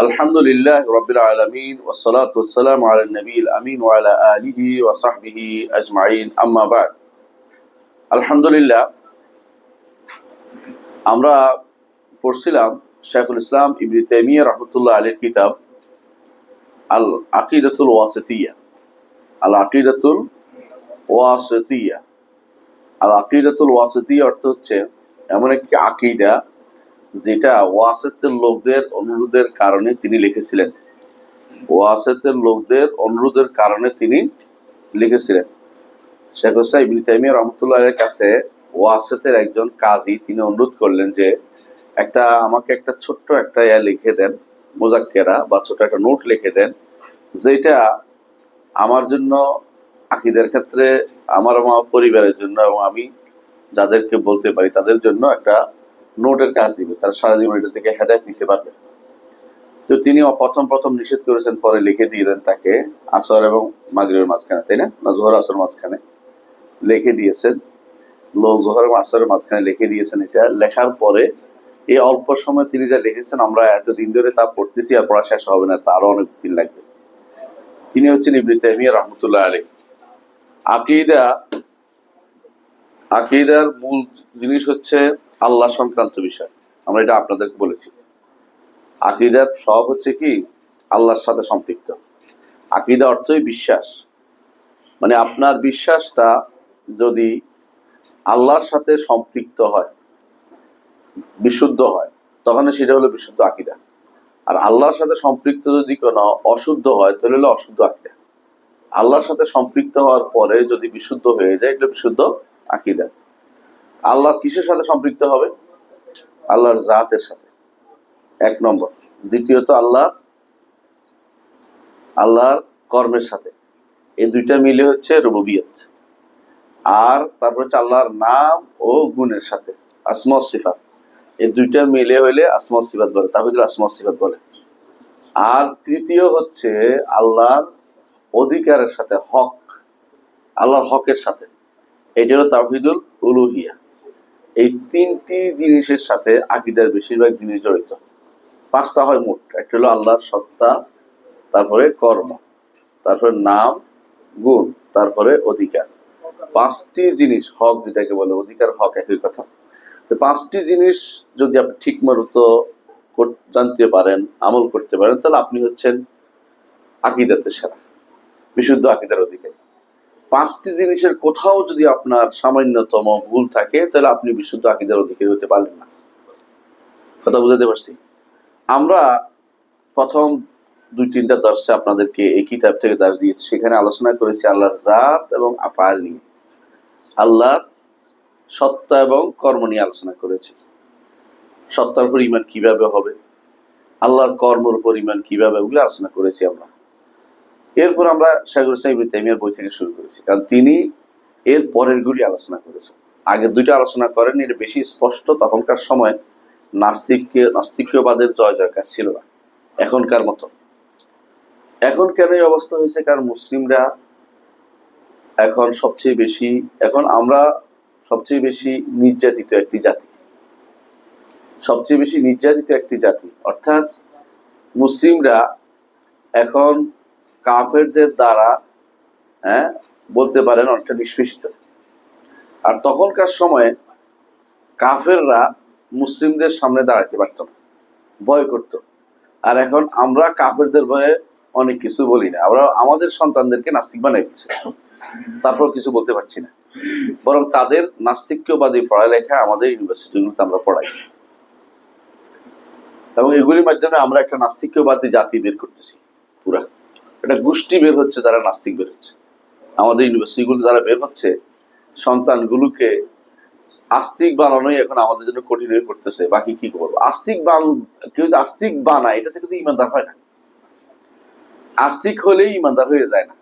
আলহামদুলিল্লাহ রাব্বিল আলামিন ওয়াসসালাতু ওয়াসসালামু আলা নবিয়িল আমিন ওয়া আলা আলিহি ওয়া সাহবিহি আজমাইন আম্মা বাদ। আলহামদুলিল্লাহ, আমরা পড়ছিলাম শাইখুল ইসলাম ইবনে তাইমিyyah রাহমাতুল্লাহ আলাইহির কিতাব আল আকিদাতুল ওয়াসিতিয়্যাহ। আল আকিদাতুল ওয়াসিতিয়্যাহ আল আকিদাতুল ওয়াসিতিয়্যাহ অর্থ হচ্ছে এমন একটি আকীদা যেটা ওয়াসিতের লোকদের অনুরোধের কারণে তিনি লিখেছিলেন। ওয়াসিতের লোকদের অনুরোধের কারণে তিনি লিখেছিলেন। শাইখুল ইসলাম ইবনে তাইমিyyah রাহমাতুল্লাহ আলাইহির কাছে ওয়াসিতের একজন কাজী তিনি অনুরোধ করলেন যে আমাকে একটা ছোট্ট একটা লিখে দেন, মুযাক্কেরা বা ছোট একটা নোট লিখে দেন, যেটা আমার জন্য আকীদার ক্ষেত্রে আমার পরিবারের জন্য এবং আমি যাদেরকে বলতে পারি তাদের জন্য একটা নোটের কাজ দিবে, তারা সারা জীবন এটা থেকে হেদায়েত নিতে পারবে। তো তিনি প্রথম নিষেধ করেছেন, পরে লিখে দিলেন তাকে আসর এবং মাগরিবের মাঝখানে, তাই না জোহর আসর মাঝখানে লিখে দিয়েছেন। জোহর এবং আসরের মাঝখানে লিখে দিয়েছেন। এটা লেখার পরে এই অল্প সময় তিনি যা লিখেছেন আমরা এতদিন ধরে তা পড়তেছি, আর পড়া শেষ হবে না, তারও অনেক দিন লাগবে। তিনি হচ্ছেন ইবনে তাইমিyyah রাহমাতুল্লাহ আলাইহি। আকীদার মূল জিনিস হচ্ছে আল্লাহ সংক্রান্ত বিষয়। আমরা এটা আপনাদেরকে বলেছি। আকীদার সব হচ্ছে কি আল্লাহর সাথে সম্পৃক্ত। আকীদা অর্থই বিশ্বাস, মানে আপনার বিশ্বাসটা যদি আল্লাহর সাথে সম্পৃক্ত হয়, বিশুদ্ধ হয়, তখন সেটা হলো বিশুদ্ধ আকীদা। আর আল্লাহর সাথে সম্পৃক্ত যদি কোনো অশুদ্ধ হয় তাহলে হলো অশুদ্ধ আকীদা। আল্লাহর সাথে সম্পৃক্ত হওয়ার পরে যদি বিশুদ্ধ হয়ে যায় এটা বিশুদ্ধ আকীদা। আল্লাহ কিসের সাথে সম্পৃক্ত হবে? আল্লাহর জাতের সাথে, এক নম্বর। দ্বিতীয়ত আল্লাহর কর্মের সাথে, এই দুইটা মিলে হচ্ছে রুবুবিয়ত। আর তারপর হচ্ছে আল্লাহর নাম ও গুণের সাথে, আসমা ও সিফাত, এই দুইটা মিলে হইলে আসমা ও সিফাত বলে, তাহলে আসমা ও সিফাত বলে। আর তৃতীয় হচ্ছে আল্লাহর অধিকারের সাথে, হক, আল্লাহর হকের সাথে, এটা হলো তাওহীদুল উলুহিয়া। এই তিনটি জিনিসের সাথে আকীদার বেশিরভাগ জিনিস জড়িত। পাঁচটা হয় মোট। একটা হলো আল্লাহর সত্তা, তারপরে কর্ম, তারপরে নাম, গুণ, তারপরে অধিকার। পাঁচটি জিনিস, হক যেটাকে বলে, অধিকার হক একই কথা। পাঁচটি জিনিস যদি আপনি ঠিক মতো জানতে পারেন, আমল করতে পারেন, তাহলে আপনি হচ্ছেন আকীদাতে সেরা, বিশুদ্ধ আকীদার অধিকারী। পাঁচটি জিনিসের কোথাও যদি আপনার সামান্যতম ভুল থাকে তাহলে আপনি বিশুদ্ধ আকীদার অধিকারী হতে পারলেন না। কথা বুঝাতে পারছি? আমরা প্রথম 2-3টা দর্শে আপনাদেরকে এই কিতাব থেকে দাস দিয়েছি, সেখানে আলোচনা করেছি আল্লাহর জাত এবং আফআল নিয়ে, আল্লাহর সত্তা এবং কর্ম নিয়ে আলোচনা করেছি। সত্তার উপর ঈমান কিভাবে হবে, আল্লাহর কর্মের উপর ঈমান কিভাবে, ওগুলো আলোচনা করেছি আমরা। এরপর আমরা শাইখুল ইসলাম ইবনে তাইমিyyah বই থেকে শুরু করেছি, কারণ তিনি এর পরের গুলি আলোচনা করেছেন। আগে দুইটা আলোচনা করেন, এটা বেশি স্পষ্ট। তখনকার সময় নাস্তিক্যবাদের জয় জয়কার ছিল না এখনকার মতো। এখন কেন এই অবস্থা হয়েছে? কারণ মুসলিমরা এখন আমরা সবচেয়ে বেশি নির্যাতিত একটি জাতি। অর্থাৎ মুসলিমরা এখন কাফেরদের দ্বারা বলতে পারেন অনেকটা নিষ্পেষিত। আর তখনকার সময়ে কাফেররা মুসলিমদের সামনে দাঁড়াতে পারত না, ভয় করত। আর এখন আমরা কাফেরদের ভয়ে অনেক কিছু বলি না, আমরা আমাদের সন্তানদেরকে নাস্তিক বানাই দিচ্ছি, তারপর কিছু বলতে পারছি না। বরং তাদের নাস্তিক্যবাদী পড়ালেখা আমাদের ইউনিভার্সিটিগুলোতে আমরা পড়াই, এবং এগুলির মাধ্যমে আমরা একটা নাস্তিক্যবাদী জাতি বের করতেছি। পুরা একটা গোষ্ঠী বের হচ্ছে, যারা নাস্তিক বের হচ্ছে আমাদের ইউনিভার্সিটিগুলো, যারা বের হচ্ছে, সন্তানগুলোকে আস্তিক বানানোই এখন আমাদের জন্য কঠিন হয়ে পড়তেছে। বাকি কি করবো? কেউ যদি আস্তিক বানায়, এটা থেকে তো ইমানদার হয় না। আস্তিক হলেই ইমানদার হয়ে যায় না,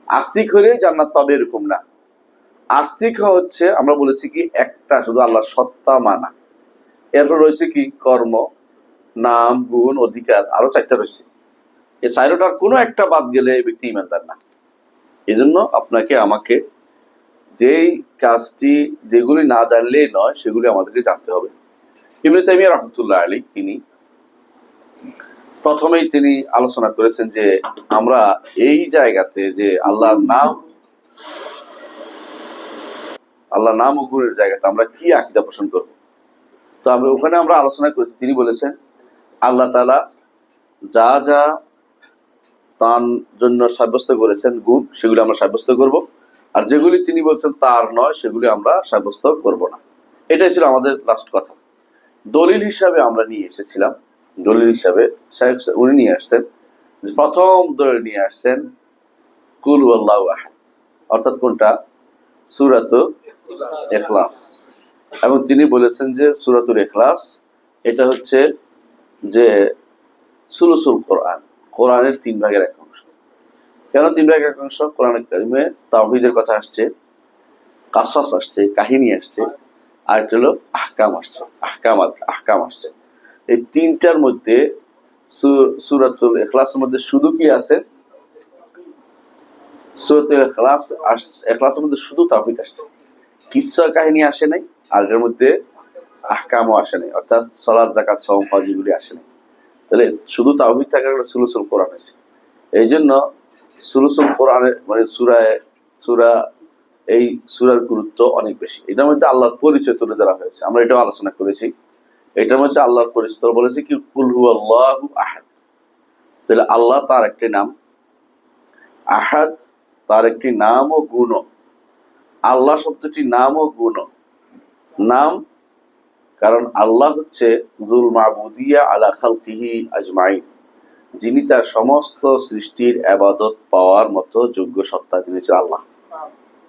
আস্তিক হলেই জান্নাত পাবে এরকম না। আস্তিক হচ্ছে, আমরা বলেছি কি, একটা শুধু আল্লাহর সত্তা মানা, এরপর রয়েছে কি কর্ম, নাম, গুণ, অধিকার, আরো 4টা রয়েছে। এই 4টার কোনো একটা বাদ গেলে এই ব্যক্তি ইমানদার না। এই জন্য আপনাকে আমাকে যেই কাজটি, যেগুলি না জানলেই নয়, সেগুলি আমাদেরকে জানতে হবে। ইবনে তাইমিyyah রাহমাতুল্লাহ আলাইহি তিনি প্রথমেই তিনি আলোচনা করেছেন যে আমরা এই জায়গাতে যে আল্লাহর নাম ও গুণের জায়গাতে আমরা কি আকীদা পোষণ করব। তো ওখানে আমরা আলোচনা করেছি, তিনি বলেছেন আল্লাহ তাআলা যা যা তার জন্য সাব্যস্ত করেছেন গুণ, সেগুলি আমরা সাব্যস্ত করব, আর যেগুলি তিনি বলছেন তার নয় সেগুলি আমরা সাব্যস্ত করব না। এটাই ছিল আমাদের লাস্ট কথা। দলিল হিসাবে আমরা নিয়ে এসেছিলাম, দলিল হিসাবে উনি নিয়ে আসছেন, প্রথম দলিল নিয়ে আসছেন কুল হুয়াল্লাহু আহাদ, অর্থাৎ কোনটা? সূরাতুল ইখলাস। এবং তিনি বলেছেন যে সূরাতুল ইখলাস এটা হচ্ছে যে সুলুসুল কোরআন, কোরআনের 3 ভাগের 1 অংশ। কেন 3 ভাগের 1 অংশ? কোরআন কারিমে তাওহীদের কথা আসছে, কাসাস আসছে, কাহিনী আসছে, আর একটা হলো আহকাম আসছে, আহকাম আসছে। এই 3টার মধ্যে সূরাতুল ইখলাসের মধ্যে শুধু কি আছে? সূরাতুল ইখলাসের মধ্যে শুধু তাওহীদ আসছে, কিসসা কাহিনী আসে নাই, আর এর মধ্যে আহকামও আসে নাই, অর্থাৎ সালাত যাকাত সাওম হজ এগুলি আসে নাই। তাহলে শুধু তাওহীদ থাকার কারণে সুলুসুল কোরআন আছে। এই জন্য সুলুসুল কোরআনের মানে এই সূরার গুরুত্ব অনেক বেশি। এটার মধ্যে আল্লাহর পরিচয় তুলে ধরা হয়েছে, আমরা এটাও আলোচনা করেছি। এটার মধ্যে আল্লাহর পরিচয় বলেছে কি কুল হুয়াল্লাহু আহাদ। তাহলে আল্লাহ তার একটি নাম, আহাদ তার একটি নাম ও গুণ। আল্লাহ শব্দটি নাম ও গুণ। নাম কারণ আল্লাহ হচ্ছে যুল মাবুদিয়া আলা খালকিহি আজমাইন, যিনি তার সমস্ত সৃষ্টির ইবাদত পাওয়ার মতো যোগ্য সত্তা, তিনি হচ্ছেন আল্লাহ।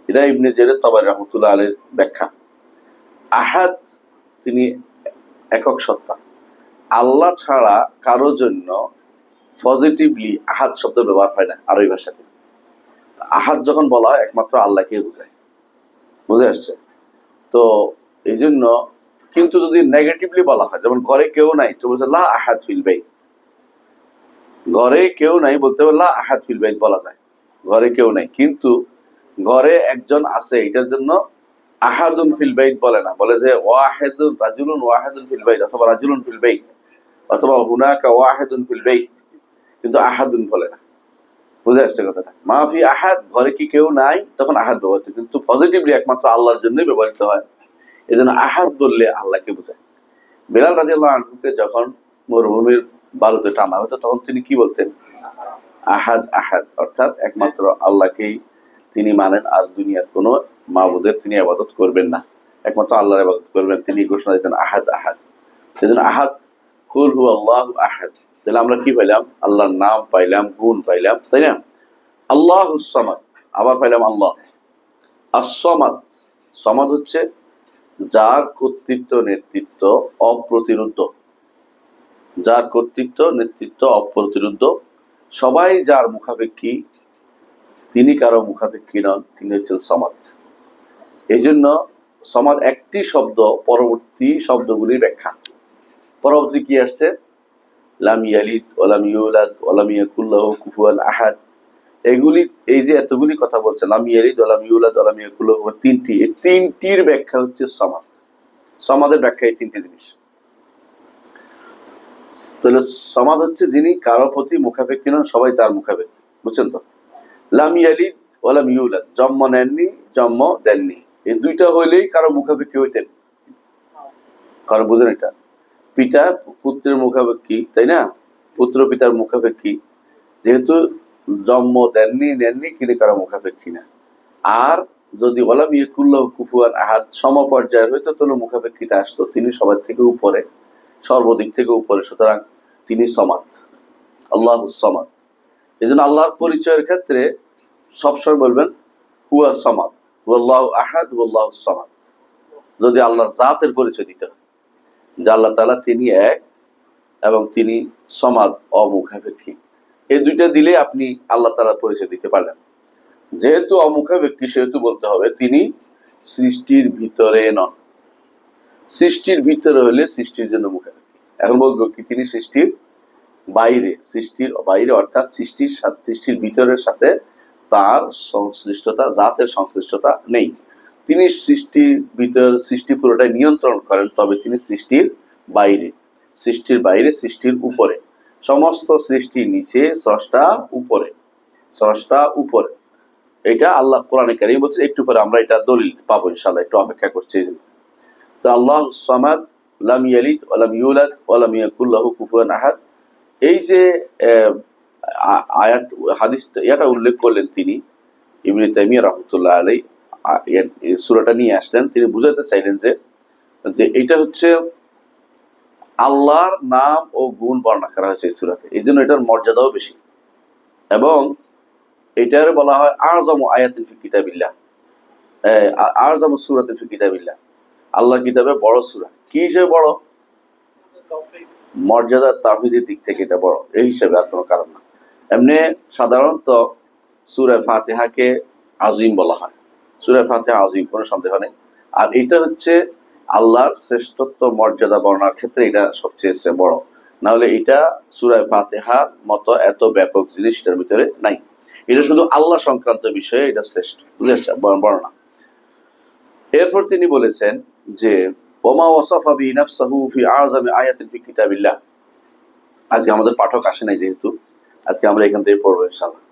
এটা ইবনে জারীর তাবারী রাহমাতুল্লাহ আলাইহির ব্যাখ্যা। আহাদ তিনি একক সত্তা। আল্লাহ ছাড়া কারো জন্য পজিটিভলি আহাদ শব্দ ব্যবহার হয় না আরবি ভাষাতে। আহাদ যখন বলা হয় একমাত্র আল্লাহকে বোঝায়, বুঝে আসছে তো। এই জন্য কিন্তু যদি নেগেটিভলি বলা হয়, যেমন ঘরে কেউ নাই তো বলছে লা আহাদ ফিল বাইত, ঘরে কেউ নাই বলতে হবে লা আহাদ ফিল বাইত বলা যায়, ঘরে কেউ নাই। কিন্তু ঘরে একজন আছে, এটার জন্য আহাদুন ফিল বাইত বলে না, বলে যে ওয়াহিদুন রাজুলুন ওয়াহিদুন ফিল বাইত, অথবা রাজুলুন ফিল বাইত, অথবা হুনাকা ওয়াহিদুন ফিল বাইত, কিন্তু আহাদুন বলে না। বুঝে আসছে কথাটা? মাফি আহাদ, ঘরে কি কেউ নাই, তখন আহাদ ব্যবহৃত, কিন্তু পজিটিভলি একমাত্র আল্লাহর জন্যই ব্যবহৃত হয়। এই জন্য আহাদ বললে আল্লাহকে বোঝায়। বেলাল রাদিয়াল্লাহু আনহুকে যখন মরুভূমির বালুতে টানা হতো তখন তিনি কি বলতেন? আহাদ আহাদ, অর্থাৎ একমাত্র আল্লাহকেই তিনি মানেন, আর দুনিয়ার কোনো মাবুদের তিনি ইবাদত করবেন না, একমাত্র আল্লাহর ইবাদত করবেন, তিনি ঘোষণা দিতেন আহাদ আহাদ। সেজন্য আহাদ, কুল হুয়াল্লাহু আহাদ। তাহলে আমরা কি পাইলাম? আল্লাহর নাম পাইলাম, গুণ পাইলাম, তাই না? আল্লাহুস সামাদ, আবার পাইলাম আল্লাহ আস-সামাদ। সামাদ হচ্ছে যার কর্তৃত্ব নেতৃত্ব অপ্রতিরোধ্য, যার কর্তৃত্ব নেতৃত্ব অপ্রতিরোধ্য, সবাই যার মুখাপেক্ষী, তিনি কারো মুখাপেক্ষী নন, তিনি হচ্ছেন সামাদ। এই জন্য সামাদ একটি শব্দ, পরবর্তী শব্দগুলির ব্যাখ্যা। পরবর্তী কি আসছে? লাম ইয়ালিদ ওয়া লাম ইউলাদ ওয়া লাম ইয়াকুল লাহু কুফুয়ান আহাদ। এগুলি, এই যে এতগুলি কথা বলছে, লাম ইয়ালিদ ওয়া লাম ইউলাদ ওয়া লাম ইয়াকুল লাহু, তিনটি, এই তিনটির ব্যাখ্যা হচ্ছে সামাদ। সামাদের ব্যাখ্যা এই তিনটি জিনিস। তাহলে সামাদ হচ্ছে যিনি কারো প্রতি মুখাপেক্ষী নন, সবাই তার মুখাপেক্ষী, বুঝছেন তো? লাম ইয়ালিদ ওয়া লাম ইউলাদ, জন্ম নেননি, জন্ম দেননি, এই দুইটা হইলেই কারো মুখাপেক্ষী হইতেন। কারো বুঝেন এটা? পিতা পুত্রের মুখাপেক্ষী, তাই না? পুত্র পিতার মুখাপেক্ষী, যেহেতু জন্ম দেননি নেননি, কিন্তু কারো মুখাপেক্ষী না। আর যদি ওয়ালাম ইয়াকুল লাহু কুফুয়ান আহাদ সমপর্যায়ের হইতো, তাহলে মুখাপেক্ষিতা আসতো, তিনি সবার থেকে উপরে, সর্বদিক থেকে উপরে, সুতরাং তিনি সামাদ, আল্লাহুস সামাদ। এই জন্য আল্লাহর পরিচয়ের ক্ষেত্রে সবসময় বলবেন হুয়া সামাদ, ওয়াল্লাহু আহাদ, ওয়াল্লাহুস সামাদ। যদি আল্লাহর জাতের পরিচয় দিতে হয় যে আল্লাহ তাআলা তিনি এক এবং তিনি সামাদ, অমুখাপেক্ষী, এই দুইটা দিলে আপনি আল্লাহ তাআলার পরিচয় দিতে পারলেন। যেহেতু অমুখাপেক্ষী, সেহেতু বলতে হবে তিনি সৃষ্টির ভিতরে নন। সৃষ্টির ভিতরে হলে সৃষ্টির জন্য মুখাপেক্ষী। এখন বলবো কি তিনি সৃষ্টির বাইরে, সৃষ্টির বাইরে অর্থাৎ সৃষ্টির ভিতরের সাথে তার সংশ্লিষ্টতা, জাতের সংশ্লিষ্টতা নেই। তিনি সৃষ্টির ভিতর, সৃষ্টি পুরোটাই নিয়ন্ত্রণ করেন, তবে তিনি সৃষ্টির বাইরে, সৃষ্টির বাইরে, সৃষ্টির উপরে। সমস্ত সৃষ্টি নিচে, স্রষ্টা উপরে, স্রষ্টা উপরে। এটা আল্লাহ কোরআনে কারীম বলছে, একটু পরে আমরা এটা দলিল পাবো ইনশাআল্লাহ, একটু অপেক্ষা করছি। তো আল্লাহ সামাদ, লাম ইয়ালিদ ওয়া লাম ইউলাদ ওয়া লাম ইয়াকুল লাহু কুফুয়ান আহাদ, এই যে আয়াত হাদিস এটা উল্লেখ করলেন তিনি, ইবনে তাইমিয়া রাহমাতুল্লাহ আলাইহি সূরাটা নিয়ে আসলেন। তিনি বুঝাতে চাইলেন যে এটা হচ্ছে আল্লাহর নাম ও গুণ বর্ণনা করা হয়েছে এই সূরাতে, এই জন্য এটার মর্যাদাও বেশি। এবং এটার বলা হয় আযমু আয়াতিন ফি কিতাবিল্লাহ, আযমু সূরাতিন ফি কিতাবিল্লাহ, আল্লাহর কিতাবে বড় সূরা। কি হিসেবে বড়? মর্যাদা তাওহীদের দিক থেকে এটা বড়, এই হিসেবে আর কোনো কারণ না। এমনি সাধারণত সূরা ফাতিহাকে আযীম বলা হয়, সূরা ফাতিহা আযীম, কোনো সন্দেহ নেই। আর এটা হচ্ছে আল্লাহর শ্রেষ্ঠত্ব মর্যাদা বর্ণনার ক্ষেত্রে এটা সবচেয়ে বড়। না হলে এটা সূরা ফাতিহার মতো এত ব্যাপক জিনিস এটার ভিতরে নাই। এটা শুধু আল্লাহ সংক্রান্ত বিষয়ে এটা শ্রেষ্ঠ বর্ণনা। এরপর তিনি বলেছেন যে ওমা ওয়াসাফা বি নাফসাহু ফি আযমি আয়াতিন ফি কিতাবিল্লাহ। আজকে আমাদের পাঠক আসে নাই যেহেতু, আজকে আমরা এখান থেকে পড়বো ইনশাআল্লাহ।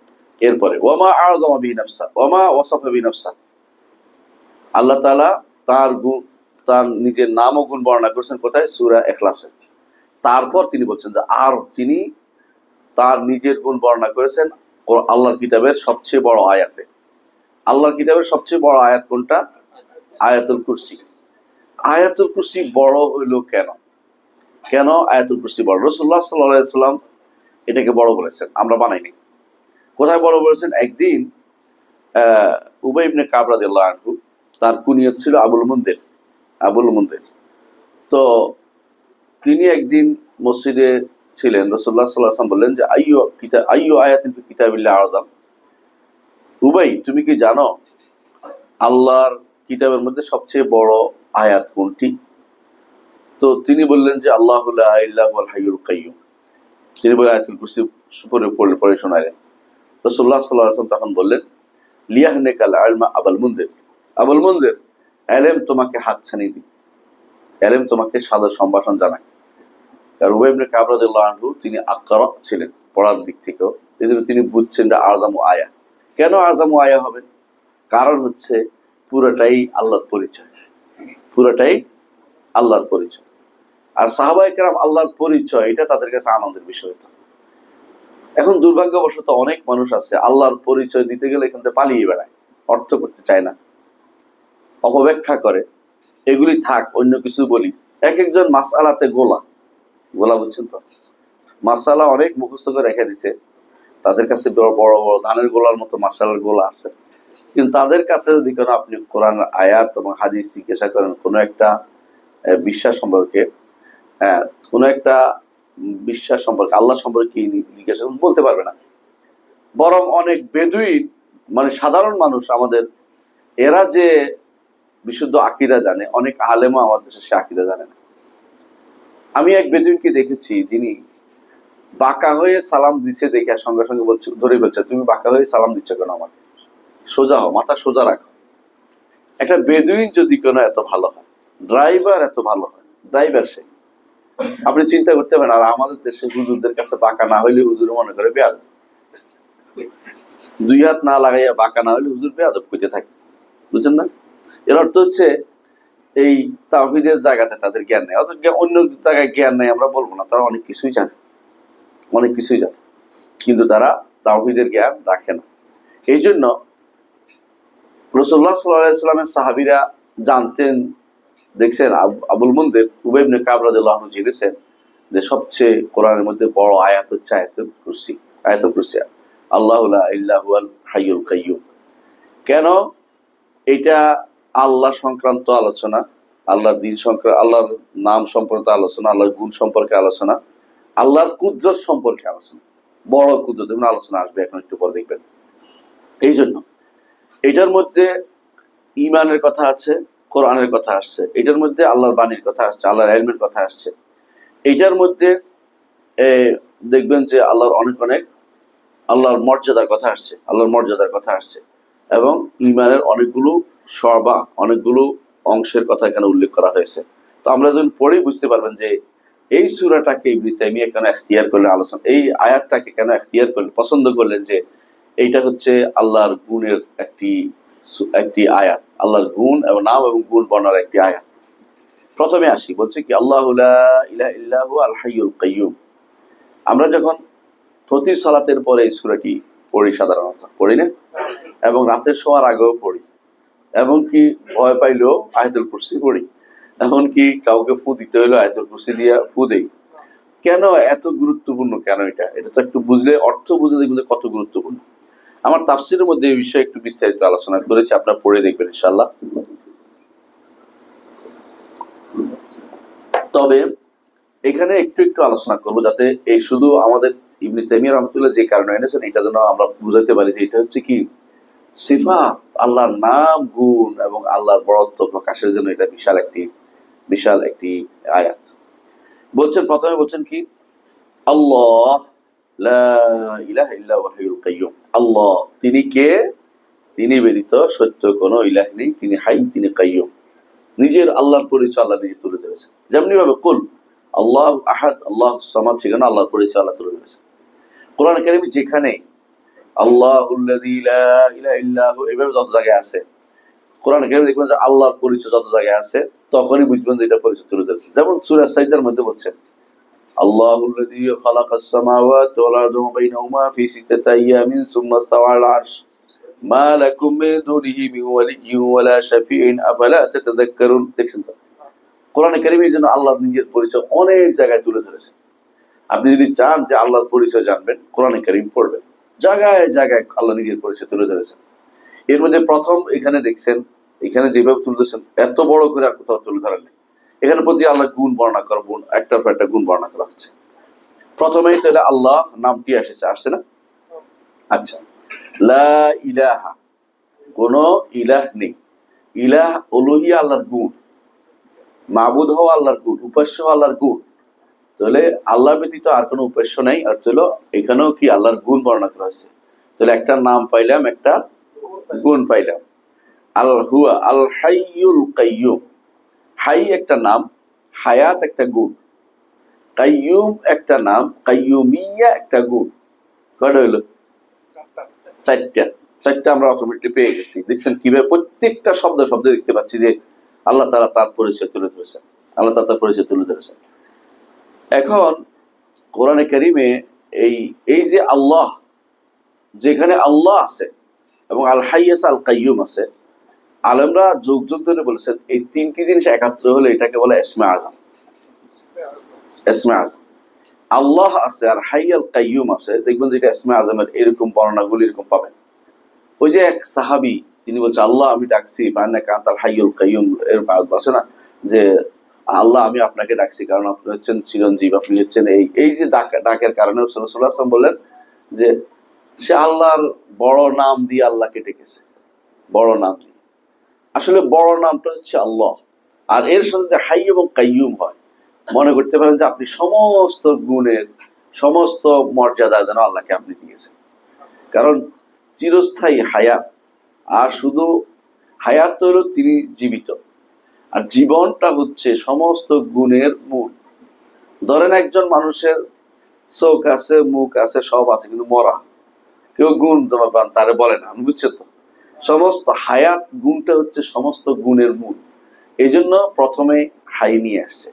এরপরে ওমা আযমা বি নাফসা ওমা ওয়াসাফা বি নাফসা, আল্লাহ তাআলা তার নিজের নাম ও গুণ বর্ণনা করেছেন কোথায়? সূরা ইখলাসে। তারপর তিনি বলছেন যে আর তিনি তার নিজের গুণ বর্ণনা করেছেন আল্লাহর কিতাবের সবচেয়ে বড় আয়াতে। আল্লাহর কিতাবের সবচেয়ে বড় আয়াত কোনটা? আয়াতুল কুরসি। আয়াতুল কুরসি বড় হইল কেন? কেন আয়াতুল কুরসি বড়? রাসূলুল্লাহ সাল্লাল্লাহু আলাইহি ওয়াসাল্লাম এটাকে বড় বলেছেন, আমরা বানাইনি। কোথায় বড় বলেছেন? একদিন উবাই ইবনে কাব রাদিয়াল্লাহু আনহু, তার কুনিয়ত ছিল আবুল মুনদির, আবুল মুনদির। তো তিনি একদিন মসজিদে ছিলেন, রাসূলুল্লাহ সাল্লাল্লাহু আলাইহি ওয়াসাল্লাম বললেন যে আইয়ু আয়াতিন ফি কিতাবিল্লাহ আযম, উবাই তুমি কি জানো আল্লাহর কিতাবের মধ্যে সবচেয়ে বড় আয়াত কোনটি? তো তিনি বললেন যে আল্লাহু লা ইলাহা ইল্লাল হাইয়ুল কাইয়্যুম। তিনি বলে আয়াতুল কুরসি পড়ে শোনালেন। রাসূলুল্লাহ সাল্লাল্লাহু আলাইহি ওয়াসাল্লাম তখন বললেন লিয়াহনিকাল ইলমা আবুল মুনদির, আবুল মুনদির ইলম তোমাকে হাতছানি দিই, ইলম তোমাকে সাদর সম্ভাষণ জানায়। আর উবাই ইবনে কাব রাদিয়াল্লাহু আনহু তিনি আকরা ছিলেন পড়ার দিক থেকেও, এজন্য তিনি বুঝছেন যে আযমু আয়া। কেন আযমু আয়া হবে? কারণ হচ্ছে পুরোটাই আল্লাহর পরিচয়, পুরোটাই আল্লাহর পরিচয়। আর সাহাবায়ে কেরাম আল্লাহর পরিচয়, এটা তাদের কাছে আনন্দের বিষয় হতো। এখন দুর্ভাগ্যবশত অনেক মানুষ আছে আল্লাহর পরিচয় দিতে গেলে এখান থেকে পালিয়ে বেড়ায়, অর্থ করতে চায় না, অপব্যাখ্যা করে। এগুলি থাক, অন্য কিছু বলি। এক একজন মাসআলাতে গোলা বুঝছেন তো, মাসালা অনেক মুখস্থ করে রেখে দিছে, তাদের কাছে বড় বড় ধানের গোলার মতো মাসালার গোলা আছে। কিন্তু তাদের কাছে যদি কোনো আপনি কোরআন আয়াত এবং হাদিস জিজ্ঞাসা করেন, কোনো একটা বিশ্বাস সম্পর্কে, কোনো একটা বিশ্বাস সম্পর্কে, আল্লাহ সম্পর্কে জিজ্ঞাসা বলতে পারবে না। বরং অনেক বেদুইন, মানে সাধারণ মানুষ আমাদের, এরা যে বিশুদ্ধ আকীদা জানে, অনেক আলেমও আমাদের দেশে সে আকীদা জানে না। আমি এক বেদুইনকে দেখেছি, যিনি বাঁকা হয়ে সালাম দিচ্ছে দেখে সঙ্গে সঙ্গে ধরে বলছে তুমি বাঁকা হয়ে সালাম দিচ্ছ কেন? আমাকে সোজা হও, মাথা সোজা রাখো। একটা বেদুইন যদি কোনো এত ভালো হয়, ড্রাইভার এত ভালো হয়, ড্রাইভার সে, আপনি চিন্তা করতে পারেন। আর আমাদের দেশে হুজুরদের কাছে বাঁকা না হইলে হুজুর মনে করে বেয়াদব, দুই হাত না লাগাইয়া বাঁকা না হইলে হুজুর বেয়াদব করতে থাকে, বুঝছেন না? এর অর্থ হচ্ছে এই তাওহীদের জায়গাতে তাদের জ্ঞান নেই। অথচ অন্য জায়গায় জ্ঞান নেই আমরা বলবো না, তারা অনেক কিছুই জানে, অনেক কিছুই জানে, কিন্তু তারা তাওহীদের জ্ঞান রাখে না। এই জন্য রাসূলুল্লাহ সাল্লাল্লাহু আলাইহি ওয়াসাল্লামের সাহাবীরা জানতেন, দেখছেন আবুল মুনদির উবাই ইবনে কাব রাদিয়াল্লাহু আনহু জেনেছেন যে সবচেয়ে কোরআনের মধ্যে বড় আয়াত হচ্ছে আয়াতুল কুরসি। আয়াতুল কুরসি, আল্লাহু লা ইলাহা ইল্লাল হাইয়ুল কাইয়্যুম। কেন? এটা আল্লাহ সংক্রান্ত আলোচনা, আল্লাহর দ্বীন সংক্রান্ত, আল্লাহর নাম সম্পর্কে আলোচনা, আল্লাহর গুণ সম্পর্কে আলোচনা, আল্লাহর কুদরত সম্পর্কে আলোচনা, বড় কুদরত এবং আলোচনা আসবে এখন একটু পরে দেখবেন। এই জন্য এটার মধ্যে ঈমানের কথা আছে, কোরআনের কথা আসছে, এটার মধ্যে আল্লাহর বাণীর কথা আসছে, আল্লাহর ইলমের কথা আসছে। এটার মধ্যে দেখবেন যে আল্লাহর অনেক অনেক আল্লাহর মর্যাদার কথা আসছে, আল্লাহর মর্যাদার কথা আসছে, এবং ঈমানের অনেকগুলো অনেকগুলো অংশের কথা এখানে উল্লেখ করা হয়েছে। তো আমরা যখন পড়েই বুঝতে পারবেন যে এই সূরাটাকে ইবনে তাইমিয়া কেন ইখতিয়ার করলেন আলোচনা, এই আয়াতটাকে কেন ইখতিয়ার করলেন, পছন্দ করলেন যে এইটা হচ্ছে আল্লাহর গুণের একটি আয়াত, আল্লাহর গুণ এবং নাম এবং গুণ বর্ণনার একটি আয়াত। প্রথমে আসি, বলছে কি আল্লাহু লা ইলাহা ইল্লাহু আল হাইয়ুল কাইয়্যুম। আমরা যখন প্রতি সালাতের পরে এই সূরাটি পড়ি, সাধারণত পড়ি না, এবং রাতের শোয়ার আগেও পড়ি, এমনকি ভয় পাইলেও আয়াতুল কুরসি পড়ি, এমনকি কাউকে ফু দিতে হইলো আয়াতুল কুরসি দিয়া ফু দেই। কেন এত গুরুত্বপূর্ণ, কেন এটা এটা তো একটু বুঝলে, অর্থ বুঝে দেখবেন কত গুরুত্বপূর্ণ। আমার তাফসীরের মধ্যে এই বিষয়ে একটু বিস্তারিত আলোচনা করেছি, আপনারা পড়ে দেখবেন ইনশাআল্লাহ। তবে এখানে একটু একটু আলোচনা করব, যাতে এই শুধু আমাদের ইবনে তাইমিয়া রাহমাতুল্লাহ যে কারণে এনেছেন এটা যেন আমরা বুঝাতে পারি যে এটা হচ্ছে কি সিফাত, আল্লাহর নাম গুণ এবং আল্লাহর বড়ত্ব প্রকাশের জন্য এটা বিশাল একটি আয়াত। বলছেন প্রথমে, বলছেন কি আল্লাহ লা ইলাহা ইল্লা হুয়াল হাইয়ুল কাইয়্যুম। আল্লাহ তিনি কে? তিনি ব্যতীত সত্য কোনো ইলাহ নেই, তিনি হাই, তিনি কাইয়্যুম। নিজের আল্লাহর পরিচয় আল্লাহ নিজে তুলে ধরেছেন, যেমনি ভাবে কুল আল্লাহ আহাদ আল্লাহ সামাদ, সেখানে আল্লাহর পরিচয় আল্লাহ তুলে ধরেছেন। কোরআন কারীমে যেখানে আল্লাহুল্লাযী লা ইলাহা ইল্লা হু এভাবে যত জায়গায় আছে, কোরআন কারীমে দেখবেন যে আল্লাহর পরিচয় যত জায়গায় আছে তখনই বুঝবেন যে এটা পরিচয় তুলে ধরেছে। যেমন সূরা সাজদার মধ্যে বলছেন আল্লাহুল্লাযী খালাকাস সামাওয়াতি ওয়াল আরদা ওয়া বাইনাহুমা ফি সিত্তাতি আইয়ামিন সুম্মা ইসতাওয়া আলাল আরশ মা লাকুম মিন দুনিহি মিন ওয়ালিয়্যিন ওয়ালা শাফিঈন আফালা তাতাযাক্কারুন। দেখছেন তো, কোরআন কারীমে যেন আল্লাহর নিজের পরিচয় অনেক জায়গায় তুলে ধরেছে। আপনি যদি চান যে আল্লাহর পরিচয় জানবেন, কোরআন কারীম পড়বেন, জায়গায় জায়গায় আল্লাহ নিজের পরিচয় তুলে ধরেছেন। এর মধ্যে প্রথম এখানে দেখছেন, এখানে যেভাবে তুলে ধরেছেন এত বড় করে আর কোথাও তুলে ধরেন নেই। এখানে প্রতি আল্লাহ গুণ বর্ণনা করা, একটার পর একটা গুণ বর্ণনা করা হচ্ছে। প্রথমেই তাহলে আল্লাহ নামটি আসছে না? আচ্ছা, লা ইলাহা, কোন ইলাহ নেই। ইলাহ উলুহিয়া আল্লাহর গুণ, মাবুদ হওয়া আল্লাহর গুণ, উপাস্য হওয়া আল্লাহর গুণ। তাহলে আল্লাহ ব্যতীত আর কোনো উপাস্য নাই। আর হলো এখানেও কি আল্লাহর গুণ বর্ণনা করা হয়েছে। তাহলে একটা নাম পাইলাম, একটা গুণ পাইলাম। আল হুয়া আল হাইয়ুল কাইয়্যুম, হাই একটা নাম, হায়াত একটা গুণ, কাইয়্যুম একটা নাম, কাইয়্যুমিয়া একটা গুণ। কয়টা হইলো? চারটা আমরা অটোমেটিকলি পেয়ে গেছি। দেখছেন কিভাবে প্রত্যেকটা শব্দে দেখতে পাচ্ছি যে আল্লাহ তাআলা তার পরিচয় তুলে ধরেছেন, আল্লাহ তাআলা তার পরিচয় তুলে ধরেছেন। এখন কোরআনে কারীমে এই যে আল্লাহ, যেখানে আল্লাহ আছে এবং আল হাই আছে, আল কাইয়্যুম আছে, আলেমরা যুগ যুগ ধরে বলেছেন এই তিনটি জিনিস একাত্র হলে এটাকে বলে ইসমে আযম। ইসমে আযম, আল্লাহ আছে আর হাই আল কাইয়্যুম আছে, দেখবেন যে এটা ইসমে আযমের এরকম বর্ণনাগুলি এরকম পাবেন। ওই যে এক সাহাবী তিনি বলছে আল্লাহ আমি ডাকছি বান্নাকা আনতাল হাইয়ুল কাইয়্যুম, এর আছে না যে আল্লাহ আমি আপনাকে ডাকছি কারণ আপনি হচ্ছেন চিরঞ্জীব, আপনি হচ্ছেন এই যে ডাকের কারণে রাসূলুল্লাহ সাল্লাল্লাহু আলাইহি ওয়াসাল্লাম বললেন যে সে আল্লাহর বড় নাম দিয়ে আল্লাহকে ডেকেছে, বড় নাম দিয়ে। আসলে বড় নামটা হচ্ছে আল্লাহ, আর এর সাথে যে হাই এবং কাইয়্যুম হয়, মনে করতে পারেন যে আপনি সমস্ত গুণের সমস্ত মর্যাদা যেন আল্লাহকে আপনি দিয়েছেন। কারণ চিরস্থায়ী হায়াত, আর শুধু হায়াত হলো তিনি জীবিত, আর জীবনটা হচ্ছে সমস্ত গুণের মূল। ধরেন একজন মানুষের চোখ আছে, মুখ আছে, সব আছে, কিন্তু মরা, কেউ গুণ তারে বলে না, বুঝছেন তো? সমস্ত হায়াত গুণটা হচ্ছে সমস্ত গুণের মূল। এই জন্য প্রথমে হাই নিয়ে আসছে।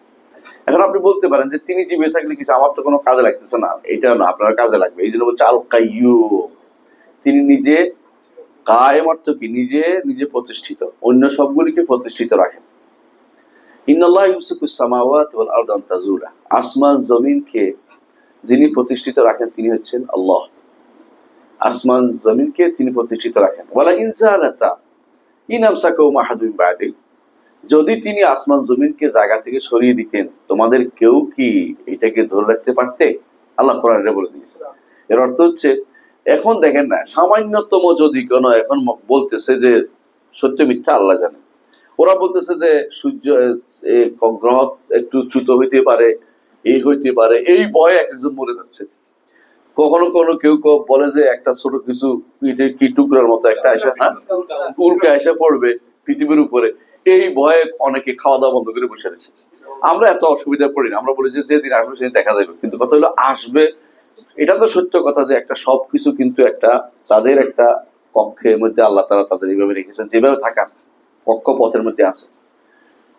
এখন আপনি বলতে পারেন যে তিনি জীবিত থাকলে কিছু আমার তো কোনো কাজে লাগতেছে না, এটাও না, আপনার কাজে লাগবে। এই জন্য বলছে আল কাইয়্যুম, তিনি নিজে, কায়েম অর্থ কি নিজে প্রতিষ্ঠিত, অন্য সবগুলিকে প্রতিষ্ঠিত রাখেন। ইন্নাল্লাহ ইউমসিকুস সামাওয়াতি ওয়াল আরদা আন তাজুলা, আসমান জমিনকে যিনি প্রতিষ্ঠিত রাখেন তিনি হচ্ছেন আল্লাহ। আসমান জমিনকে তিনি প্রতিষ্ঠিত রাখেন। ওয়ালা ইন যালাতা ইন আমসাকাহুমা আহাদুম মিন বা'দি, যদি তিনি আসমান জমিনকে জায়গা থেকে সরিয়ে দিতেন তোমাদের কেউ কি এটাকে ধরে রাখতে পারতে? আল্লাহ কোরআনে বলে দিয়েছে। এর অর্থ হচ্ছে এখন দেখেন না, সামান্যতম যদি কোনো এখন বলতেছে যে সত্য মিথ্যা আল্লাহ জানে, ওরা বলতেছে যে সূর্য গ্রহ একটু চ্যুত হইতে পারে, এই হইতে পারে, এই ভয়ে এক একজন মরে যাচ্ছে। কখনো কেউ বলে যে একটা ছোট কিছু কি টুকরার মতো একটা উল্কা এসে পড়বে পৃথিবীর উপরে, এই ভয়ে অনেকে খাওয়া দাওয়া বন্ধ করে বসে রয়েছে। আমরা এত অসুবিধায় পড়ি না, আমরা বলি যে যেদিন আসবে সেদিন দেখা যাবে, কিন্তু কথা হলো আসবে। এটা তো সত্য কথা যে একটা সবকিছু কিন্তু একটা তাদের একটা কক্ষের মধ্যে আল্লাহ তাআলা তাদের এইভাবে রেখেছেন, যেভাবে থাকার কক্ষপথের মধ্যে আছে।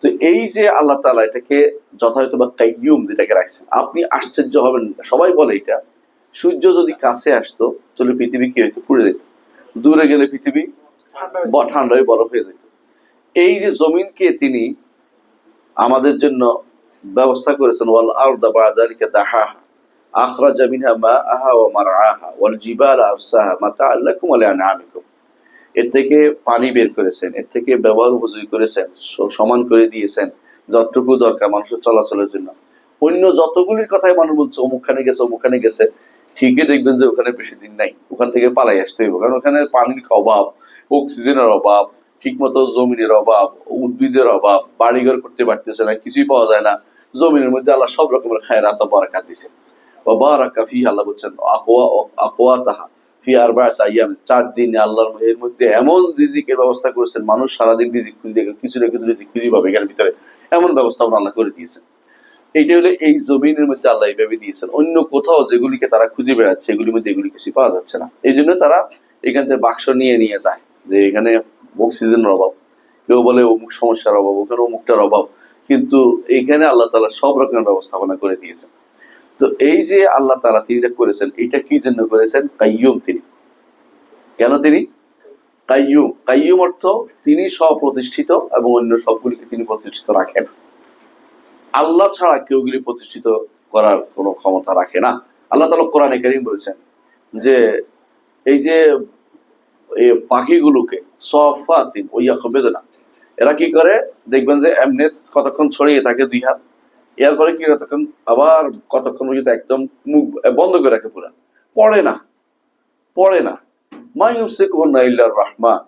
তো এই যে আল্লাহ তাআলা এটাকে যথাযথ বা কাইয়ুম যেটাকে রাখছেন, আপনি আশ্চর্য হবেন। সবাই বলে এটা, সূর্য যদি কাছে আসতো তাহলে পৃথিবী কি হইতো? পুড়ে যেত। দূরে গেলে পৃথিবী ঠান্ডা হয়ে বরফ হয়ে যেত। এই যে জমিনকে তিনি আমাদের জন্য ব্যবস্থা করেছেন, ওয়াল আরদা বা'দা যালিকা দাহাহা আখরাজা মিনহা মাআহা ওয়া মারআহা ওয়াল জিবালা আরসাহা মাতাআন লাকুম ওয়া লিআনআমিকুম। এর থেকে পানি বের করেছেন, এর থেকে ব্যবহার উপযোগী করেছেন, সমান করে দিয়েছেন যতটুকু দরকার মানুষের চলাচলের জন্য। অন্য যতগুলির কথাই মানুষ বলছে অমুকখানে গেছে অমুকখানে গেছে, ঠিকই দেখবেন যে ওখানে বেশি দিন নাই, ওখান থেকে পালাই আসতে হইব, কারণ ওখানে পানির অভাব, অক্সিজেনের অভাব, ঠিক মতো জমিনের অভাব, উদ্ভিদের অভাব, বাড়িঘর করতে পারতেছে না, কিছুই পাওয়া যায় না। জমিনের মধ্যে আল্লাহ সব রকমের খায়রাত ও বারাকাত দিয়েছে। ওয়া বারাকা ফিহা, আল্লাহ বলছেন আকওয়াতাহা ফি আরবাআতি আইয়াম, 4 দিন আল্লাহর এর মধ্যে এমন রিজিকের ব্যবস্থা করেছেন, মানুষ সারাদিন রিজিক খুঁজে কিছু না কিছু রিজিক খুঁজে পাবে এখানে ভিতরে, এমন ব্যবস্থা আল্লাহ করে দিয়েছেন। এইটা হলো এই জমিনের মধ্যে আল্লাহ এইভাবে দিয়েছেন। অন্য কোথাও যেগুলিকে তারা খুঁজে বেড়াচ্ছে এগুলির মধ্যে এগুলি কিছু পাওয়া যাচ্ছে না, এই জন্য তারা এখান থেকে বাক্স নিয়ে নিয়ে যায় যে এখানে অক্সিজেনের অভাব, কেউ বলে অমুক সমস্যার অভাব, ওখানে অমুকটার অভাব, কিন্তু এইখানে আল্লাহ তাআলা সব রকমের ব্যবস্থাপনা করে দিয়েছেন। তো এই যে আল্লাহ তাআলা তিনি এটা করেছেন, এটা কি জন্য করেছেন? কাইয়ুম তিনি। কেন তিনি কাইয়ুম? কাইয়ুম অর্থ তিনি স্বপ্রতিষ্ঠিত এবং অন্য সবগুলিকে তিনি প্রতিষ্ঠিত রাখেন। আল্লাহ ছাড়া কেউ গুলি প্রতিষ্ঠিত করার কোনো ক্ষমতা রাখে না। আল্লাহ তাআলা কোরআনে কারীম বলেছেন যে এই যে এই পাখিগুলোকে সফাতিন ওয়া ইয়াকবিদনা, এরা কি করে দেখবেন যে এমনি কতক্ষণ ছড়িয়ে থাকে 2 হাত, এরপরে কি কতক্ষণ আবার কতক্ষণ পর্যন্ত একদম মুখ বন্ধ করে রাখে, পুরা পড়ে না। মা ইউমসিকুহুন্না ইল্লার রহমান,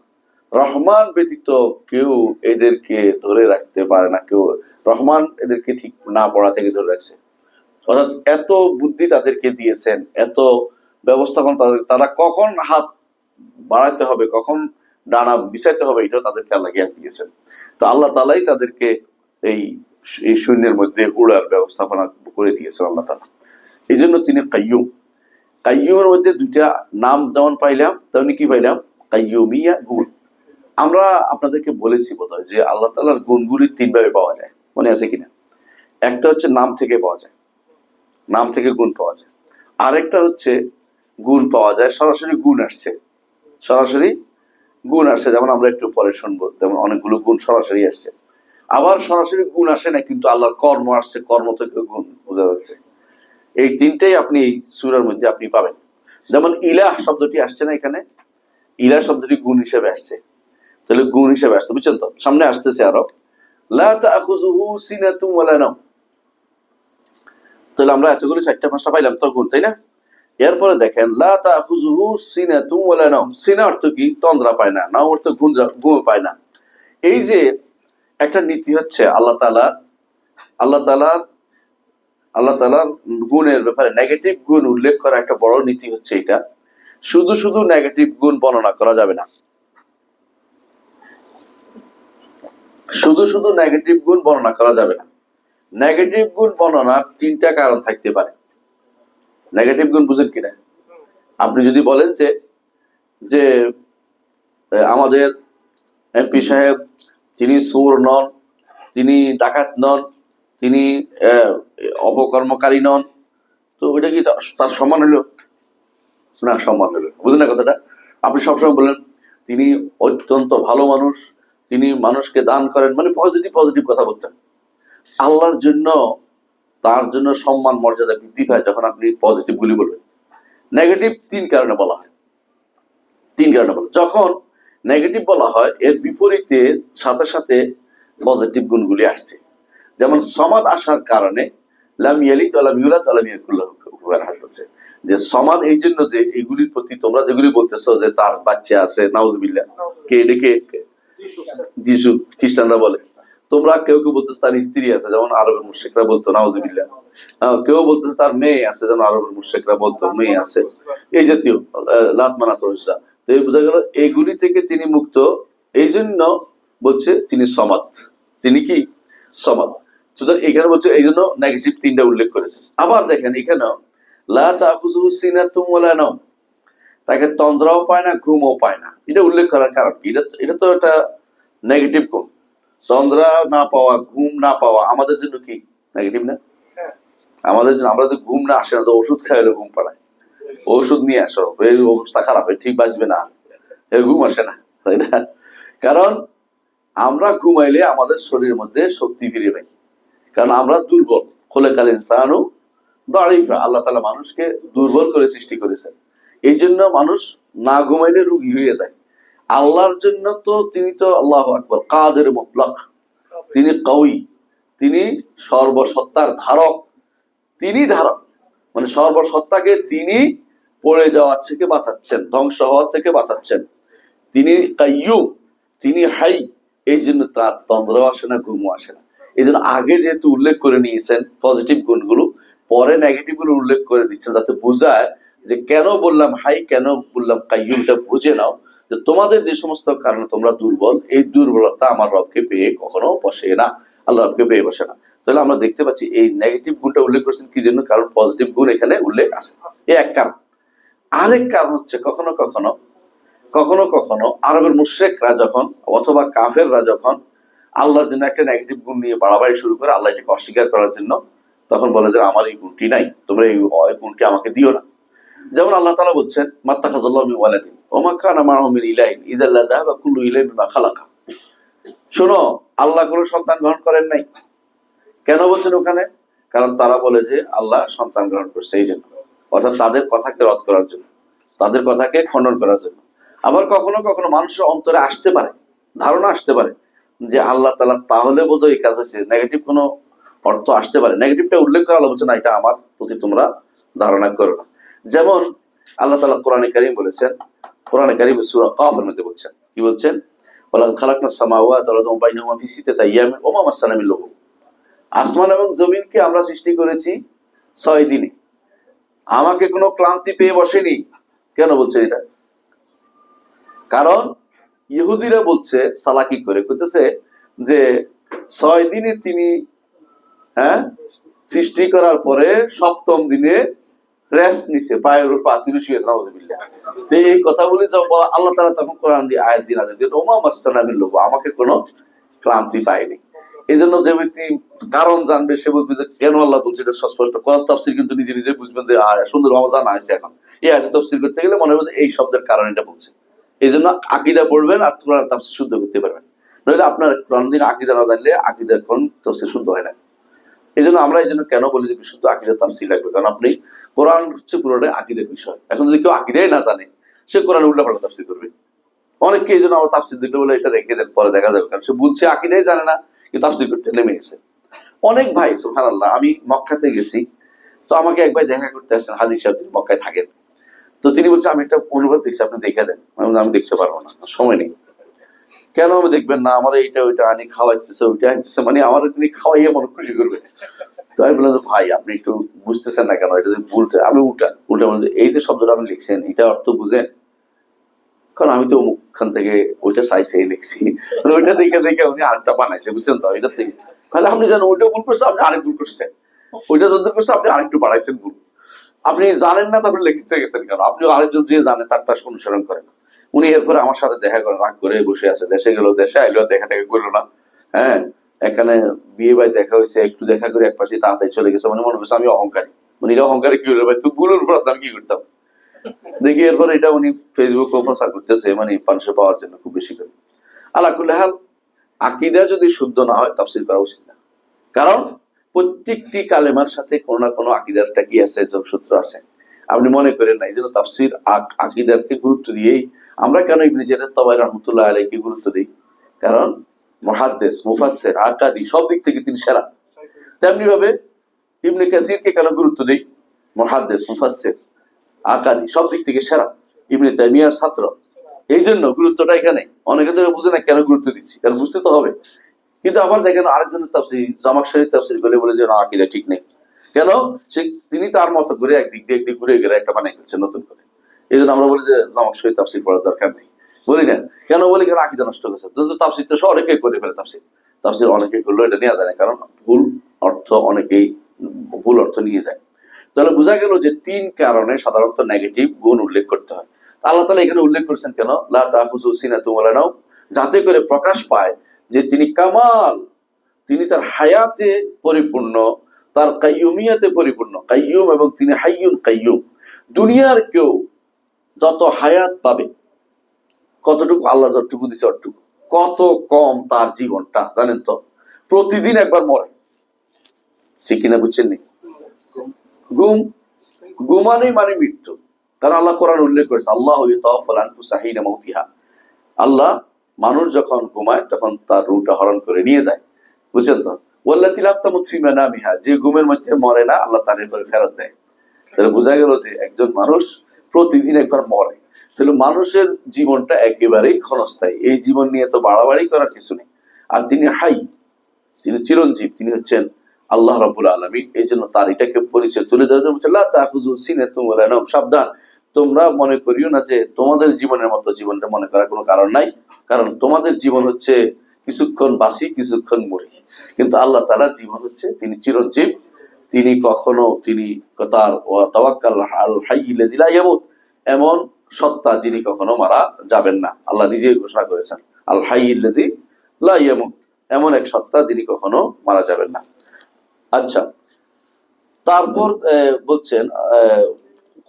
রহমান ব্যতীত কেউ এদেরকে ধরে রাখতে পারে না, কেউ রহমান এদেরকে ঠিক না পড়া থেকে ধরে রাখছে। অর্থাৎ এত বুদ্ধি তাদেরকে দিয়েছেন, এত ব্যবস্থাপনা তারা কখন হাত বাড়াতে হবে, কখন ডানা বিছাইতে হবে, এটাও তাদেরকে আল্লাহ জ্ঞান দিয়েছেন। তো আল্লাহ তাআলাই তাদেরকে এই এই শূন্যের মধ্যে উড়ার ব্যবস্থাপনা করে দিয়েছেন আল্লাহ তাআলা। এই জন্য তিনি কাইয়ুম। কাইয়ুমের মধ্যে 2টা নাম যেমন পাইলাম, তেমনি কি পাইলাম? কাইয়ুমিয়া গুণ। আমরা আপনাদেরকে বলেছি বোধহয় যে আল্লাহ তাআলার গুণগুলি 3 ভাবে পাওয়া যায়, মনে আছে কিনা? একটা হচ্ছে নাম থেকে পাওয়া যায়, নাম থেকে গুণ পাওয়া যায়। আরেকটা হচ্ছে গুণ পাওয়া যায় সরাসরি, গুণ আসছে, সরাসরি গুণ আসছে, যেমন আমরা একটু পরে শুনবো, যেমন অনেকগুলো গুণ সরাসরি আসছে। আবার সরাসরি গুণ আসে না, কিন্তু আল্লাহর কর্ম আসছে, কর্ম থেকে গুণ বোঝা যাচ্ছে। এই 3টাই আপনি এই সূরার মধ্যে আপনি পাবেন। যেমন ইলাহ শব্দটি আসছে না এখানে, ইলাহ শব্দটি গুণ হিসেবে আসছে, তাহলে গুণ হিসেবে আসছে, বুঝছেন তো? সামনে আসতেছে আরো লা তাখুযুহু সিনাতুম ওয়ালা নাওম। তাহলে আমরা এতগুলো 4টা 5টা পাইলাম তো গুণ, তাই না? এরপরে দেখেন লা তাখুযুহু সিনাতুম ওয়ালা নাওম। সিনা অর্থ কি? তন্দ্রা পায় না, নাওম অর্থ ঘুম পায় না। এই যে একটা নীতি হচ্ছে আল্লাহ তাআলার গুণের ব্যাপারে নেগেটিভ গুণ উল্লেখ করা একটা বড় নীতি হচ্ছে এটা। শুধু শুধু নেগেটিভ গুণ বর্ণনা করা যাবে না, শুধু শুধু নেগেটিভ গুণ বর্ণনা করা যাবে না। নেগেটিভ গুণ বর্ণনার 3টা কারণ থাকতে পারে। নেগেটিভ গুণ বুঝেন কিনা? আপনি যদি বলেন যে যে আমাদের এমপি সাহেব তিনি চোর নন, তিনি ডাকাত নন, তিনি অপকর্মকারী নন, তো ওইটা কি তার সম্মান হলো? না, সম্মান হলো। বুঝলেন না কথাটা? আপনি সবসময় বলেন তিনি অত্যন্ত ভালো মানুষ, তিনি মানুষকে দান করেন, মানে পজিটিভ পজিটিভ কথা বলতেন। আল্লাহর জন্য তার জন্য সম্মান মর্যাদা বৃদ্ধি পায় যখন আপনি পজিটিভ গুলি বলবেন। নেগেটিভ 3 কারণে বলা হয়, 3 কারণে বলা। যখন নেগেটিভ বলা হয় এর বিপরীতে সাথে সাথে পজিটিভ গুণগুলি আসছে। যেমন সমাদ আসার কারণে লাম ইয়ালিদ ওয়া লাম ইউলাদ ওয়া লাম ইয়াকুল লাহু কুফুয়ান আহাদ আছে, যে সমাদ এই জন্য যে এগুলির প্রতি তোমরা যেগুলি বলতেছো যে তার বাচ্চা আছে, নাউজুবিল্লাহ, কে ডেকে যিশু খ্রিস্টানরা বলে, তোমরা কেউ কেউ বলতেছো তার স্ত্রী আছে, যেমন আরবের মুশরিকরা বলতো নাউজুবিল্লাহ, কেউ বলতেছে তার মেয়ে আছে, যেমন আরবের মুশরিকরা বলতো মেয়ে আছে, এই জাতীয় লাত মানাত উজ্জা। তো এই বোঝা গেল এগুলি থেকে তিনি মুক্ত, এই জন্য বলছে তিনি সমাদ। তিনি কি? সমাদ। সুতরাং এখানে বলছে এই জন্য নেগেটিভ তিনটা উল্লেখ করেছে। আবার দেখেন এখানে লা তাখুযুহু সিনাতুম ওয়ালা নাওম, তাকে তন্দ্রাও পায় না, ঘুমও পায় না। এটা উল্লেখ করার কারণ কি? এটা তো একটা নেগেটিভ গুণ। তন্দ্রা না পাওয়া, ঘুম না পাওয়া আমাদের জন্য কি নেগেটিভ না? আমাদের জন্য, আমরা যদি ঘুম না আসে না তো ওষুধ খাইলে ঘুম পাড়ায়, ওষুধ নিয়ে আসো, এই অবস্থা খারাপ, ঠিক বাঁচবে না, এর ঘুম আসে না, তাই না? কারণ আমরা ঘুমাইলে আমাদের শরীরের মধ্যে শক্তি ফিরে পাই, কারণ আমরা দুর্বল। খোলেকাল ইনসানু দাঈফা, আল্লাহ তাআলা মানুষকে দুর্বল করে সৃষ্টি করেছেন। এই জন্য মানুষ না ঘুমাইলে রোগী হয়ে যায়। আল্লাহর জন্য তো তিনি তো আল্লাহু আকবার কাদের মুতলাক, তিনি কাউই, তিনি সর্বসত্তার ধারক, তিনি ধারক, মানে সর্বসত্তাকে তিনি পড়ে যাওয়ার থেকে বাঁচাচ্ছেন, ধ্বংস হওয়ার থেকে বাঁচাচ্ছেন। তিনি কাইয়ুম, তিনি হাই, এই জন্য তার তন্দ্রাও আসে না, ঘুমও আসে না। এই জন্য আগে যেহেতু উল্লেখ করে নিয়েছেন পজিটিভ গুণগুলো, পরে নেগেটিভ গুলো উল্লেখ করে দিচ্ছেন, যাতে বোঝায় যে কেন বললাম হাই, কেন বললাম কাইয়ুমটা বুঝে নাও, যে তোমাদের যে সমস্ত কারণে তোমরা দুর্বল, এই দুর্বলতা আমার রবকে পেয়ে কখনো বসে না, আল্লাহ রবকে পেয়ে বসে না। তাহলে আমরা দেখতে পাচ্ছি এই নেগেটিভ গুণটা উল্লেখ করছেন কি জন্য? কারণ পজিটিভ গুণ এখানে উল্লেখ আছে, এই এক কারণ। আরেক কারণ হচ্ছে কখনো কখনো কখনো কখনো আরবের মুশরিকরা যখন, অথবা কাফেররা যখন আল্লাহর জন্য একটা নেগেটিভ গুণ নিয়ে বাড়াবাড়ি শুরু করে, আল্লাহ এটাকে অস্বীকার করার জন্য, তখন বলে যে আমার এই গুণটি নাই, তোমরা এই গুণটি আমাকে দিও না। যেমন আল্লাহ তাআলা বলছেন মাত্তাখাযাল্লাহু মিন ওয়ালাদিন ওয়া মা কানা মাআহু মিন ইলাহিন ইযা লাযাহাবা কুল্লু ইলাহিন বিমা খালাকা। শোনো, আল্লাহ কোনো সন্তান গ্রহণ করেন নাই। কেন বলছেন ওখানে? কারণ তারা বলে যে আল্লাহ সন্তান গ্রহণ করছে, এই জন্য, অর্থাৎ তাদের কথাকে রদ করার জন্য, তাদের কথাকে খণ্ডন করার জন্য। আবার কখনো কখনো মানুষের অন্তরে আসতে পারে, ধারণা আসতে পারে যে আল্লাহ তাআলা তাহলে বোধহয় এই কাজ হয়েছে, নেগেটিভ কোনো অর্থ আসতে পারে। নেগেটিভটা উল্লেখ করা হচ্ছে না, এটা আমার প্রতি তোমরা ধারণা করো না। যেমন আল্লাহ তাআলা কোরআনে কারীম বলেছেন, কোরআনে কারীম সূরা কাফের মধ্যে বলছেন, কি বলছেন? ওয়ালাকাদ খালাকনাস সামাওয়াতি ওয়াল আরদা ওয়া বাইনাহুমা ফি সিত্তাতি আইয়ামিন ওয়া মা মাসসানা মিন লুগুব। আসমান এবং জমিনকে আমরা সৃষ্টি করেছি 6 দিনে, আমাকে কোনো ক্লান্তি পেয়ে বসেনি। কেন বলছে এটা? কারণ ইহুদিরা বলছে সালাকি করে, কইতেছে যে 6 দিনে তিনি সৃষ্টি করার পরে 7ম দিনে রেস্ট নিছে, পায়ের উপর পা তুলে শুয়েছে, নাউযুবিল্লাহ। তো এই কথাগুলি আল্লাহ তাআলা তখন কোরআন দিয়ে আয়াত দিয়ে নাযিল করেন, ওমা মাসসানা মিন লুগুব, আমাকে কোনো ক্লান্তি পায়নি। এই জন্য যে ব্যক্তি কারণ জানবে সে বুঝবে যে কেন আল্লাহ বলছে, এটা স্পষ্ট। কোরআন তাফসীর কিন্তু নিজে নিজে বুঝবেন যে সুন্দর ভাবে জানা আছে। এখন এই আয়াত তাফসীর করতে গেলে মনে হবে যে এই শব্দের কারণ এটা বলছে। এই জন্য আকীদা পড়বেন আর কোরআন তাফসীর শুদ্ধ করতে পারবেন, নইলে আপনার কোরআন দিন আকীদা না জানলে আকীদার কোন তাফসীর শুদ্ধ হয় না। এই জন্য আমরা এই জন্য কেন বলি যে বিশুদ্ধ আকীদা তাফসীর লাগবে, কারণ আপনি কোরআন হচ্ছে পুরোটাই আকীদার বিষয়। এখন যদি কেউ আকীদাই না জানে, সে কোরআন উল্টাপাল্টা তাফসীর করবে। অনেককে এই জন্য আমরা তাফসীর দেখলে বলে এটা রেখে দেন, পরে দেখা যাবে, কারণ সে বলছে আকীদাই জানে না, কিন্তু তাফসীর করতে নেমে গেছে। অনেক ভাই সুবহানাল্লাহ, আমি মক্কাতে গেছি, তো আমাকে এক ভাই দেখা করতে আসছেন, হাজী সাহেব, তিনি মক্কায় থাকেন। তো তিনি বলছে আমি একটা অনুবাদ দেখছি, আপনি দেখে দেন। আমি দেখতে পারবো না, সময় নেই। কেন আমি দেখবেন না, আমার এইটা ওইটা আনি খাওয়াইতেছে, ওইটা আনতেছে, মানে আমার তিনি খাওয়াইয়ে মনে খুশি করবে। তো আমি বললাম ভাই আপনি একটু বুঝতেছেন না কেন, এটা ভুলটা। আমি উল্টা বলতে, এই যে শব্দটা আপনি লিখছেন এটা অর্থ বুঝেন? কারণ আমি তো মুখখান থেকে ওইটা চাইছে লিখছি, ওইটা দেখে দেখে উনি আরেকটা বানাইছে, বুঝছেন তো, এটা থেকে। তাহলে আপনি জানেন ওইটা ভুল করছে, আপনি আরেক ভুল করছেন, ওইটা যত করছে আপনি আরেকটু বাড়াইছেন ভুল। আপনি জানেন না, তারপরে লিখতে গেছেন কেন? আপনি আরেকজন যে জানে তার কাজ অনুসরণ করেন। উনি এরপরে আমার সাথে দেখা করেন, রাগ করে বসে আছে, দেশে গেল, দেশে আইলো, দেখা টেকা করলো না। হ্যাঁ, এখানে বিয়ে ভাই দেখা হয়েছে, একটু দেখা করে এক পাশে তাড়াতাড়ি চলে গেছে, মানে মনে করছে আমি অহংকারী। মানে এটা অহংকারী কি হলো ভাই, তুই ভুলের উপর আমি কি করতাম। দেখি এরপরে এটা উনি ফেসবুকে প্রচার করতেছে, মানে মানুষের পাওয়ার জন্য খুব বেশি করে। আল্লাহ কুল্লি হাল, আকীদা যদি শুদ্ধ না হয় তাফসীর করা উচিত না। কারণ প্রত্যেকটি কালেমার সাথে কোনো না কোনো আকীদারটা কি আছে, যোগসূত্র আছে। আপনি মনে করেন না, এই জন্য তাফসীর আকীদারকে গুরুত্ব দিয়েই আমরা কেন ইবনে জারীর তাবারী রাহমাতুল্লাহ আলাইহি গুরুত্ব দিই? কারণ মুহাদ্দিস, মুফাসসির, আকাদি সব দিক থেকে তিনি সেরা। তেমনি ভাবে ইবনে কাসিরকে কেন গুরুত্ব দেই? মুহাদ্দিস, মুফাসসির, আকাদি সব দিক থেকে সেরা, ইবনে তাইমিয়ার ছাত্র। এই জন্য গুরুত্বটা এখানে। অনেকে তো বুঝে না কেন গুরুত্ব দিচ্ছি, কারণ বুঝতে তো হবে। কিন্তু আবার দেখেন আরেকজনের তাফসীর, জামাখশরীর তাফসীর বলে যে না আকীদা ঠিক নেই। কেন? তিনি তার মতো করে একদিক ঘুরে গেলে একটা বানাই ফেলছে নতুন করে। এই জন্য আমরা বলি যে জামাখশরীর তাফসীর পড়ার দরকার নেই, বলি না। কেন বলি? কারণ আকীদা নষ্ট হয়েছে। তাফসীর তো অনেকে করে ফেলে তাফসীর, তাফসীর অনেকে করলো, এটা নেওয়া যায় না, কারণ ভুল অর্থ অনেকেই ভুল অর্থ নিয়ে যায়। তাহলে বোঝা গেল যে 3 কারণে সাধারণত নেগেটিভ গুণ উল্লেখ করতে হয়। আল্লাহ তাআলা এখানে উল্লেখ করেছেন কেন, লা তাখুযু সিনাতুন ওয়ালা নাওম, যাতে করে প্রকাশ পায় যে তিনি কামাল, তিনি তার হায়াতে পরিপূর্ণ, তার কাইয়ুমিয়াতে পরিপূর্ণ, কাইয়ুম, এবং তিনি হাইয়ুন কাইয়ুম। দুনিয়ার কেউ যত হায়াত পাবে, কতটুকু আল্লাহ যতটুকু দিছে অতটুকু, কত কম তার জীবনটা জানেন তো, প্রতিদিন একবার মরে, ঠিক কিনা বুঝছেন নি? ঘুম, ঘুমানেই মানে মৃত্যু। কারণ আল্লাহ কোরআন উল্লেখ করেছে, আল্লাহ ইয়াতাওয়াফাল আনফুসা হিনা মাউতিহা, আল্লাহ মানুষ যখন ঘুমায় তখন তার রূহটা হরণ করে নিয়ে যায়, বুঝছেন তো? ওয়াল্লাতী লা তামুতু ফী মানামিহা, যে ঘুমের মধ্যে মরে না আল্লাহ তার উপরে ফেরত দেয়। তাহলে বোঝা গেল যে একজন মানুষ প্রতিদিন একবার মরে। তাহলে মানুষের জীবনটা একেবারেই ক্ষণস্থায়ী, এই জীবন নিয়ে তো বাড়াবাড়ি করার কিছু নেই। আর তিনি হাই, তিনি চিরঞ্জীব, তিনি হচ্ছেন আল্লাহ রাব্বুল আলামিন। এই জন্য তার এটাকে পরিচয় তুলে দেওয়া হচ্ছে, লা তাখুযু সিনাতুন ওয়ালা নাওম, সাবধান, তোমরা মনে করিও না যে তোমাদের জীবনের মতো জীবনটা মনে করার কোনো কারণ নাই, কারণ তোমাদের জীবন হচ্ছে কিছুক্ষণ বাঁচি কিছুক্ষণ মরি, কিন্তু আল্লাহ তাআলার জীবন হচ্ছে তিনি চিরঞ্জীব, তিনি কখনো, তিনি তার তাওয়াক্কাল আল হাইয়্যিল্লাযী লা ইয়ামুত, এমন সত্তা যিনি কখনো মারা যাবেন না। আল্লাহ নিজেই ঘোষণা করেছেন আল হাইয়্যিল্লাযী লা ইয়ামুত, এমন এক সত্তা যিনি কখনো মারা যাবেন না। আচ্ছা, তারপর বলছেন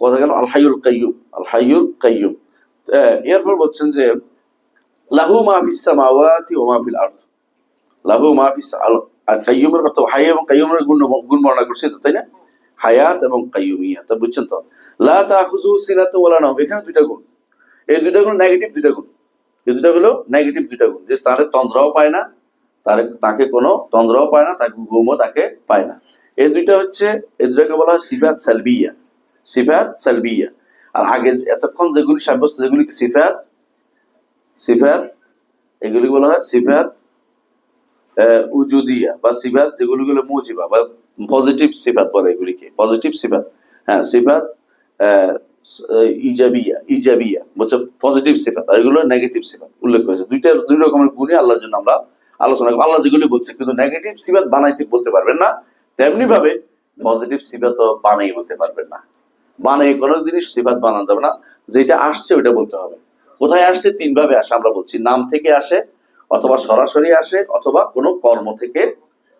কথা গেল আল হাইয়ুল কাইয়ুম, আল হাইয়ুল কাইয়ুম। এরপর বলছেন যে লাহু মা ফিস সামাওয়াতি ওয়া মা ফিল আরদ, লাহু মা ফিস, আর কাইয়ুমের কথা, হাই এবং কাইয়ুমের গুণ বর্ণনা করছে তো, তাই না? হায়াত এবং কাইয়ুমিয়া, তা বুঝছেন তো? লা তাখুযু সিনাতুন ওয়ালা নাওম, এখানে দুইটা গুণ, এই দুইটা গুণ নেগেটিভ দুইটা গুণ, এই দুইটা হলো নেগেটিভ দুইটা গুণ, যে তার তন্দ্রাও পায় না, তাকে কোনো তন্দ্রাও পায় না, তাকে ঘুমও তাকে পায় না। এই দুইটা হচ্ছে, এই দুইটাকে বলা হয় সিফাত সালবিয়া, সিফাত সালবিয়া। আর আগে এতক্ষণ যেগুলি সাব্যস্ত, যেগুলি সিফাত, সিফাত এগুলি বলা হয় সিফাত উজুদিয়া, বা সিফাত যেগুলি গুলো মুজিবা বা পজিটিভ সিফাত বলে, এগুলিকে পজিটিভ সিফাত। হ্যাঁ, সিফাত ইজাবিয়া, ইজাবিয়া বলছে পজিটিভ সিফাত, আর এগুলো নেগেটিভ সিফাত উল্লেখ করেছে। দুই রকমের গুণই আল্লাহর জন্য আমরা আলোচনা করব। আল্লাহ যেগুলি বলছে, কিন্তু নেগেটিভ সিফাত বানাইতে বলতে পারবেন না, তেমনি ভাবে পজিটিভ সিফাত বানাই বলতে পারবেন না। বানাই কোনো জিনিস সিফাত বানানো যাবে না, যেটা আসছে ওইটা বলতে হবে। কোথায় আসছে? 3 ভাবে আসে, আমরা বলছি নাম থেকে আসে, অথবা সরাসরি আসে, অথবা কোনো কর্ম থেকে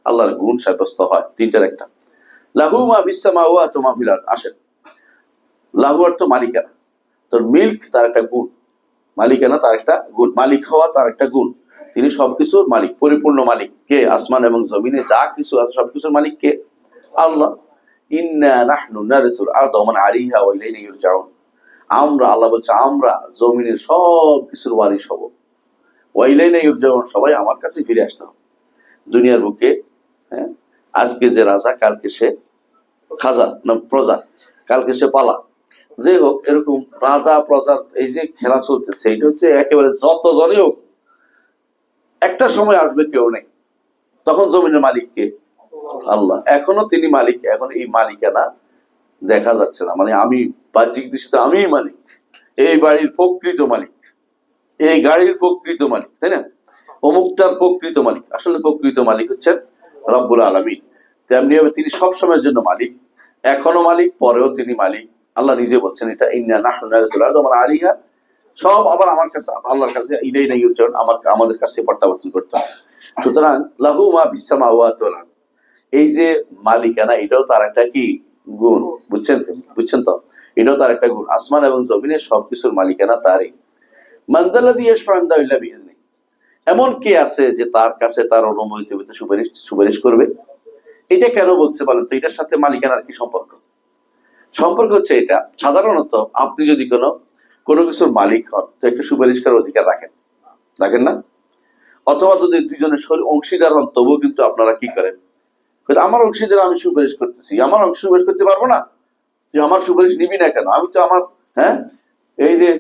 আল্লাহর গুণ সাব্যস্ত হয়, তিনটার একটা। লাহু মা ফিস সামাওয়াতি ওয়া মা ফিল আরদ, আসে লাহু অর্থ মালিকানা, তো মিল্ক তার একটা গুণ, মালিকানা তার একটা গুণ, মালিক হওয়া তার একটা গুণ। তিনি সবকিছুর মালিক, পরিপূর্ণ মালিক। কে? আসমান এবং জমিনে যা কিছু আছে সবকিছুর মালিক কে? আল্লাহ। ইন্না নাহনু নারিসুল আরদা ওয়া মান আলাইহা ওয়া ইলাইনা ইরজাউন, আমরা, আল্লাহ বলছে, আমরা জমিনের সব কিছুর ওয়ারিশ হব, ওয়া ইলাইনা ইরজাউন, সবাই আমার কাছে ফিরে আসতে হবে। দুনিয়ার বুকে, হ্যাঁ, আজকে যে রাজা কালকে সে খাজা না প্রজা, কালকে সে পালা, যে হোক, এরকম রাজা প্রজার এই যে খেলা চলতেছে, এটা হচ্ছে একেবারে যতজনই হোক, একটা সময় আসবে কেউ নেই, তখন জমিনের মালিক কে? আল্লাহ। এখনো তিনি মালিক, এখন এই মালিকানা দেখা যাচ্ছে না, মানে আমি বাহ্যিক দৃষ্টিতে আমি মালিক, এই বাড়ির প্রকৃত মালিক, এই গাড়ির প্রকৃত মালিক, তাই না? অমুকটার প্রকৃত মালিক, আসলে প্রকৃত মালিক হচ্ছেন রব্বুল আলামিন। তেমনি ভাবে তিনি সবসময়ের জন্য মালিক, এখনো মালিক, পরেও তিনি মালিক। আল্লাহ নিজে বলছেন এটা, ইন্না নাহনু নারিসুল আরদা ওয়া মান আলাইহা, সব আবার আমার কাছে, আল্লাহর কাছে, ইলাইনা ইরজাউন, আমাদের কাছে প্রত্যাবর্তন করতে হবে। সুতরাং লাহু মা ফিস সামাওয়াতি ওয়াল আরদ, এই যে মালিকানা, এটাও তার একটা কি গুণ, বুঝছেন তো? এটাও তার একটা গুণ, আসমান এবং জমিনের সবকিছুর মালিকানা তারই। মান যাল্লাযী ইয়াশফা'ু ইনদাহু ইল্লা বিইজনিহি, এমন কে আছে যে তার কাছে তার অনুমতিতে সুপারিশ করবে? এটা কেন বলছে বলেন তো? এটার সাথে মালিকানার কি সম্পর্ক? সম্পর্ক হচ্ছে এটা, সাধারণত আপনি যদি কোনো কিছুর মালিক হন, তো একটা সুপারিশ করার অধিকার রাখেন, রাখেন না? অথবা যদি দুজনের অংশীদার হন, তবুও কিন্তু আপনারা কি করেন? আমার অংশীদার, আমি সুপারিশ করতেছি, আমার অংশ সুপারিশ করতে পারবো না, তুই আমার সুপারিশ নিবি না কেন? আমি তো আমার, হ্যাঁ, এই যে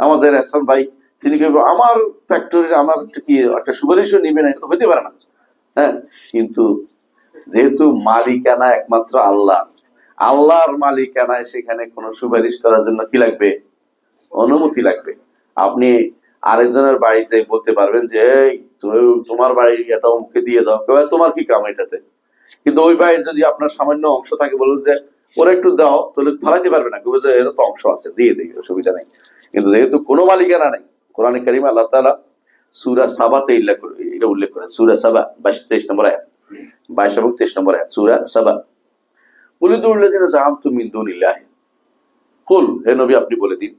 আমাদের হাসান ভাই, তিনি কেবল আমার ফ্যাক্টরির আমার কি একটা সুপারিশও নিবে না, এটা তো হইতে পারে না। হ্যাঁ, কিন্তু যেহেতু মালিকানা একমাত্র আল্লাহ, আল্লাহর মালিকানায় সেখানে কোনো সুপারিশ করার জন্য কি লাগবে? অনুমতি লাগবে। আপনি আরেকজনের বাড়িতে বলতে পারবেন যে, এই তো তোমার বাড়ি এটা অমুককে দিয়ে দাও, তোমার কি কাম এটাতে? কিন্তু ওই বাড়ির যদি আপনার সামান্য অংশ থাকে, বলুন যে ওরা একটু দাও, তাহলে ফালাইতে পারবে না, কেউ এর তো অংশ আছে, দিয়ে দিই, অসুবিধা নেই। কিন্তু যেহেতু কোনো মালিকানা নেই, কোরআনে কারিমে আল্লাহ তাআলা সূরা সাবাতে এটা উল্লেখ করেন। সূরা সাবা 22-23 নম্বর আয়াত, 22 এবং 23 নম্বর আয়াত, সূরা সাবা। উলিদুল লাযিনা যাআমতুম মিন দুনিল্লাহ, কুল, হে নবী আপনি বলে দিন,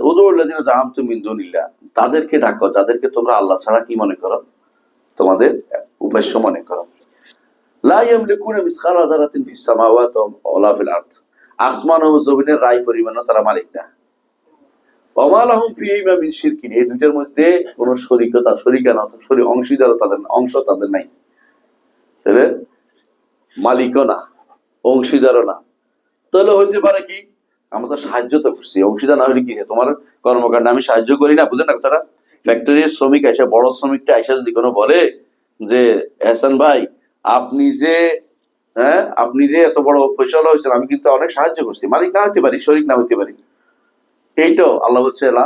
উদুল লাযিনা যাআমতুম মিন দুনিল্লাহ, তাদেরকে ডাকো যাদেরকে তোমরা আল্লাহ ছাড়া কি মনে করো, তোমাদের উপাস্য মনে করো। লা ইয়ামলিকুনা মিসকালা যারাতিন ফিস সামাওয়াতি ওয়ালা ফিল আরদ, আসমান ও জমিনের রায় পরিমাণও তারা মালিক না। ওয়া মা লাহুম ফীহিমা মিন শিরকিন, এই দুইটার মধ্যে কোনো শরীকানা অংশীদারও তাদের নাই। তাহলে মালিকও না, অংশীদারও না। তাহলে হইতে পারে কি, আমরা তো সাহায্য তো করছি, অংশীদার না হলে কি, তোমার কর্মকাণ্ডে আমি সাহায্য করি না, বুঝেন না কথাটা? ফ্যাক্টরির শ্রমিক এসে, বড় শ্রমিকটা এসে যদি কোনো বলে যে এহসান ভাই আপনি যে এত বড় ফয়সালা হয়েছেন, আমি কিন্তু অনেক সাহায্য করছি, মালিক না হতে পারি, শরীক না হতে পারি, এইটাও আল্লাহ বলছে লা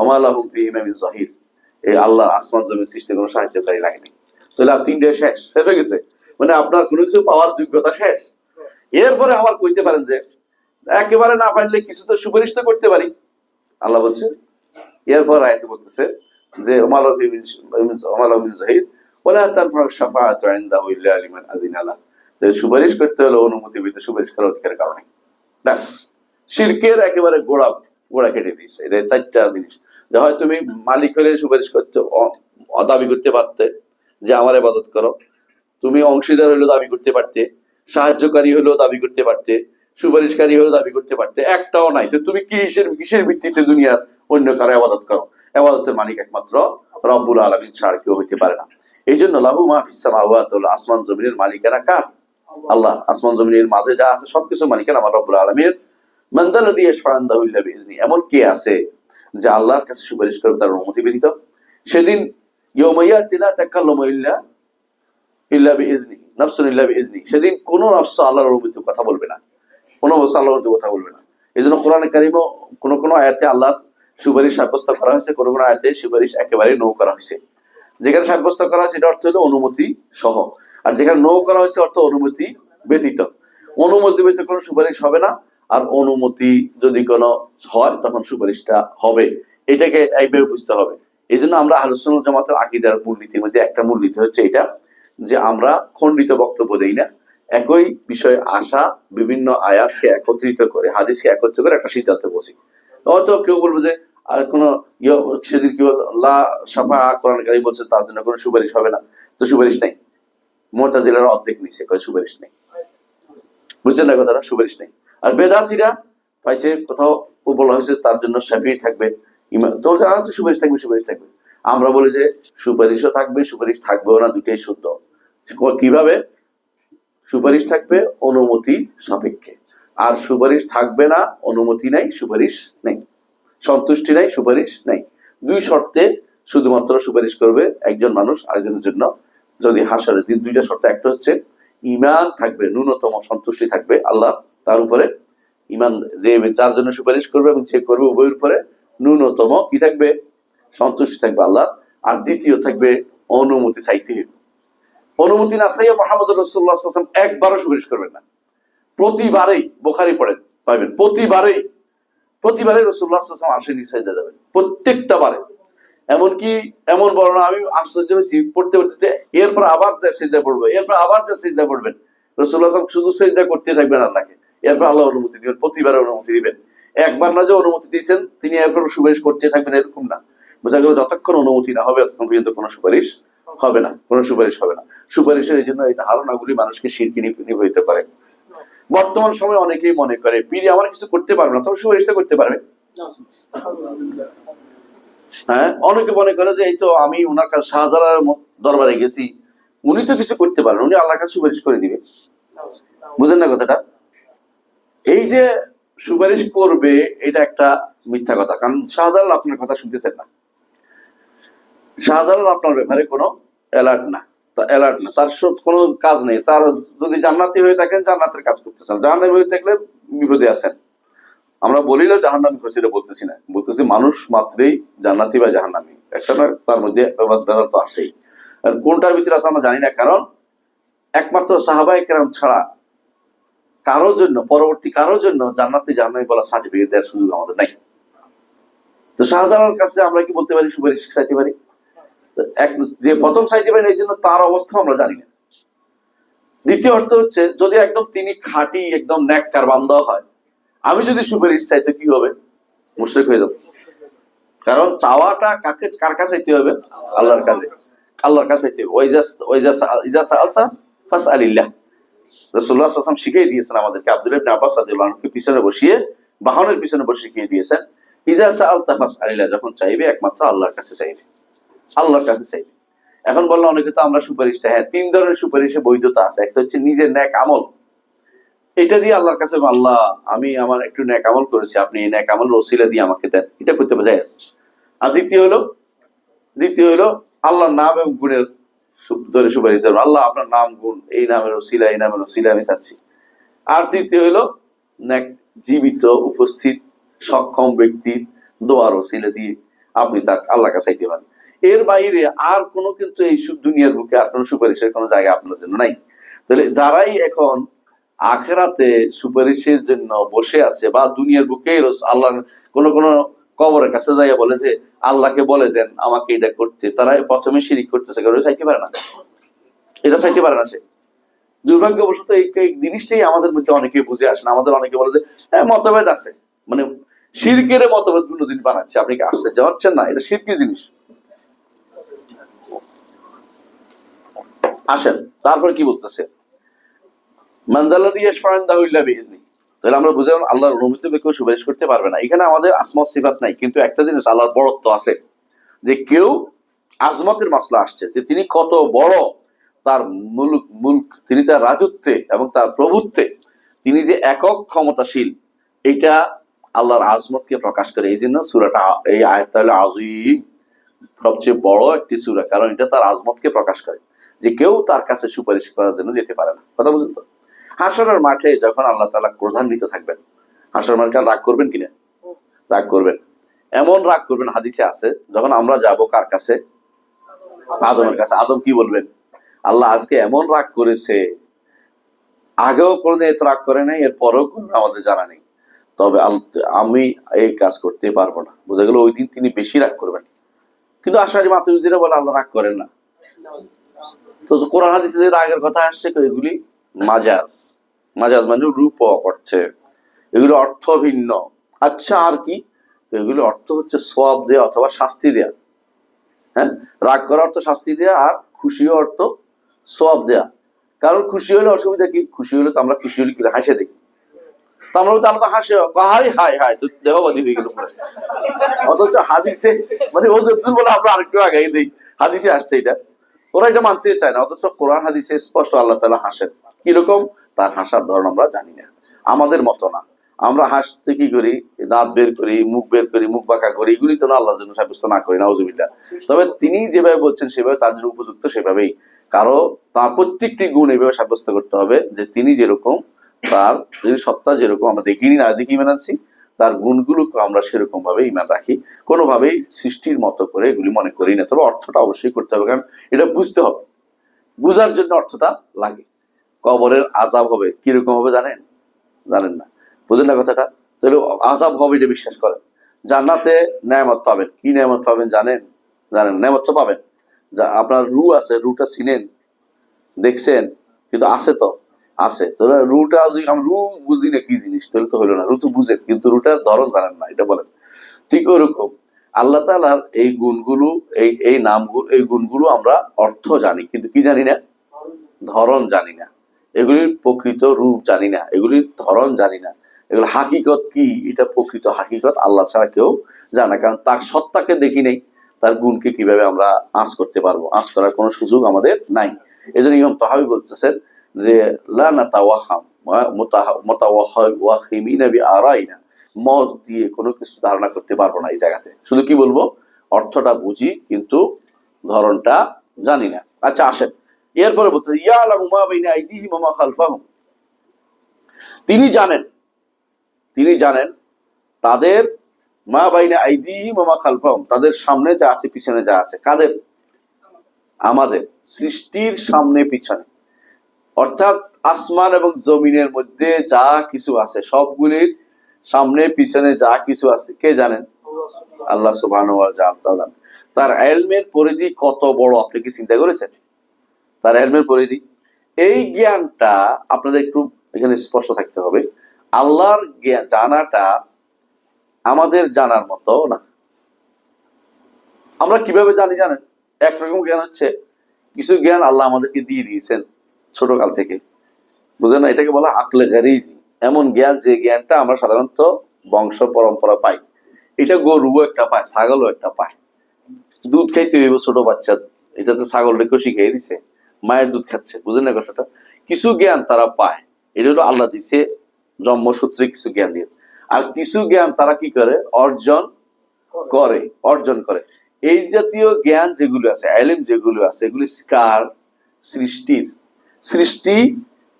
ওমা লাহুম ফীহিমা মিন যাহির, এই আল্লাহ আসমান জমিন সৃষ্টি কোনো সাহায্যকারী লাগেনি। তাহলে আর তিনটে শেষ হয়ে গেছে, মানে আপনার কোনো কিছু পাওয়ার যোগ্যতা শেষ। এরপরে আবার কইতে পারেন যে একেবারে না পারলে কিছু তো সুপারিশ তো করতে পারি, আল্লাহ বলছে। এরপর আয়াতে বলতেছে যে ওমা লাহুম মিন যাহির ওয়ালা তানফাউ শাফাআতু ইনদাহু ইল্লা লিমান আযিনা লাহু, সুপারিশ করতে হলে অনুমতি পেতে সুপারিশ করার অধিকারের কারণে। ব্যাস, শিরকের একেবারে গোড়া কেটে দিয়েছে। এটা চারটা জিনিস, যে হয় তুমি মালিক হলে সুপারিশ করতে দাবি করতে পারতে যে আমার ইবাদত করো, তুমি অংশীদার হলেও দাবি করতে পারতে, সাহায্যকারী হলেও দাবি করতে পারতে, সুপারিশকারী হলেও দাবি করতে পারতে, একটাও নাই। তো তুমি কিসের ভিত্তিতে দুনিয়ার অন্য কারো ইবাদত করো? ইবাদতের মালিক একমাত্র রব্বুল আলামিন ছাড়া কেউ হইতে পারে না। এই জন্য লাহু মা ফিস সামাওয়াতি ওয়াল, আসমান জমিনের মালিকানা কার? আল্লাহ। আসমান জমিনের মাঝে যা আছে সবকিছু মালিকানা আমার রব্বুল আলামিনের। মান যাল্লাযী ইয়াশফা'ু ইনদাহু ইল্লা বিইজনি, এমন কে আছে যে আল্লাহর কাছে সুপারিশ করবে তার অনুমতি ব্যতীত? সেদিন ইয়াউমা ইয়াতি লা তাকাল্লামু ইল্লা বিইজনি, নাফসুন ইল্লা বিইজনি, সেদিন কোন নফস আল্লাহর অনুমতিতে কথা বলবে না, কোন নফস আল্লাহর অনুমতিতে কথা বলবে না। এজন্য কোরআনে কারীমে কোন আয়াতে আল্লাহর সুপারিশ সাব্যস্ত করা হয়েছে, কোন আয়াতে সুপারিশ একেবারে নো করা হয়েছে। যেখানে সাব্যস্ত করা হয়েছে এটা অর্থ হলো অনুমতি সহ, আর যেখানে নো করা হয়েছে অর্থ অনুমতি ব্যতীত। অনুমতি ব্যতীত কোনো সুপারিশ হবে না, আর অনুমতি যদি কোনো হয় তখন সুপারিশটা হবে। এটাকে এইভাবে বুঝতে হবে। এই জন্য আমরা আহলুস সুন্নাহ ওয়াল জামাতের আকীদার মূলনীতির মধ্যে একটা মূলনীতি হচ্ছে এটা, যে আমরা খণ্ডিত বক্তব্য দেই না, একই বিষয়ে আসা বিভিন্ন আয়াতকে একত্রিত করে, হাদিসকে একত্রিত করে একটা সিদ্ধান্তে বসি। হয়তো কেউ বলবে যে কোনো সেদিন কি লা শাফা, কোরআন কারীম বলছে তার জন্য কোনো সুপারিশ হবে না, তো সুপারিশ নাই। মুতাজিলারা অর্ধেক নিছে, কয় সুপারিশ নেই। বুঝছেন না কথাটা? সুপারিশ নেই। আর বেদাতীরা পাইছে কোথাও বলা হয়েছে তার জন্য শাফিঈ থাকবে, তো সুপারিশ থাকবে। আমরা বলি যে সুপারিশও থাকবে, সুপারিশ থাকবেও না, দুটোই শুদ্ধ। কিভাবে? সুপারিশ থাকবে অনুমতি সাপেক্ষে, আর সুপারিশ থাকবে না অনুমতি নাই, সুপারিশ নেই, সন্তুষ্টি নাই, সুপারিশ নেই। দুই শর্তে শুধুমাত্র সুপারিশ করবে একজন মানুষ আরেকজনের জন্য যদি হাসরের দিন। দুইটা শর্ত, একটা হচ্ছে ঈমান থাকবে, ন্যূনতম সন্তুষ্টি থাকবে আল্লাহ তার উপরে, ঈমান যে যার জন্য সুপারিশ করবে এবং যে করবে উভয়ের উপরে ন্যূনতম কি থাকবে? সন্তুষ্টি থাকবে আল্লাহ। আর দ্বিতীয় থাকবে অনুমতি চাইতে হবে। অনুমতি না চাইয়া মুহাম্মদুর রাসূলুল্লাহ সাল্লাল্লাহু আলাইহি ওয়াসাল্লাম একবারও সুপারিশ করবেন না। প্রতিবারেই, বুখারী পড়েন পাবেন, প্রতিবারেই রাসূলুল্লাহ সাল্লাল্লাহু আলাইহি ওয়াসাল্লাম আরশে নিচে যাবেন, প্রত্যেকটা বারে। এমনকি এমন বর্ণনা আমি আশ্চর্য হয়েছি, পড়তে এরপর আবার যা সিজদা পড়বে, এরপর আবার যা সিজদা পড়বেন, রাসূলুল্লাহ সাল্লাল্লাহু আলাইহি ওয়াসাল্লাম শুধু সিজদা করতে থাকবেন আল্লাহকে, এরপর আল্লাহ অনুমতি দিবেন, প্রতিবার অনুমতি দিবেন। একবার না যে অনুমতি দিয়েছেন তিনি এরপর সুপারিশ করতে থাকবেন, এরকম না। বোঝা গেল যতক্ষণ অনুমতি না হবে ততক্ষণ পর্যন্ত কোনো সুপারিশ হবে না, কোনো সুপারিশ হবে না। সুপারিশের এই জন্য এই ধারণাগুলি মানুষকে শিরকে নিবৃত্ত করে। বর্তমান সময়ে অনেকেই মনে করে পীর আমার কিছু করতে পারবে না, তবে সুপারিশটা করতে পারবে। হ্যাঁ, অনেকে মনে করে যে এই তো আমি ওনার কাছে শাহজালালের দরবারে গেছি, উনি তো কিছু করতে পারেন, উনি আল্লাহর কাছে সুপারিশ করে দিবে। বুঝেন না কথাটা? এই যে সুপারিশ করবে এটা একটা মিথ্যা কথা, কারণ শাহজালাল আপনার কথা শুনতেছেন না, শাহজালাল আপনার ব্যাপারে কোনো অ্যালার্ট না, তার কোনো কাজ নেই। তার যদি জান্নাতি হয়ে থাকেন জান্নাতের কাজ করতেছেন, জাহান্নামী হয়ে থাকলে বিপদে আছেন। আমরা বলি না জাহান্নামী হয়েছে, এটা বলতেছি না, বলতেছি মানুষ মাত্রেই জান্নাতি বা জাহান্নামী, একটা না, তার মধ্যে ভেজাল তো আছেই। আর কোনটার ভিতরে আছে আমরা জানি না, কারণ একমাত্র সাহাবায়ে কেরাম ছাড়া কারোর জন্য, পরবর্তী কারোর জন্য জান্নাতে জান্নাতি বলা সার্টিফিকেট দেওয়ার সুযোগ আমাদের নাই। তো শাহজালালের কাছে আমরা কি বলতে পারি, সুপারিশ চাইতে পারি? এক যে প্রথম চাইতে পারেন এই জন্য তার অবস্থা আমরা জানি না। দ্বিতীয় অর্থ হচ্ছে, যদি একদম তিনি খাঁটি একদম নেককার বান্দা হয়, আমি যদি সুপারিশ চাই তো কি হবে? মুশরিক হয়ে যাবে। কারণ চাওয়াটা কার কাছে চাইতে হবে? আল্লাহর কাছে। আল্লাহর কাছে চাইতে হবে। ওয়াইজা সাআলতা ফাসআলিল্লাহ। রাসূলুল্লাহ সাল্লাল্লাহু আলাইহি ওয়াসাল্লাম শিখিয়ে দিয়েছেন আমাদেরকে, আব্দুল্লাহ ইবনে আব্বাস রাদিয়াল্লাহু আনহুকে পিছনে বসিয়ে, বাহনের পিছনে বসে শিখিয়ে দিয়েছেন, ইজা সাআলতা ফাসআলিল্লাহ, যখন চাইবে একমাত্র আল্লাহর কাছে চাইবে, আল্লাহর কাছে চাইবে। এখন বললাম অনেকে তো আমরা সুপারিশ চাই। হ্যাঁ, 3 ধরনের সুপারিশে বৈধতা আছে। একটা হচ্ছে নিজের নেক আমল, এটা দিয়ে আল্লাহর কাছে, আল্লাহ আমি আমার একটু নেক আমল করেছি, আপনি এই নেক আমল ওসিলা দিয়ে আমাকে দেন, এটা করতে পারে। আর দ্বিতীয় হলো আল্লাহর নাম এবং গুণের ধরে সুপারিশ দেবেন, আল্লাহ আপনার নাম গুণ, এই নামের ওসিলা, এই নামের ওসিলা আমি চাচ্ছি। আর তৃতীয় হলো নেক জীবিত উপস্থিত সক্ষম ব্যক্তির দোয়ার ওসিলা দিয়ে আপনি তার আল্লাহর কাছে চাইতে পারেন। এর বাইরে আর কোনো কিন্তু এই দুনিয়ার বুকে আর কোনো সুপারিশের কোনো জায়গা আপনার জন্য নাই। তাহলে যারাই এখন আখেরাতে সুপারিশের জন্য বসে আছে, বা দুনিয়ার বুকে আল্লাহ কোন কবরের কাছে যাইয়া বলে যে আল্লাহকে বলে দেন আমাকে এটা করতে, তারা প্রথমে শিরিক করতেছে, কারণ চাইতে পারে না, এটা চাইতে পারে না সে। দুর্ভাগ্যবশত এই জিনিসটাই আমাদের মধ্যে অনেকে বুঝে আসে না। আমাদের অনেকে বলে যে হ্যাঁ মতভেদ আছে, মানে শিরকের মতভেদ গুলো জিনিস বানাচ্ছে। আপনি কি আশ্চর্য হচ্ছেন না? এটা শিরকি জিনিস। আসেন তারপর কি বলতেছে, মানজাল্লাযী ইয়াশফা'উ ইল্লা বিইজনি। তাহলে আমরা বুঝলাম আল্লাহর অনুমতিতে কেউ সুপারিশ করতে পারবে না। এখানে আমাদের আসমত সিফাত নাই, কিন্তু একটা জিনিস আল্লাহর বড়ত্ব আছে, যে কেউ আজমতের মাসলা আসছে, যে তিনি কত বড়, তার মুলক, তিনি তার রাজত্বে এবং তার প্রভুত্বে তিনি যে একক ক্ষমতাশীল, এইটা আল্লাহর আজমতকে প্রকাশ করে। এই জন্য সূরাটা, এই আয়াতটা হলো আযীম, সবচেয়ে বড় একটি সূরা, কারণ এটা তার আজমতকে প্রকাশ করে, যে কেউ তার কাছে সুপারিশ করার জন্য যেতে পারে না। কথা বুঝলেন তো? হাসরের মাঠে যখন আল্লাহ তাআলা ক্রোধান্বিত থাকবেন, হাসরের মাঠে রাগ করবেন কিনা? রাগ করবেন। এমন রাগ করবেন, হাদিসে আছে, যখন আমরা যাব কার কাছে? আদমের কাছে। আদম কি বলবেন? আল্লাহ আজকে এমন রাগ করেছে, আগেও কোনোদিন এত রাগ করে নাই, এর পরেও কোনো আমাদের জানা নেই, তবে আমি এই কাজ করতে পারবো না। বোঝা গেল ওই দিন তিনি বেশি রাগ করবেন। কিন্তু আশারি মাতুরিদিরা বলে আল্লাহ রাগ করেন না। তো কোরআন হাদিসে যে রাগের কথা আসছে, এগুলি মাজাজ মানে রূপক অর্থে, এগুলো অর্থ ভিন্ন। আচ্ছা, আর কি? এগুলো অর্থ হচ্ছে সওয়াব দেয়া অথবা শাস্তি দেয়া। হ্যাঁ, রাগ করা অর্থ শাস্তি দেয়া, আর খুশি অর্থ সওয়াব দেয়া। কারণ খুশি হলে অসুবিধা কি? খুশি হলে তো আমরা খুশি হলে কি হাসে দেখি, তো আমরা তো আলাদা হাসে, হাই হাই হাই, তো দেহবাদী হয়ে গেল। অথচ হাদিসে, মানে ও যদ্দুর বলে আমরা আরেকটু আগাই দিই, হাদিসে আসছে এটা, ওরা এটা মানতে চায় না। অথচ কোরআন হাদিসে স্পষ্ট আল্লাহ তাআলা হাসেন। কিরকম? তার হাসার ধরন আমরা জানি না, আমাদের মতো না। আমরা হাসতে কি করি? দাঁত বের করি, মুখ বের করি, মুখ বাঁকা করি, এগুলি তো আল্লাহর জন্য সাব্যস্ত না করি, নাউজুবিল্লাহ। তবে তিনি যেভাবে বলছেন সেভাবে তার জন্য উপযুক্ত, সেভাবেই কারো তার প্রত্যেকটি গুণ এইভাবে সাব্যস্ত করতে হবে, যে তিনি যেরকম, তার যদি সত্তা যেরকম আমরা দেখিনি না দেখি ইমান আনছি, তার গুণগুলোকে আমরা সেরকম ভাবে ইমান রাখি, কোনোভাবেই সৃষ্টির মতো করে এগুলি মনে করি না। তবে অর্থটা অবশ্যই করতে হবে, কারণ এটা বুঝতে হবে, বুঝার জন্য অর্থটা লাগে। কবরের আযাব হবে, কিরকম হবে জানেন না? বুঝেন না কথাটা? তাহলে আযাব হবে এটা বিশ্বাস করেন। জান্নাতে নেয়ামত পাবেন, কি নেয়ামত পাবেন জানেন? নেয়ামত তো পাবেন। যা আপনার রু আছে, রুটা চিনেন, দেখছেন, কিন্তু আছে তো আছে। তাহলে রুটা যদি রু বুঝি না কি জিনিস, তাহলে তো হলো না। রু তো বুঝেন, কিন্তু রুটার ধরন জানেন না, এটা বলেন। ঠিক ওরকম আল্লাহ তাআলার এই গুণগুলো, এই নামগুলো, এই গুণগুলো আমরা অর্থ জানি, কিন্তু কি জানি না? ধরন জানি না। এগুলির প্রকৃত রূপ জানি না, এগুলির ধরন জানি না, এগুলো হাকিকত কি, এটা প্রকৃত হাকিকত আল্লাহ ছাড়া কেউ জানে না। কারণ তার সত্তাকে দেখি নেই, তার গুণকে কিভাবে আমরা আঁচ করতে পারবো? আঁচ করার কোনো সুযোগ আমাদের নাই। এই জন্য ইমাম তাহাবী বলতেছেন যে লা নাতাওয়াহাম মুতাওয়াহিমিনা বিআরাইনা, মত দিয়ে কোনো কিছু ধারণা করতে পারবো না। এই জায়গাতে শুধু কি বলবো? অর্থটা বুঝি, কিন্তু ধরনটা জানি না। আচ্ছা আসেন, এরপরে বলতেছে ইয়ালামু মা বাইনা আইদিহিম ওয়া মা খালফাহুম, তিনি জানেন তাদের মা বাইনা আইদিহিম ওয়া মা খালফাহুম, তাদের সামনে যা আছে পিছনে যা আছে। কাদের? আমাদের সৃষ্টির সামনে পিছনে, অর্থাৎ আসমান এবং জমিনের মধ্যে যা কিছু আছে সবগুলির সামনে পিছনে যা কিছু আছে কে জানেন? আল্লাহ সুবহানাহু ওয়া তাআলা। তার ইলমের পরিধি কত বড় আপনি কি চিন্তা করেছেন? তার ইলমের পরিধি, এই জ্ঞানটা আপনাদের একটু এখানে স্পষ্ট থাকতে হবে। আল্লাহর জ্ঞান জানাটা আমাদের জানার মতো না। আমরা কিভাবে জানি জানেন? একরকম জ্ঞান হচ্ছে, কিছু জ্ঞান আল্লাহ আমাদেরকে দিয়ে দিয়েছেন ছোটকাল থেকে, বুঝেন না? এটাকে বলা আকলে গারিজি, এমন জ্ঞান যে জ্ঞানটা আমরা সাধারণত বংশ পরম্পরা পাই। এটা গরুও একটা পায়, ছাগলও একটা পায়। দুধ খাইতে হইব ছোট বাচ্চা, এটা তো ছাগলটাকেও শিখিয়ে দিছে, মায়ের দুধ খাচ্ছে, বুঝেন না কথাটা? কিছু জ্ঞান তারা পায়, এটা হলো আল্লাহ দিছে জন্মসূত্রে কিছু জ্ঞান দিয়ে। আর কিছু জ্ঞান তারা কি করে? অর্জন করে। এই জাতীয় জ্ঞান যেগুলো আছে, ইলম যেগুলো আছে, এগুলি সৃষ্টি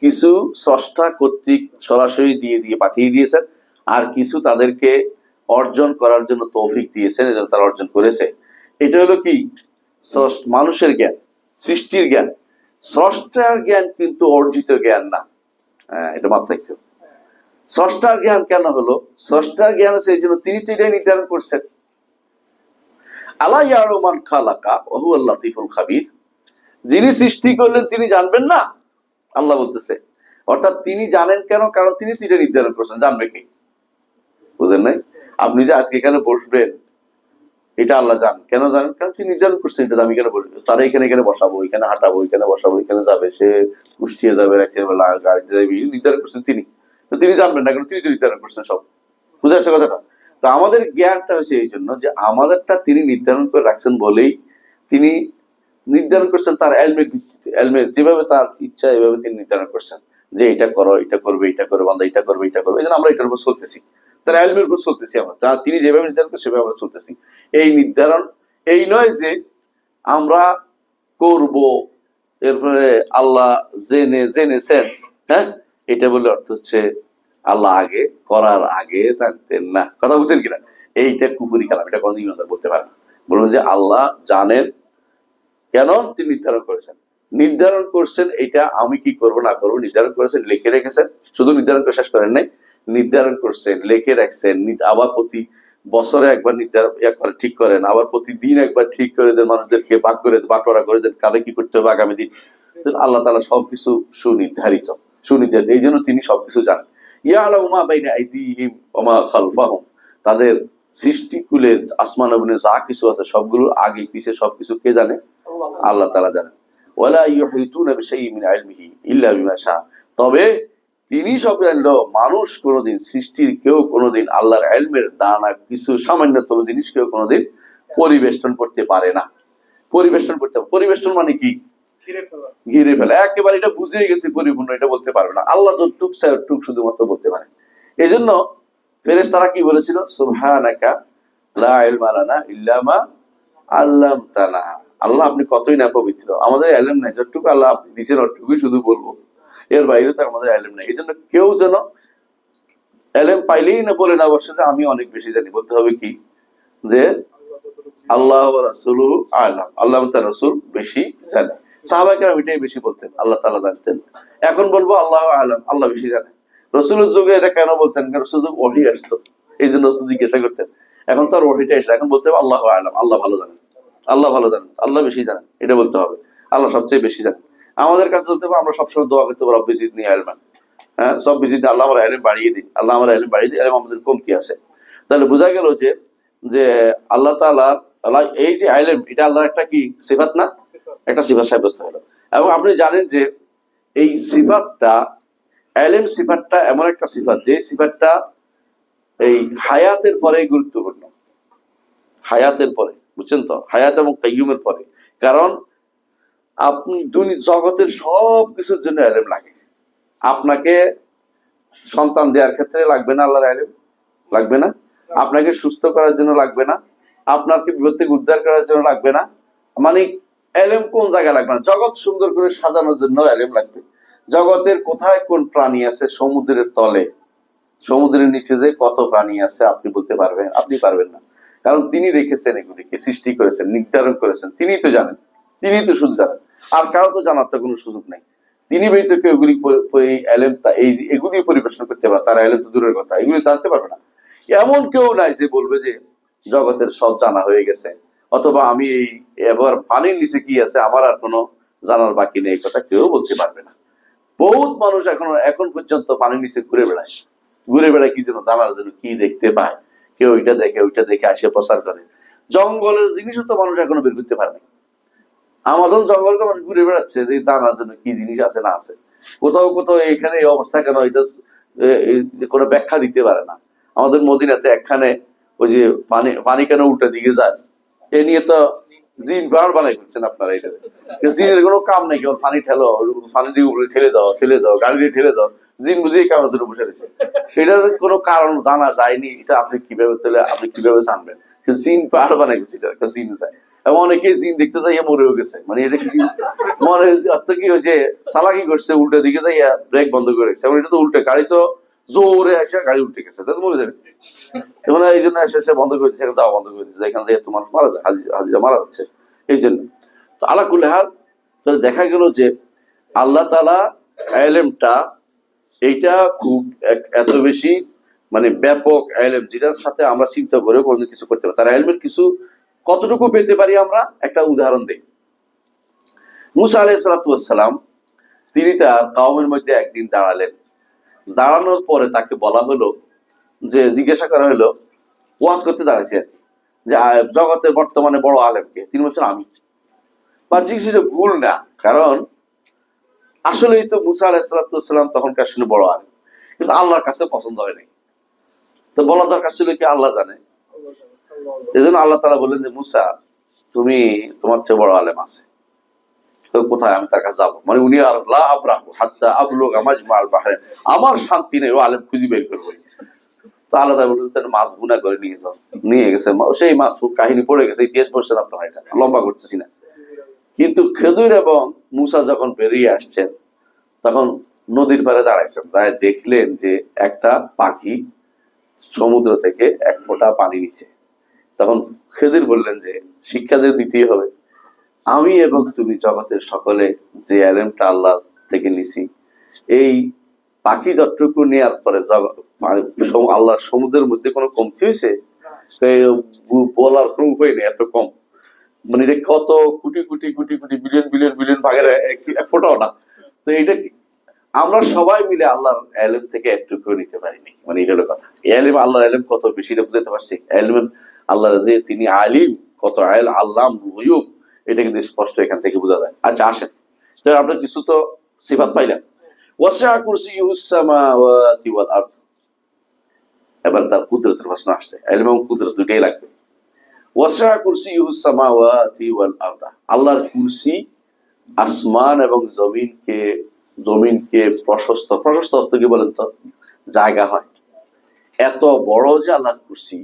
কিছু স্রষ্টা কর্তৃক সরাসরি দিয়ে পাঠিয়ে দিয়েছেন, আর কিছু তাদেরকে অর্জন করার জন্য তৌফিক দিয়েছেন, এজন্য তারা অর্জন করেছে। এটা হলো কি? মানুষের জ্ঞান, সৃষ্টির জ্ঞান। স্রষ্টার জ্ঞান কিন্তু অর্জিত জ্ঞান না। এটা মাথায় রাখতে হবে। স্রষ্টার জ্ঞান কেন হলো? স্রষ্টার জ্ঞান আছে এই জন্য তিনি তো এটাই নির্ধারণ করছেন। আলা ইয়া'লামু মান খালাকা ওয়া হুয়াল লাতীফুল খাবীর, যিনি সৃষ্টি করলেন তিনি জানবেন না? আল্লাহ বলতেছে। অর্থাৎ তিনি জানেন কেন? কারণ তিনি তো এটা নির্ধারণ করছেন, জানবে কে? বুঝেন নাই? আপনি যে আজকে এখানে বসবেন, এটা আল্লাহ জানেন। কেন জানেন? কারণ তিনি নির্ধারণ করছেন এটা আমি এখানে বসবো, তারা এখানে বসাবো, এখানে হাঁটাবো, এখানে বসাবো, এখানে যাবে, সে কুষ্টিয়া যাবে, রাতের বেলা গাড়িতে যাবে, নির্ধারণ করছেন তিনি। তো তিনি জানবেন না, কারণ তিনি তো নির্ধারণ করছেন সব। বুঝে আসছে কথাটা? তো আমাদের জ্ঞানটা হচ্ছে এই জন্য যে আমাদেরটা তিনি নির্ধারণ করে রাখছেন বলেই তিনি নির্ধারণ করছেন তার এলমের ভিত্তিতে, এলমের যেভাবে তার ইচ্ছা এভাবে তিনি নির্ধারণ করছেন যে এটা করো, এটা করবে, এটা করবে, বান্দা এটা করবে, এটা করবে। এই জন্য আমরা এটার উপর চলতেছি, তার এলমের উপর চলতেছি আমরা, তা তিনি যেভাবে নির্ধারণ করেন সেভাবে আমরা চলতেছি। এই নির্ধারণ এই নয় যে আমরা করব এরপরে আল্লাহ জেনেছেন, হ্যাঁ, এটা বলে অর্থ হচ্ছে আল্লাহ আগে করার আগে জানতেন না। কথা বুঝছেন কিনা? এইটা কুপুরি কালাম, এটা কোন ইমানদার বলতে পারে না। বলুন যে আল্লাহ জানেন কেন? তিনি নির্ধারণ করছেন এটা আমি কি করবো না করবো, নির্ধারণ করেছেন, লিখে রেখেছেন। শুধু নির্ধারণ করে শেষ করেন নাই, নির্ধারণ করছেন, লিখে রাখছেন। আবার প্রতি বছরে একবার একবার ঠিক করেন, আবার প্রতিদিন একবার ঠিক করে দেন, মানুষদেরকে ভাগ করে বাটোয়ারা করে দেন, কালে কি করতে হবে আগামী দিন। আল্লাহ তাআলা সবকিছু সুনির্ধারিত। এই জন্য তিনি সবকিছু জানেন। ইয়া'লামু মা বাইনা আইদিহিম ওয়া মা খালফাহুম, তাদের সৃষ্টিকুলের আসমান জমিনে যা কিছু আছে সবগুলোর আগে পিছে সবকিছু কে জানে? আল্লাহ তাআলা জানেন। ওয়ালা ইউহিতুনা বিশাইইন মিন ইলমিহি ইল্লা বিমা শা, তবে তিনি সব জানলেও মানুষ কোনোদিন, সৃষ্টির কেউ কোনোদিন আল্লাহর ইলমের দানা কিছু সামান্যতম জিনিস কেউ কোনোদিন পরিবেষ্টন করতে পারে না। পরিবেষ্টন মানে কি? ঘিরে ফেলা। একেবারে এটা বুঝেই গেছে পরিপূর্ণ এটা বলতে পারবে না। আল্লাহ যতটুক চায় ততটুক শুধুমাত্র বলতে পারে। এই জন্য ফেরেশতারা কি বলেছিল? সুবহানাকা লা ইলমা লানা ইল্লা মা আল্লামতানা। আল্লাহ আপনি কতই না পবিত্র, আমাদের ইলম নাই, যতটুকু আল্লাহ আপনি দিয়েছেন ততটুকুই শুধু বলবো, এর বাইরে তো আমাদের ইলম নাই। এই জন্য কেউ যেন ইলম পাইলেই না বলে না বসে যে আমি অনেক বেশি জানি। বলতে হবে কি? যে আল্লাহ ওয়া রাসূলুহু আ'লাম, আল্লাহ এবং তার রাসূল বেশি জানেন। সাহাবায়ে কেরাম এটাই বেশি বলতেন, আল্লাহ তাআলা জানতেন। এখন বলবো আল্লাহু আ'লাম, আল্লাহ বেশি জানেন। রাসূলের যুগে এটা কেন বলতেন? কারণ রাসূল ওহী আসতো, এই জন্য রাসূল জিজ্ঞাসা করতেন। এখন তো আর ওহীটা এসে, এখন বলতে হবে আল্লাহু আ'লাম, আল্লাহ ভালো জানেন, আল্লাহ ভালো জানেন, আল্লাহ বেশি জানেন, এটা বলতে হবে। আল্লাহ সবচেয়ে বেশি জানেন। আমাদের কাছে বলতে হবে, আমরা সবসময় দোয়া করতে পারবো রব্বি জিদনি ইলমান, হ্যাঁ, সব জিদনি, আল্লাহ আমার ইলম বাড়িয়ে দিন, আল্লাহ আমার ইলম বাড়িয়ে দিন, ইলম আমাদের কমতি আছে। তাহলে বোঝা গেল যে আল্লাহ তাআলা এই যে ইলম, এটা আল্লাহর একটা কি সিফাত না? একটা সিফাত সাব্যস্ত হলো। এবং আপনি জানেন যে এই সিফাতটা, ইলম সিফাতটা এমন একটা সিফাত যে সিফাতটা এই হায়াতের পরে গুরুত্বপূর্ণ, হায়াতের পরে, বুঝছেন তো? হায়াত এবং কাইয়ুমের পরে। কারণ আপনি জগতের সব কিছুর জন্য ইলম লাগে। আপনাকে সন্তান দেওয়ার ক্ষেত্রে লাগবে না আল্লাহর ইলম? লাগবে না? আপনাকে সুস্থ করার জন্য লাগবে না? আপনাকে বিপদ থেকে উদ্ধার করার জন্য লাগবে না? মানে ইলম কোন জায়গায় লাগবে না? জগৎ সুন্দর করে সাজানোর জন্য ইলম লাগবে। জগতের কোথায় কোন প্রাণী আছে সমুদ্রের তলে, সমুদ্রের নিচে যে কত প্রাণী আছে আপনি বলতে পারবেন? আপনি পারবেন না, কারণ তিনি রেখেছেন, এগুলিকে সৃষ্টি করেছেন, নির্ধারণ করেছেন, তিনিই তো জানেন, তিনিই তো শুধু জানেন, আর কারো তো জানার তো কোনো সুযোগ নেই। তিনি ব্যতীত কেউ এগুলি এগুলি পরিবেশন করতে পারে, তার এলেম তো দূরের কথা, এগুলি জানতে পারবে না। এমন কেউ নাই যে বলবে যে জগতের সব জানা হয়ে গেছে, অথবা আমি এই এবার পানির নিচে কি আছে আমার আর কোনো জানার বাকি নেই, কথা কেউ বলতে পারবে না। বহুত মানুষ এখন পর্যন্ত পানির নিচে ঘুরে বেড়ায়, ঘুরে বেড়ায় কি জন্য? জানার জন্য, কি দেখতে পায়, কেউ ওইটা দেখে আসে প্রচার করে। জঙ্গলের জিনিসও তো মানুষ এখনো বের করতে পারেনি। আমাজন জঙ্গলকে মানুষ ঘুরে বেড়াচ্ছে যে জানার জন্য কি জিনিস আছে না আছে। কোথাও কোথাও এখানে এই অবস্থা কেন, এটা কোনো ব্যাখ্যা দিতে পারে না। আমাদের মদিনাতে একখানে ওই যে পানি কেন উল্টা দিকে যায়, এ নিয়ে তো জিন পাহাড় বানাই ফেলছেন আপনারা। এটা জিনের কোনো কাম নেই, কেবল পানি ঠেলো, পানি দিয়ে উপরে ঠেলে দাও, গাড়ি দিয়ে ঠেলে দাও, জিন বুঝিয়ে কামের জন্য বসে রয়েছে। এটার কোনো কারণ জানা যায়নি, এটা আপনি কিভাবে জানবেন? জিন পাহাড় বানাই ফেলছে, এটা জিন যায়। এবং অনেকে জিন দেখতে যাইয়া মরেও গেছে, মানে এটা কি মনে অর্থ কি হয়েছে, চালাকি করছে, উল্টা দিকে যাইয়া ব্রেক বন্ধ করে রেখেছে। এবং এটা তো উল্টে, গাড়ি তো জোরে এসে গাড়ি উল্টে গেছে, তাহলে মরে যাবে। এখন এই জন্য এসে বন্ধ করে দিচ্ছে, যাওয়া বন্ধ করে দিচ্ছে, এখান থেকে তোমার মারা যায়, হাজিরা মারা যাচ্ছে এই জন্য। তো আলা কুল্লি হাল, তাহলে দেখা গেল যে আল্লাহ তাআলা ইলমটা এইটা খুব এত বেশি মানে ব্যাপক ইলম, যেটার সাথে আমরা চিন্তা করে কোনো কিছু করতে পারি। তার ইলমের কিছু কতটুকু পেতে পারি আমরা একটা উদাহরণ দিই। মুসা আলাইহিস সালাতু ওয়াস সালাম, তিনি তার কওমের মধ্যে একদিন দাঁড়ালেন। দাঁড়ানোর পরে তাকে বলা হলো যে, জিজ্ঞাসা করা হলো, ওয়াজ করতে দাঁড়াইছে আর কি, যে জগতের বর্তমানে বড় আলেমকে? তিনি বলছেন আমি। জিজ্ঞাসা ভুল না, কারণ আসলেই তো মুসা আলাইহিস সালাতু ওয়াস সালাম তখনকার শুনে বড় আলেম, কিন্তু আল্লাহর কাছে পছন্দ হয় নাই। তো বলা দরকার ছিল কি আল্লাহ জানে। এই জন্য আল্লাহ তাআলা বললেন যে, মুসা তুমি, তোমার চেয়ে বড় আলেম আছে, তো কোথায় আমি তার কাছে যাবো? মানে উনি আর লা আবরাহু হাত্তা আবলুগা মাজমাআল বাহরাইন, আমার শান্তি নেই, ও আলেম খুঁজি বের করবো। তো আল্লাহ তাআলা বললেন মাছ গুনা করে নিয়ে যাও। নিয়ে গেছে, সেই মাছ কাহিনী পড়ে গেছে, ইতিহাস পড়ছেন আপনারা, এটা লম্বা করতেছি না। কিন্তু খেজুর এবং মুসা যখন বেরিয়ে আসছেন, তখন নদীর পাড়ে দাঁড়াইছেন, দাঁড়ায় দেখলেন যে একটা পাখি সমুদ্র থেকে এক ফোঁটা পানি নিছে। তখন খেদির বললেন যে, শিক্ষা যে দিতেই হবে, আমি এবং তুমি জগতের সকলে যে এলেমটা আল্লাহ থেকে নিছি, এই পাখি যতটুকু নেওয়ার পরে আল্লাহ সমুদ্রের মধ্যে কোনো কমতি হয়েছে? বলার কোনো উপায় নেই, এত কম। মানে এটা কত crore crore crore crore billion billion billion ভাগের এক ফোটাও না। তো এটা আমরা সবাই মিলে আল্লাহর এলেম থেকে একটুকু নিতে পারিনি, মানে এটা হলো কথা। এলেম, আল্লাহর এলেম কত বেশি বুঝতে পারছি। এলেম আল্লাহ যে তিনি আলিম, কত আল্লাম গুয়ুব, এটা কিন্তু স্পষ্ট এখান থেকে বোঝা যায়। আচ্ছা আসেন, তো আমরা কিছু তো সিফাত পাইলাম। ওয়াসিআ কুরসিয়ুহুস সামাওয়াতি ওয়াল আরদ। এবার তার কুদরতের প্রশ্ন আসছে, ইলম এবং কুদরত দুটোই লাগবে। ওয়াসিআ কুরসিয়ুহুস সামাওয়াতি ওয়াল আরদ, আল্লাহর কুরসি আসমান এবং জমিনকে প্রশস্ত, প্রশস্ত অর্থ কি বলেন তো? জায়গা হয়। এত বড় যে আল্লাহর কুরসি,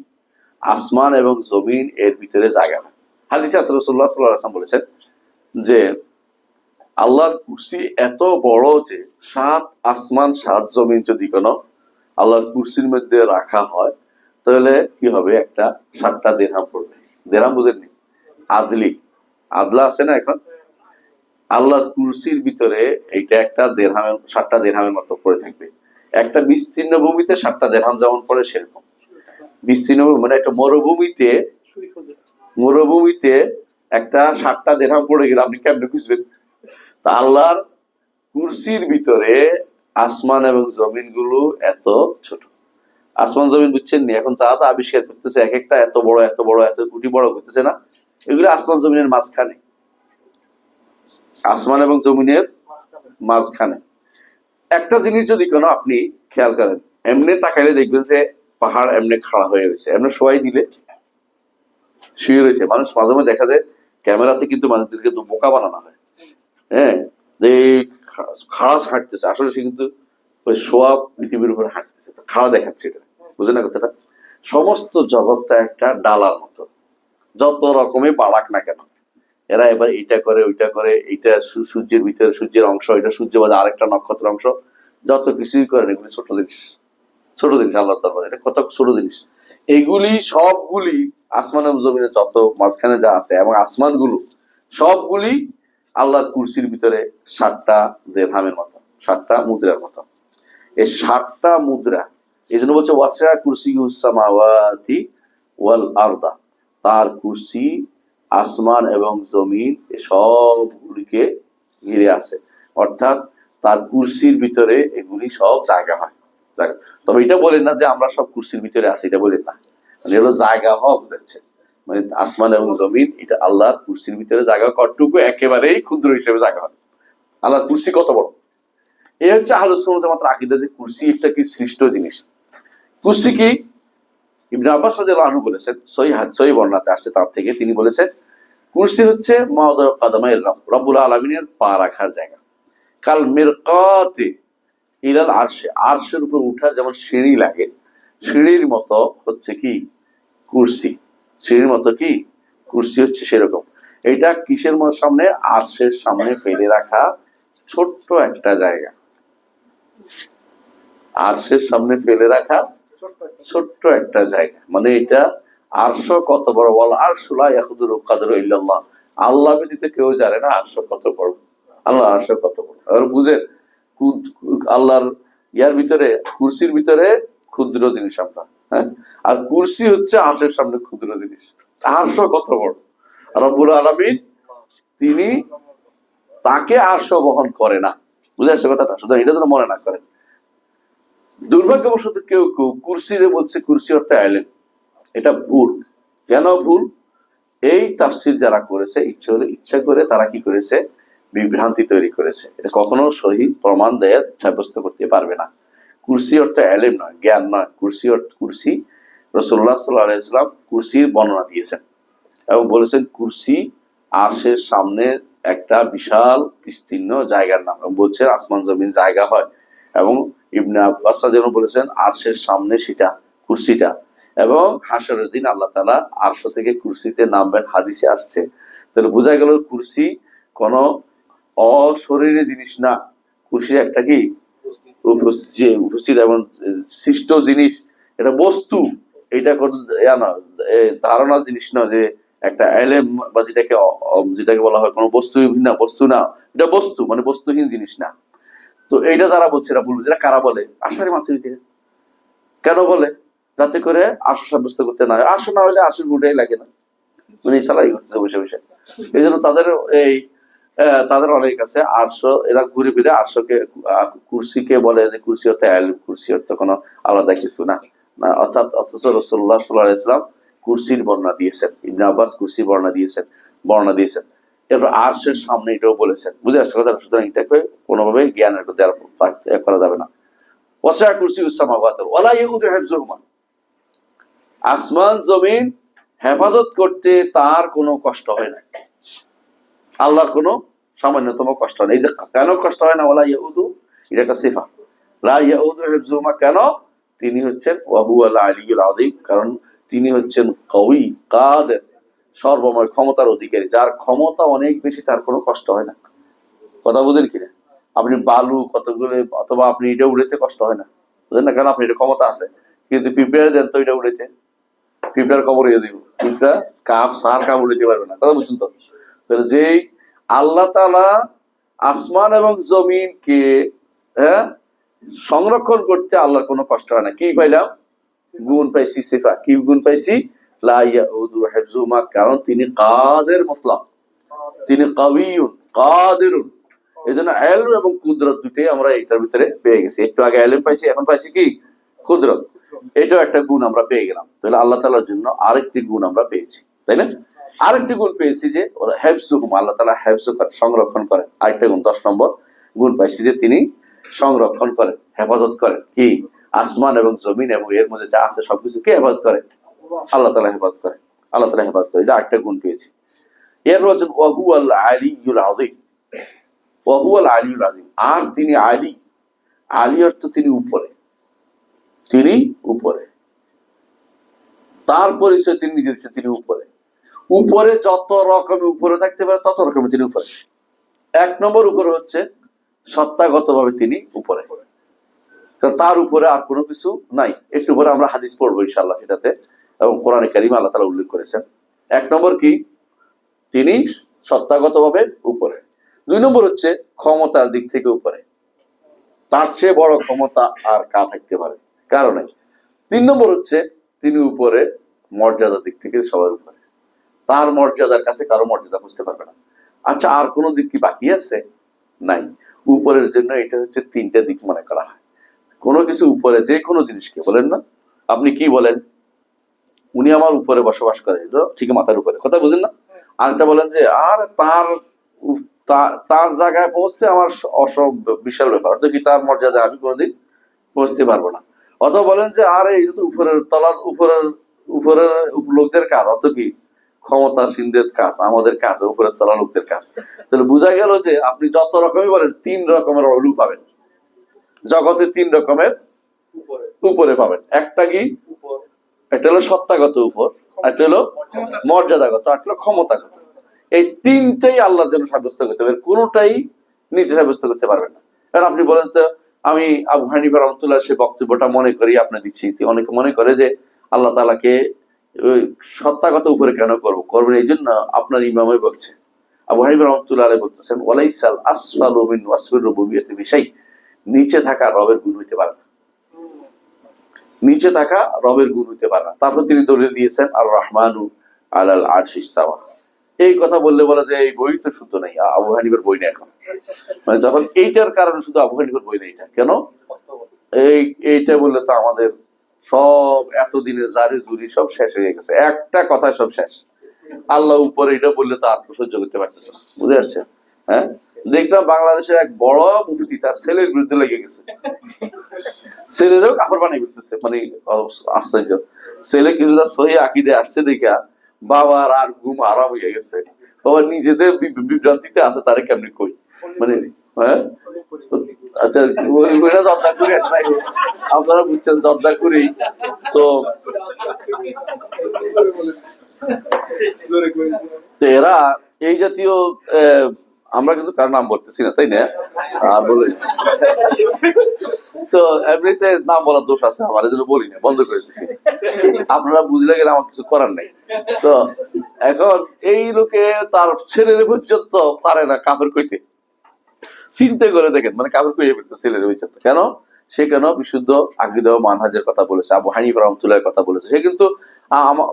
আসমান এবং জমিন এর ভিতরে জায়গা হয়। হাদিসে রাসূলুল্লাহ সাল্লাল্লাহু আলাইহি ওয়াসাল্লাম বলেছেন যে আল্লাহর কুরসি এত বড় যে 7 আসমান 7 জমিন যদি কোনো আল্লাহর কুরসির মধ্যে রাখা হয়, তাহলে কি হবে? একটা 7টা দিরহাম পড়বে। দিরহাম বুঝেননি? আদলা আছে না এখন? আল্লাহর কুরসির ভিতরে এইটা একটা দিরহামের, 7টা দিরহামের মতো পড়ে থাকবে। একটা বিস্তীর্ণ ভূমিতে 7টা দিরহাম যেমন পড়ে, সেরকম বিস্তীর্ণ মানে একটা মরুভূমিতে একটা 7টা দিরহাম পড়ে গেলে আপনি কেমনে বুঝবেন? তা আল্লাহর কুরসির ভিতরে আসমান এবং জমিন গুলো এত ছোট। আসমান জমিন বুঝছেন নি? এখন যা যা আবিষ্কার করতেছে, এক একটা এত বড় এত বড় এত কোটি বড় করতেছে না, এগুলো আসমান জমিনের মাঝখানে, আসমান এবং জমিনের মাঝখানে। একটা জিনিস যদি কোনো আপনি খেয়াল করেন, এমনি তাকাইলে দেখবেন যে পাহাড় এমনি খাড়া হয়ে গেছে, এমনি শোয়াই দিলে শুয়ে রয়েছে। মানুষ মাঝে মাঝে দেখা যায় ক্যামেরাতে কিন্তু মানুষদেরকে কিন্তু বোকা বানানো হয়, হ্যাঁ, যে খাড়া হাঁটতেছে, আসলে সে কিন্তু ওই শোয়া পৃথিবীর উপরে হাঁটতেছে, খাড়া দেখাচ্ছে। এটা বুঝে না কথাটা? সমস্ত জগৎটা একটা ডালার মতো, যত রকমের বাড়াক না কেন, এরা এবার এইটা করে ওইটা করে, এইটা সূর্যের ভিতরে সূর্যের অংশ, এটা সূর্য বাদে আরেকটা নক্ষত্রের অংশ, যত কিছুই করেন এগুলি ছোট জিনিস, ছোট জিনিস আল্লাহর দরবারে, এটা কত ছোট জিনিস। এইগুলি সবগুলি আসমান এবং জমিনে যত মাঝখানে যা আছে এবং আসমানগুলো সবগুলি আল্লাহর কুরসির ভিতরে 7টা দিরহামের মতো, 7টা মুদ্রার মতো। এই 7টা মুদ্রা, এই জন্য বলছে ওয়াসিআ কুরসিয়ুস সামাওয়াতি ওয়াল আরদা, তার কুরসি আসমান এবং জমিন সবগুলিকে ঘিরে আছে, অর্থাৎ তার কুরসির ভিতরে এগুলি সব জায়গা হয়। তবে এটা বলেন না যে আমরা সব কুরসির ভিতরে আছি, এটা বলেন না, মানে হলো জায়গা হওয়া বুঝাচ্ছে, মানে আসমান এবং জমিন এটা আল্লাহর কুরসির ভিতরে জায়গা কতটুকু, একেবারেই ক্ষুদ্র হিসেবে জায়গা হয়। আল্লাহর কুরসি কত বড়, এই হচ্ছে আহলুস সুন্নাত ওয়াল জামাতের আকীদা যে কুরসি একটা কি সৃষ্ট জিনিস। কুরসি কি? ইবনে আব্বাস রাদিয়াল্লাহু আনহু বলেছেন, সহিহ বর্ণনাতে আসছে তার থেকে, তিনি বলেছেন কুরসি হচ্ছে মাওদা কাদামাইর রব, রব্বুল আলামিনের পা রাখার জায়গা। কাল মিরকাতি ইলাল আরশে, আরশের উপর উঠার যেমন সিঁড়ি লাগে, সিঁড়ির মতো হচ্ছে কি কুরসি, সিঁড়ির মতো কি কুরসি হচ্ছে সেরকম। এটা কিসের সামনে? আরশের সামনে ফেলে রাখা ছোট্ট একটা জায়গা, আরশের সামনে ফেলে রাখা ছোট্ট একটা জায়গা। মানে এটা আরশ কত বড়, বল আরশু লা ইয়াখুদুহু কাদরু ইল্লাল্লাহ, আল্লাহ ব্যতীত কেউ জানে না আরশ কত বড়, আল্লাহ আরশ কত বড়। আর বুঝেন আল্লাহর ইয়ার ভিতরে, কুরসির ভিতরে ক্ষুদ্র জিনিস আমরা, হ্যাঁ, আর কুরসি হচ্ছে আরশের সামনে ক্ষুদ্র জিনিস। আরশ কত বড়, রব্বুল আলামিন তিনি তাকে আরশ বহন করে না, বুঝে আসছে কথাটা? শুধু এটা যেন মনে না করেন। দুর্ভাগ্যবশত কেউ কেউ কুরসিরে বলছে কুরসি অর্থে আইলেন, এটা ভুল। কেন ভুল? এই তাফসির যারা করেছে ইচ্ছা করে তারা কি করেছে, বিভ্রান্তি তৈরি করেছে। এটা কখনো সহি প্রমাণ দেয় সাব্যস্ত করতে পারবে না। কুরসি অর্থে এলেম নয়, জ্ঞান নয়। কুরসি কুরসি রাসূলুল্লাহ সাল্লাল্লাহু আলাইহি ওয়াসাল্লাম কুরসির বর্ণনা দিয়েছেন এবং বলেছেন কুরসি আরশের সামনে একটা বিশাল বিস্তীর্ণ জায়গার নাম, এবং বলছেন আসমান জমিন জায়গা হয়। এবং ইবনে আব্বাস রাদিয়াল্লাহু বলেছেন আরশের সামনে সেটা কুরসিটা, এবং হাসরের দিন আল্লাহ তাআলা আরশ থেকে কুরসিতে নামবেন, হাদিসে আসছে। তাহলে বোঝা গেল কুরসি কোন অশরীরী জিনিস না, কুরসি একটা কি উপস্থিত এবং সৃষ্ট জিনিস, এটা বস্তু। এটা ধারণা জিনিস না যে একটা এলেম বা যেটাকে বলা হয় কোনো বস্তু না, বস্তু না, এটা বস্তু মানে বস্তুহীন জিনিস না। তো এইটা যারা বলছে এরা বলবে, যেটা কারা বলে? আশারি মাতুরিদীরা। কেন বলে? যাতে করে আশা সাব্যস্ত করতে না হয়, আশা না হলে আশুর গুটাই লাগে না, মানে সালাই করতেছে বসে বসে। এই জন্য তাদের তাদের অনেক আছে আরশ, এরা ঘুরে ফিরে আরশকে কুরসিকে বলে যে কুরসি হতে আইলেম, কুরসি হতে কোনো আলাদা কিছু না, অর্থাৎ অথচ রাসূলুল্লাহ সাল্লাল্লাহু আলাইহি ওয়াসাল্লাম কুরসির বর্ণনা দিয়েছেন, ইবনে আব্বাস কুরসি বর্ণনা দিয়েছেন। এরপর আরশের সামনে এটাও বলেছেন, বুঝে আসছে কথা? সুতরাং এটাকে কোনোভাবে জ্ঞানের করা যাবে না। ওয়াসিআ কুরসিয়ুস সামাওয়াতি ওয়ালা ইয়াউদুহু হিফযুহুমা, আসমান জমিন হেফাজত করতে তার কোনো কষ্ট হয় না, আল্লাহর কোনো সামান্যতম কষ্ট হয় না। এই যে কেন কষ্ট হয় না, ওয়ালা ইয়াউদু, এটা একটা সিফা। লা ইয়াউদু হিফযুহুমা, কেন? তিনি হচ্ছেন ওয়া হুয়াল আলিয়্যুল আযীম, কারণ তিনি হচ্ছেন কওয়ী কাদের, সর্বময় ক্ষমতার অধিকারী, যার ক্ষমতা অনেক বেশি, তার কোনো কষ্ট হয় না। কথা বুঝেন কিনা? আপনি বালু কতগুলো, অথবা আপনি এটা উড়েতে কষ্ট হয় না, বুঝেন না? কেন? আপনি এটা ক্ষমতা আছে, কিন্তু পিঁপড়ে দেন তো এটা উড়েতে, পিঁপড়ার কবর ইয়ে দিব, পিঁপড়া সার কাপ উড়াইতে পারবে না। কথা বুঝছেন তো? তাহলে যেই আল্লাহ তাআলা আসমান এবং জমিনকে, হ্যাঁ, সংরক্ষণ করতে আল্লাহর কোনো কষ্ট হয় না। কি পাইলাম? গুণ পাইছি, সিফা। কি গুণ পাইছি? লা ইয়াউদু হিফযুহুমা, কারণ তিনি কাদের মুতলাক, তিনি কাওয়িয়ুন কাদিরুন। এজন্য ইলম এবং কুদরত দুটোই আমরা এটার ভিতরে পেয়ে গেছি। একটু আগে ইলম পাইছি, এখন পাইছি কি? কুদরত। এটাও একটা গুণ আমরা পেয়ে গেলাম। তাহলে আল্লাহ তাআলার জন্য আরেকটি গুণ আমরা পেয়েছি, তাই না? আরেকটি গুণ পেয়েছি যে হিফযুহুম, আল্লাহ তাআলা হিফজ করেন, সংরক্ষণ করেন। আরেকটা গুণ 10 নম্বর গুণ পাইছি যে তিনি সংরক্ষণ করেন, হেফাজত করেন। কি? আসমান এবং জমিন এবং এর মধ্যে যা আছে সবকিছু কে হেফাজত করে? আল্লাহ তাআলা হেফাজত করে, আল্লাহ তাআলা হেফাজত করে। এটা আরেকটা গুণ পেয়েছি। এর হচ্ছে ওয়া হুয়াল আলিয়্যুল আযীম, ওয়া হুয়াল আলিয়্যুল আযীম, আর তিনি আলী। আলী অর্থ তিনি উপরে, তিনি উপরে, তার পরিচয় তিনি নিজে দিচ্ছেন, তিনি উপরে। উপরে যত রকমের উপরে থাকতে পারে তত রকমের তিনি উপরে। 1 নম্বর উপরে হচ্ছে সত্তাগত ভাবে তিনি উপরে, কারণ তার উপরে আর কোনো কিছু নাই। একটু পরে আমরা হাদিস পড়বো ইনশাআল্লাহ সেটাতে, এবং কোরআনে কারিমে আল্লাহ তাআলা উল্লেখ করেছেন। এক নম্বর কি, তিনি সত্তাগতভাবে উপরে। দুই নম্বর হচ্ছে ক্ষমতার দিক থেকে উপরে, তার চেয়ে বড় ক্ষমতা আর কা থাকতে পারে, কারণে। তিন নম্বর হচ্ছে তিনি উপরে মর্যাদার দিক থেকে সবার উপরে, তার মর্যাদার কাছে কারো মর্যাদা বুঝতে পারবে না। আচ্ছা, আর কোন দিক কি বাকি আছে? নাই। উপরের জন্য এটা হচ্ছে তিনটা দিক মনে করা হয়। কোনো কিছু উপরে, যে কোনো জিনিসকে বলেন না, আপনি কি বলেন, উনি আমার উপরে বসবাস করে, ঠিক মাথার উপরে, কথা বুঝেন না? আরেকটা বলেন যে আর তার জায়গায় পৌঁছতে আমার বিশাল ব্যাপার, অর্থাৎ কি তার মর্যাদা আমি কোনোদিন পৌঁছতে পারবো না। অথবা বলেন যে আরে এটা তো উপরের তলা, উপরের উপরের লোকদের কাজ, অত কি ক্ষমতাসীনদের কাজ, আমাদের কাজ উপরের তলা লোকদের কাজ। তাহলে বোঝা গেল যে আপনি যত রকমই বলেন, তিন রকমের অলু পাবেন জগতে, তিন রকমের উপরে পাবেন। একটা কি, একটা হলো সত্তাগত উপর, একটা হলো মর্যাদাগত, একটা হলো ক্ষমতাগত। এই তিনটেই আল্লাহর জন্য সাব্যস্ত করতে পারবেন, কোনোটাই নিচে সাব্যস্ত করতে পারবেন না। কারণ আপনি বলেন তো, আমি আবু হানিফা রাহমাতুল্লাহ সে বক্তব্যটা মনে করি আপনার দিচ্ছি, অনেকে মনে করে যে আল্লাহ তাআলাকে সত্তাগত উপরে কেন করবেন, এই জন্য আপনার ইমামই বলছে, আবু হানিফা রাহমাতুল্লাহ আলাইহি বলতেছেন, ওয়ালাইসাল আসফালু মিন ওয়াসফির রুবুবিয়্যাতি বিশাই, নিচে থাকা রবের গুণ হইতে পারে না, নিচে থাকা রবের গুণ হইতে পারে না। তারপর তিনি দলিল দিয়েছেন আর রহমানু আলাল আরশি ইস্তাওয়া। এই কথা বললে বলা যায় এই বই তো শুদ্ধ নাই, আবু হানিফার বই না এখন, মানে যখন এইটার কারণে শুধু আবু হানিফার বই না, এটা কেন এইটা বললে তো আমাদের সব এতদিনের জারি জুরি সব শেষ হয়ে গেছে, একটা কথায় সব শেষ। আল্লাহ উপরে, এটা বললে তো আর সহ্য করতে পারতেছে না, বুঝে আসছে? হ্যাঁ, দেখলাম বাংলাদেশের এক বড় মুফতি তার ছেলের বিরুদ্ধে লেগে গেছে, ছেলেরও কাপড় বানিয়ে ফেলতেছে, মানে আশ্চর্য। ছেলে কিন্তু তার সহি আকীদা আসছে দেখা বাবার আর ঘুম আরাম হয়ে গেছে, বাবা নিজেদের বিভ্রান্তিতে আছে, তারে কেমনি কই, মানে হ্যাঁ। আচ্ছা, ওইটা জর্দা করে আপনারা বুঝছেন, জর্দা করেই তো এরা এই জাতীয়, আমরা কিন্তু কার নাম বলতেছি না, তাই না? বলে তো এমনিতে নাম বলার দোষ আছে আমার, এই জন্য বলি না, বন্ধ করে দিচ্ছি। আপনারা বুঝলে গেলে আমার কিছু করার নেই। তো এখন এই লোকে তার ছেলের পর্যন্ত পারে না কাপড় কইতে, চিন্তা করে দেখেন, মানে কাপড় কইয়ে ফেলতে ছেলের পর্যন্ত। কেন? সে কেন বিশুদ্ধ আকীদা ও মানহাজের কথা বলেছে, আবু হানিফা রাহমাতুল্লাহর কথা বলেছে। সে কিন্তু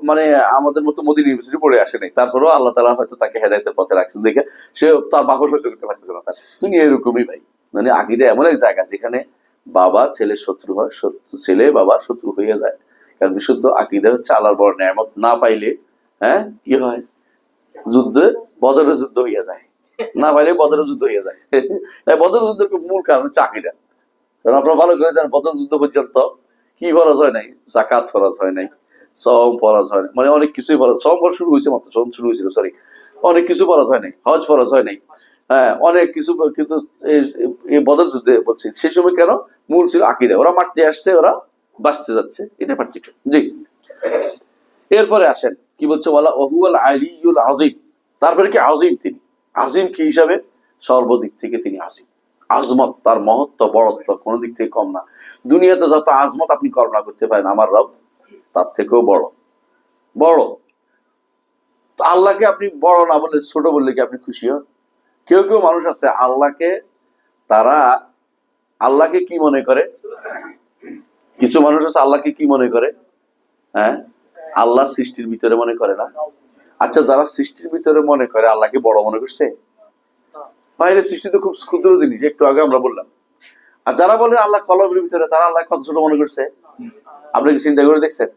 মানে আমাদের মতো মদিনা ইউনিভার্সিটি পড়ে আসে নাই, তারপরেও আল্লাহ তাআলা হয়তো তাকে হেদায়েতের পথে রাখছেন দেখে সে তার বাবা সহ্য করতে পারতেছে না। তার তুমি এরকমই ভাই, মানে আকীদা এমন এক জায়গা যেখানে বাবা ছেলের শত্রু হয়, ছেলে বাবা শত্রু হয়ে যায়। কারণ বিশুদ্ধ আকীদা হচ্ছে আল্লাহর বড় নেয়ামত না পাইলে কি হয়, যুদ্ধে বদরের যুদ্ধ হইয়া যায়, না পাইলে বদরের যুদ্ধ হইয়া যায়। বদরের যুদ্ধের মূল কারণ হচ্ছে আকীদা। আপনারা ভালো করে জানেন, বদর যুদ্ধ পর্যন্ত কি ফরজ হয় নাই, যাকাত ফরজ হয় নাই, সওম ফরজ হয় নাই, মানে অনেক কিছুই ফরজ, সওম ফরজ শুরু হয়েছে মাত্র, সওম শুরু হয়েছিল, সরি, অনেক কিছু ফরজ হয় নাই, হজ ফরজ হয় নাই, হ্যাঁ অনেক কিছু। কিন্তু এই বদর যুদ্ধে বলছি সেই সময় কেন, মূল ছিল আকীদা, ওরা মারতে আসছে, ওরা বাঁচতে যাচ্ছে, এটা পার্থক্য। জি, এরপরে আসেন কি বলছে, ওয়ালা ওহুয়াল আলিয়ুল আযীম। তারপরে কি আযীম, তিনি আযীম কি হিসাবে, সর্বদিক থেকে তিনি আযীম, আজমত, তার মহত্ব বড়ত্ব কোন দিক থেকে কম না। দুনিয়াতে যত আজমত আপনি কল্পনা করতে পারেন, আমার রব তার থেকেও বড়, বড়। তো আল্লাহকে আপনি বড় না বললে, ছোট বললে কি আপনি খুশি হন? কেউ কেউ মানুষ আছে আল্লাহকে, তারা আল্লাহকে কি মনে করে, কিছু মানুষ আছে আল্লাহকে কি মনে করে, হ্যাঁ আল্লাহ সৃষ্টির ভিতরে মনে করে না। আচ্ছা, যারা সৃষ্টির ভিতরে মনে করে আল্লাহকে বড় মনে করছে, বাইরে সৃষ্টি তো খুব ক্ষুদ্র জিনিস, একটু আগে আমরা বললাম। আর যারা বলে আল্লাহ কলমের ভিতরে, তারা আল্লাহ কত ছোট মনে করছে, আপনি কি চিন্তা করে দেখছেন?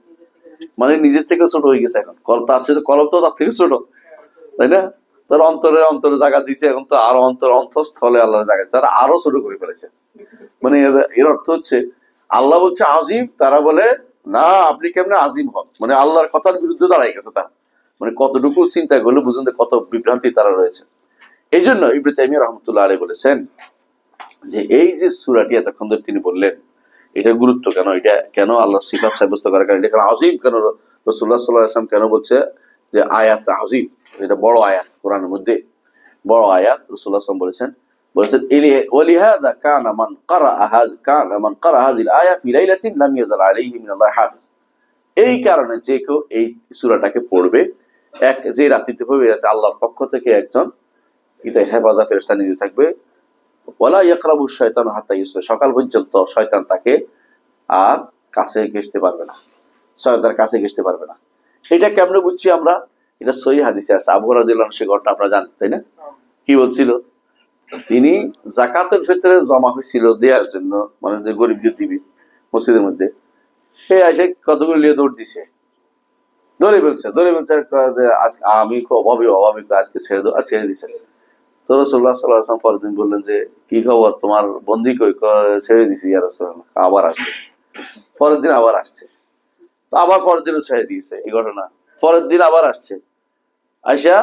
মানে নিজের থেকে ছোট হয়ে গেছে এখন, তার সাথে কলম তো তার থেকে ছোট, তাই না? তার অন্তরে অন্তরে জায়গা দিয়েছে, এখন তো আরো অন্তঃস্থলে আল্লাহর জায়গা, তারা আরো ছোট করে ফেলেছে। মানে এর অর্থ হচ্ছে আল্লাহ বলছে আযীম, তারা বলে না আপনি কেমনে আযীম হন, মানে আল্লাহর কথার বিরুদ্ধে দাঁড়াই গেছে তারা। মানে কতটুকু চিন্তা করলে বুঝুন কত বিভ্রান্তি তারা রয়েছে। এই জন্য ইবনে তাইমিয়া রাহমাতুল্লাহ আলাইহি বলেছেন যে এই যে সূরাটি এতক্ষণ ধরে তিনি বললেন, এটার গুরুত্ব কেন, এটা কেন আল্লাহ সিফাত সাব্যস্ত করার কারণ, এটা কেন আযীম, কেন রাসূলুল্লাহ সাল্লাল্লাহু আলাইহি ওয়াসাল্লাম কেন বলছে যে আয়াত আযীম, এটা বড় আয়াত, কোরআনের মধ্যে বড় আয়াত। রাসূলুল্লাহ সাল্লাল্লাহু আলাইহি ওয়াসাল্লাম বলেছেন বলেছেন ওয়ালিহাযা কানা মান ক্বারা হাযিল আয়া ফি লাইলাতিন লাম ইয়াযাল আলাইহি মিনাল্লাহি হাফিজ। এই কারণে যে কেউ এই সূরাটাকে পড়বে, যে রাত্রিতে পড়বে, রাতে আল্লাহর পক্ষ থেকে একজন হেফাজত ফেরেশতা নিযুক্ত থাকবে। ওয়ালা ইয়াকরাবু শাইতানু হাত্তা ইউসবিহ, সকাল পর্যন্ত শয়তান তাকে আর কাছে ঘেঁষতে পারবে না, শয়তান কাছে ঘেঁষতে পারবে না। এটা কেমনে বুঝছি আমরা? এটা সহিহ হাদিসে আছে। আবু হুরায়রা রাদিয়াল্লাহু আনহু সে ঘটনা আপনারা জানেন, তাই না? কি বলছিল? তিনি যাকাতের ভিতরে জমা হয়েছিল দেওয়ার জন্য, মানে যে গরিবদের দিবি মসজিদের মধ্যে, সে এসে কতগুলো নিয়ে দৌড় দিছে, ধরে ফেলছে আমি খুব অভাবী আজকে ছেড়ে দাও, আর ছেড়ে দিছে। তো রাসূলুল্লাহ সাল্লাল্লাহু আলাইহি ওয়াসাল্লাম পরের দিন বললেন যে কি খবর, তোমার বন্দী কই? ছেড়ে দিছি ইয়া রাসূলুল্লাহ। আবার আসছে, পরের দিন আবার আসছে, তো আবার পরের দিনও ছেড়ে দিয়েছে এই ঘটনা। পরের দিন আবার আসছে, আইসা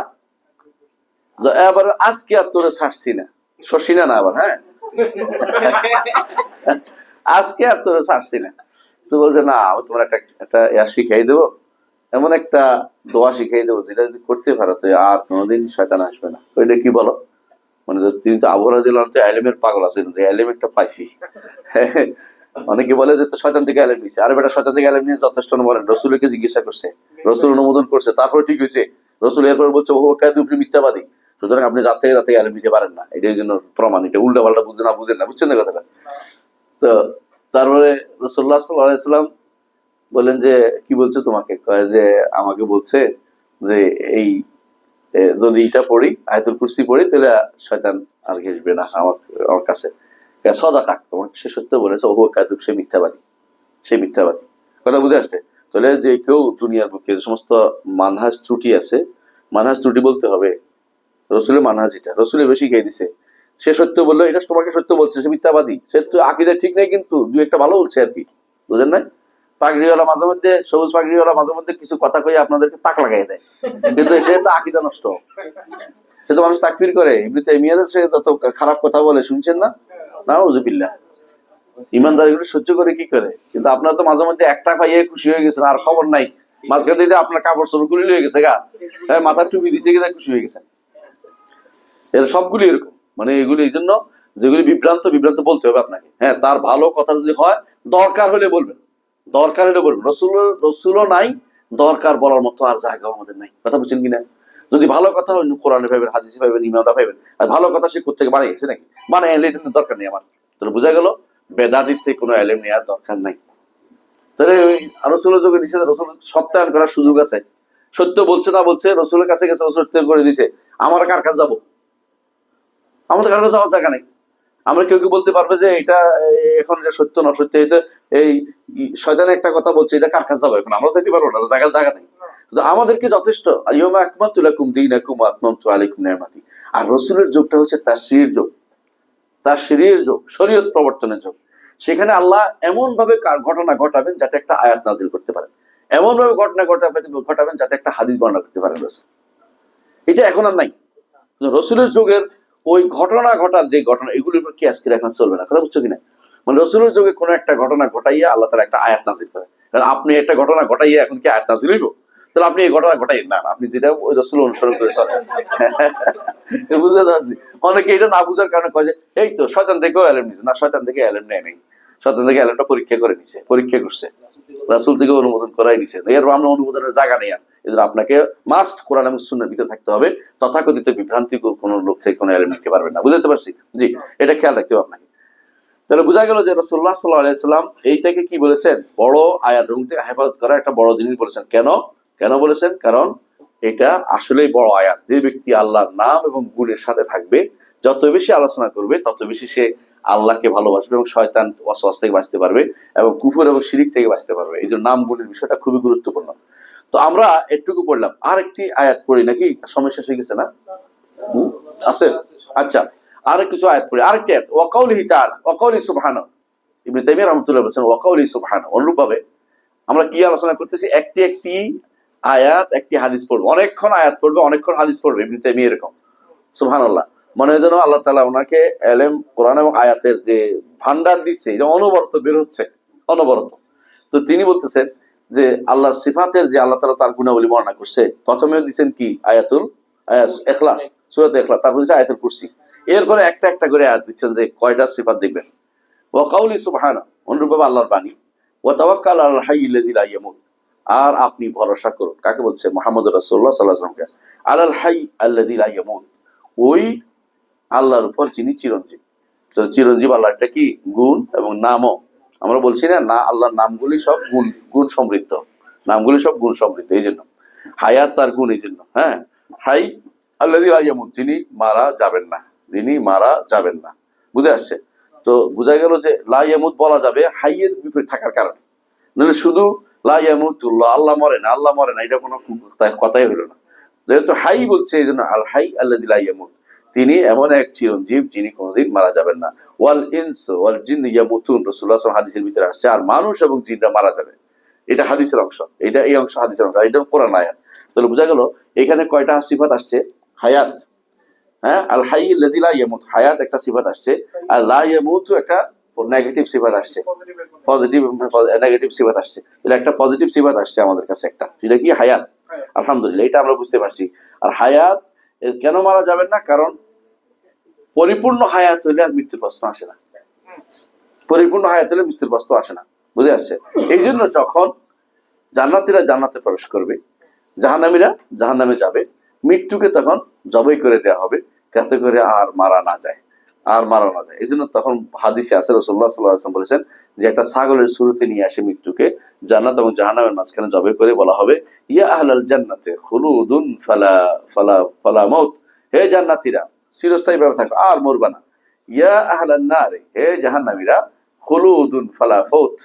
এবার আজকে আর তোরে ছাড়ছি না, শশিনা না আবার, হ্যাঁ আজকে আর তোরে ছাড়ছি না। তো বলছে না, আমি তোমার একটা শিখাই দেবো, এমন একটা দোয়া শিখাই দেবো যেটা যদি করতে পারো তো আর কোনোদিন শয়তান আসবে না। ওইটা কি বলো? মানে তিনি তো আবু হুরায়রা রাদিয়াল্লাহু আনহু এলেমের পাগল আছেন, এলেমেরটা পাইছি। অনেকে বলে যে তো শয়তান থেকে এলেম নিছে, আরে বেটা শয়তান থেকে এলেম নিয়ে যথেষ্ট বলেন। রসুলকে জিজ্ঞাসা করছে, রসুল অনুমোদন করছে, তারপরে ঠিক হয়েছে। রসুল এরপর বলছে ও কাযুব, মিথ্যাবাদী, সুতরাং আপনি যার থেকে এলেম নিতে পারেন না। এটার জন্য প্রমাণ, এটা উল্টা পাল্টা বুঝেন না, বুঝছেন না কথাটা? তো তারপরে রাসূলুল্লাহ সাল্লাল্লাহু আলাইহি ওয়াসাল্লাম বলেন যে কি বলছে তোমাকে? কয় যে আমাকে বলছে যে এই যদি এটা পড়ি, আয়াতুল কুরসি পড়ি, তাহলে শয়তান আর ঘেঁষবে না আমার কাছে। সাদাকা, তোমাকে সে সত্য বলেছে, ও কাযুব, সে মিথ্যাবাদী, সে মিথ্যাবাদী। কথা বুঝে আসছে? তাহলে যে কেউ দুনিয়ার বুকে যে সমস্ত মানহাজ ত্রুটি আছে, মানহাজ ত্রুটি বলতে হবে রসুলের মানহাজ, এটা রসুলের বেশি খেয়ে দিছে। সে সত্য বললো, এটা তোমাকে সত্য বলছে, সে মিথ্যাবাদী। সে তো আকীদা ঠিক নেই, কিন্তু দুই একটা ভালো বলছে আর কি, বুঝেন না? পাগড়িওয়ালা মাঝে মধ্যে, সবুজ পাগড়িওয়ালা মাঝে মধ্যে কিছু কথা কয়ে আপনাদেরকে তাক লাগাই দেয়, কিন্তু সে তো আকীদা নষ্ট, সে তো মানুষ তাকফির করে। ইবনে তাইমিয়ার সে তত খারাপ কথা বলে, শুনছেন না? নাউযুবিল্লাহ। ইমানদার এগুলো সহ্য করে কি করে? কিন্তু আপনারা তো মাঝে মধ্যে একটা পাইয়ে খুশি হয়ে গেছেন, আর খবর নাই মাঝখানে দিতে আপনার কাপড় চোপড় গুলি হয়ে গেছে গা, হ্যাঁ মাথার টুপি দিছে কিনা খুশি হয়ে গেছেন। এর সবগুলি এরকম, মানে এগুলি এই জন্য যেগুলি বিভ্রান্ত বলতে হবে আপনাকে। হ্যাঁ, তার ভালো কথা যদি হয়, দরকার হলে বলবেন, রসুলও নাই, দরকার বলার মতো আর জায়গা আমাদের নাই। কথা বুঝছেন কিনা? যদি ভালো কথা হয় কোরআনে পাইবেন, হাদিসে পাইবেন, ইমামরা পাইবেন। আর ভালো কথা সে কোথেকে বানিয়েছে নাকি? এলিমের দরকার নেই আমার। তাহলে বোঝা গেল বেদাদির থেকে কোনো এলিম নেওয়ার দরকার নাই। তাহলে রসুলের যুগে নিষেধ, রসুল সত্যায়ন করার সুযোগ আছে। সত্য বলছে না বলছে, রসুলের কাছে গেছে, সত্য করে দিছে, আমার কার কাছে যাবো? আমাদের কার কাছে যাওয়ার জায়গা নেই। আমরা কেউ বলতে পারবে যে এটা এখন এটা সত্য না সত্য, এটা এই শয়তান একটা কথা বলছে, এটা কার কাছে যাবো? এখন আমরা যেতে পারবো না, জায়গা নেই। আমাদেরকে যথেষ্ট। আর রসুলের যুগটা হচ্ছে তাশরীর যুগ, শরীয়ত প্রবর্তনের যুগ। সেখানে আল্লাহ এমন ভাবে ঘটনা ঘটাবেন যাতে একটা আয়াত নাজিল করতে পারেন, এমন ভাবে ঘটনা ঘটাবেন যাতে একটা হাদিস বর্ণনা করতে পারেন। এটা এখন আর নাই। রসুলের যুগের ওই ঘটনা ঘটার যে ঘটনা, এগুলির উপর কিয়াস করে এখন চলবে না। কথা বুঝছো কিনা? মানে রসুলের যুগে কোনো একটা ঘটনা ঘটাইয়া আল্লাহ তাআলা একটা আয়াত নাজিল করেন। কারণ আপনি একটা ঘটনা ঘটাইয়া এখন কি আয়াত নাজিল হইব? তাহলে আপনি এই ঘটনা ঘটাই না, আপনি যেটা ওই রসুল অনুসরণ করে চলেন। বুঝতে পারছি। অনেকে এটা না বুঝার কারণে কয় যে এই তো শয়তান থেকেও এলেম নিছে। না, শয়তান থেকে এলেম নেয় নাই, শয়তান থেকে এলেমটা পরীক্ষা করছে, রাসূল থেকে অনুমোদন করাই নিছে। এর আমরা অনুমোদনের জায়গা নেই। আর এজন্য আপনাকে মাস্ট কোরআন এবং সুন্নাহর ভিতরে থাকতে হবে। তথাকথিত বিভ্রান্তিকর কোন লোক থেকে কোনো এলেম নিতে পারবেন না। বুঝতে পারছি? জি, এটা খেয়াল রাখতে হবে আপনাকে। তাহলে বোঝা গেল যে রাসূলুল্লাহ সাল্লাল্লাহু আলাইহি ওয়াসাল্লাম এইটাকে কি বলেছেন? বড় আয়াত, এবং হেফাজত করা একটা বড় জিনিস বলেছেন। কেন বলেছেন? কারণ এটা আসলেই বড় আয়াত। যে ব্যক্তি আল্লাহর নাম এবং গুণের সাথে থাকবে, যত বেশি আলোচনা করবে, তত বেশি সে আল্লাহকে ভালোবাসবে এবং শয়তান ওয়াসওয়াস থেকে বাঁচতে পারবে এবং কুফর এবং শিরিক থেকে বাঁচতে পারবে। এই জন্য নাম গুণের বিষয়টা খুবই গুরুত্বপূর্ণ। তো আমরা একটুকু পড়লাম, আর একটি আয়াত পড়ি নাকি? সময় শেষ হয়ে গেছে না? আছে? আচ্ছা, আর কিছু আয়াত পড়ি। আরেকটি আয়াত, ওয়াকাউলিহি তাআলা, ওয়াকাউলি সুবহানাহু। ইবনে তাইমিয়া রাহমাতুল্লাহ বলেছেন ওয়াকাউলি সুবহানাহু। অনুরূপভাবে আমরা কি আলোচনা করতেছি? একটি আয়াত, একটি হাদিস পড়বো, অনেকক্ষণ আয়াত পড়বে, অনেকক্ষণ হাদিস পড়বে। ইবনে তাইমিয়া এরকম, সুবহানাল্লাহ। মনে হয় যেন আল্লাহ তাআলা ওনাকে এলেম, কোরআন এবং আয়াতের যে ভান্ডার দিচ্ছে, এটা অনবরত বের হচ্ছে, অনবরত। তো তিনি বলতেছেন যে আল্লাহ সিফাতের যে আল্লাহ তাআলা তার গুণাবলী বর্ণনা করছে, প্রথমে দিচ্ছেন কি? আয়াতুল ইখলাস, সূরাতুল ইখলাস, তারপর দিচ্ছে আয়াতুল কুরসি। এরপরে একটা একটা করে আয়াত দিচ্ছেন যে কয়টা সিফাত দেখবেন। ওয়া কাউলি সুবহানা, অনুরূপভাবে আল্লাহর বাণী। ওয়া তাওয়াক্কাল আলাল হাইয়্যিল্লাযী লা ইয়ামুত, আর আপনি ভরসা করুন, কাকে বলছে? মুহাম্মদ রাসূলুল্লাহ সাল্লাল্লাহু আলাইহি ওয়াসাল্লামকে। আলাল হাইয়্য আল্লাযী লা ইয়ামুত, ওই আল্লাহর উপর যিনি চিরঞ্জীব। তো চিরঞ্জীব আল্লাহ একটা কি গুণ এবং নামও। আমরা বলছি না, না আল্লাহর নামগুলি সব গুণ সমৃদ্ধ, নামগুলি সব গুণ সমৃদ্ধ, এই জন্য হায়াত তার গুণ, এই জন্য হ্যাঁ হাই আল্লাযী লা ইয়ামুত, যিনি মারা যাবেন না, যিনি মারা যাবেন না। বুঝে আসছে? তো বোঝা গেল যে লা ইয়ামুত বলা যাবে হাইয়ের বিপরীত থাকার কারণে, নাহলে শুধু লা ইয়ামুতুল্লাহ, আল্লাহ মরে না, আল্লাহ মরে না, এটা কোনো কথাই হইল না। যেহেতু হাই বলছে এই জন্য আল হাই আল্লাযী লা ইয়ামুত, তিনি এমন এক চিরঞ্জীব যিনি কোনোদিন মারা যাবেন না। ওয়াল ইনস ওয়াল জিন ইয়ামুতুন, রাসূলুল্লাহ সাল্লাল্লাহু আলাইহি ওয়াসাল্লাম হাদিসের ভিতরে আসছে, আর মানুষ এবং জিনরা মারা যাবে। এটা হাদিসের অংশ, এটা এই অংশ হাদিসের অংশ, এটা কোরআন আয়াত। তাহলে বোঝা গেল এখানে কয়টা সিফাত আসছে? হায়াত, হ্যাঁ, আল হাই আল্লাযী লা ইয়ামুত, হায়াত একটা সিফাত আসছে, আর লা ইয়ামুতু একটা নেগেটিভ সিফাত আসছে, পজিটিভ নেগেটিভ সিফাত আসছে। তাহলে একটা পজিটিভ সিফাত আসছে আমাদের কাছে একটা, যেটা কি হায়াত। আলহামদুলিল্লাহ, এটা আমরা বুঝতে পারছি। আর হায়াত কেন মারা যাবেন না? কারণ পরিপূর্ণ হায়াত হইলে আর মৃত্যুর প্রশ্ন আসে না, পরিপূর্ণ হায়াত হলে মৃত্যুর প্রশ্ন আসে না। বুঝে আসছে? এই জন্য যখন জান্নাতীরা জান্নাতে প্রবেশ করবে, জাহান্নামীরা জাহান্নামে যাবে, মৃত্যুকে তখন জবাই করে দেওয়া হবে, যাতে করে আর মারা না যায়, আর মারা না যায়। এই জন্য তখন হাদিসে আছে, রাসূলুল্লাহ সাল্লাল্লাহু আলাইহি ওয়াসাল্লাম বলেছেন যে একটা ছাগলের শুরুতে নিয়ে আসে মৃত্যুকে, জান্নাত এবং জাহান্নামের মাঝখানে জবাই করে বলা হবে, ইয়া আহলাল জান্নাতে খুলুদুন ফালা ফালা ফালা মাউত, হে জান্নাতীরা চিরস্থায়ী ভাবে থাকো, আর মরবা না। ইয়া আহলান নার, হে জাহান্নামীরা খুলুদুন ফালা ফাউত,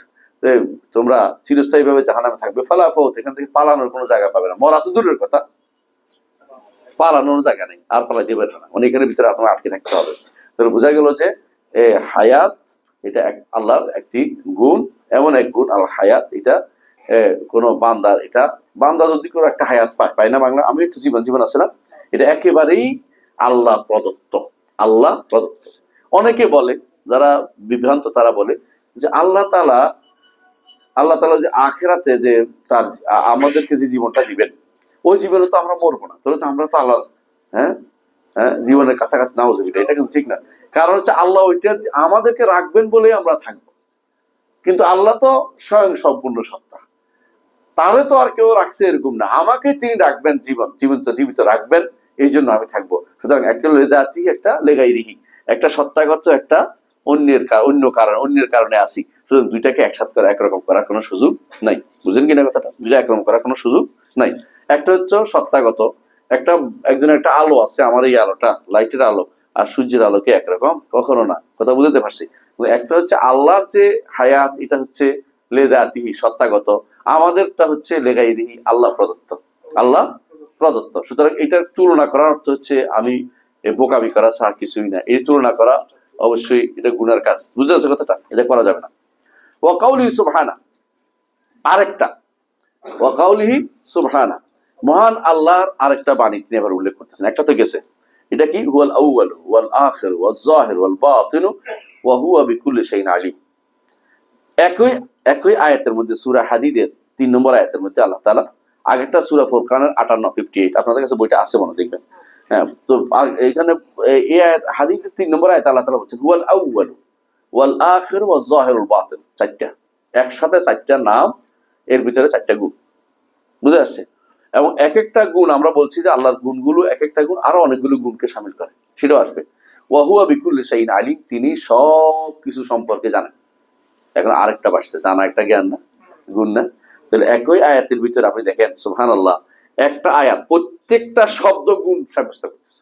তোমরা চিরস্থায়ী ভাবে জাহান্নামে থাকবে, ফালা ফাউত, এখান থেকে পালানোর কোনো জায়গা পাবে না। মরা তো দূরের কথা, পালানোর জায়গা নেই, আর পালাইতে পারবে না, মানে এখানে ভিতরে আপনার আটকে থাকতে হবে। তাহলে বোঝা গেল যে হায়াত এটা আল্লাহর একটি গুণ, এমন এক গুণ আল হায়াত। এটা কোন বান্দার, এটা বান্দা যদি কোনো একটা হায়াত পায় না, বাংলা আমি একটু জীবন আছে না, এটা একেবারেই আল্লাহ প্রদত্ত, আল্লাহ প্রদত্ত। অনেকে বলে, যারা বিভ্রান্ত তারা বলে যে আল্লাহ তাআলা যে আখিরাতে যে তার আমাদেরকে যে জীবনটা দিবেন, ওই জীবনে তো আমরা মরবো না, তাহলে তো আমরা তো আল্লাহ হ্যাঁ জীবনের কাছাকাছি নাও যাবি, এটা কিন্তু ঠিক না। কারণ হচ্ছে আল্লাহ ওইটা আমাদেরকে রাখবেন বলে আমরা থাকবো, কিন্তু আল্লাহ তো স্বয়ং সম্পূর্ণ সত্তা, তাহলে তো আর কেউ রাখছে এরকম না, আমাকে তিনি রাখবেন, জীবিত রাখবেন, এই জন্য আমি থাকবো। সুতরাং একটা লেদাতি, একটা লেগাই রিহি, একটা সত্তাগত, একটা অন্যের কারণে আসি। সুতরাং দুইটাকে একসাথে করে একরকম করার কোনো সুযোগ নাই। বুঝলেন কিনা কথাটা? দুইটা একরকম করার কোনো সুযোগ নাই। একটা হচ্ছে সত্তাগত, একজনের একটা আলো আছে, আমার এই আলোটা লাইটের আলো আর সূর্যের আলোকে একরকম কখনো না, কথা বুঝতে পারছি। একটা হচ্ছে আল্লাহর যে হায়াত, এটা হচ্ছে লেদাতিহি, সত্তাগত, আমাদেরটা হচ্ছে লেগাইরিহি, আল্লাহ প্রদত্ত, আল্লাহ প্রদত্ত। সুতরাং এটার তুলনা করার অর্থ হচ্ছে আমি বোকামি করা ছাড়া কিছুই না। এই তুলনা করা অবশ্যই এটা গুনার কাজ। বুঝতে পারছো কথাটা? এটা করা যাবে না। ওয়া কাউলিহি সুবহানা, আরেকটা ওয়া কাউলিহি সুবহানা, মহান আল্লাহর আরেকটা বাণী তিনি আবার উল্লেখ করতেছেন। একটা তো গেছে, এটা কি? হুয়াল আউয়াল ওয়াল আখির ওয়াজ যাহির ওয়াল বাতিন ওয়া হুয়া বিকুল্লি শাইইন আলিম। একই আয়াতের মধ্যে সূরা হাদীদের 3 নম্বর আয়াতের মধ্যে আল্লাহ তাআলা, আগেরটা সূরা ফুরকানের 58 আপনাদের কাছে বইটা আছে মনে দেখবেন, হ্যাঁ। তো এখানে এই আয়াত হাদীদের 3 নম্বর আয়াতে আল্লাহ তাআলা বলেছেন হুয়াল আউয়াল ওয়াল আখির ওয়াজ যাহির ওয়াল বাতিন, চারটা একসাথে, চারটা নাম, এর ভিতরে চারটা গুণ। বুঝে আসছে? এবং এক একটা গুণ, আমরা বলছি যে আল্লাহর গুণগুলো এক একটা গুণ আরো অনেকগুলো গুণকে শামিল করে, সেটাও আসবে। ওয়া হুয়া বিকুল্লি শাইইন আলিম, তিনি সব কিছু সম্পর্কে জানেন। এখন আরেকটা বাড়ছে, জানা একটা জ্ঞান না, গুণ না? তাহলে একই আয়াতের ভিতরে আপনি দেখেন সুবহানাল্লাহ, একটা আয়াত প্রত্যেকটা শব্দ গুণ সাব্যস্ত করতেছে,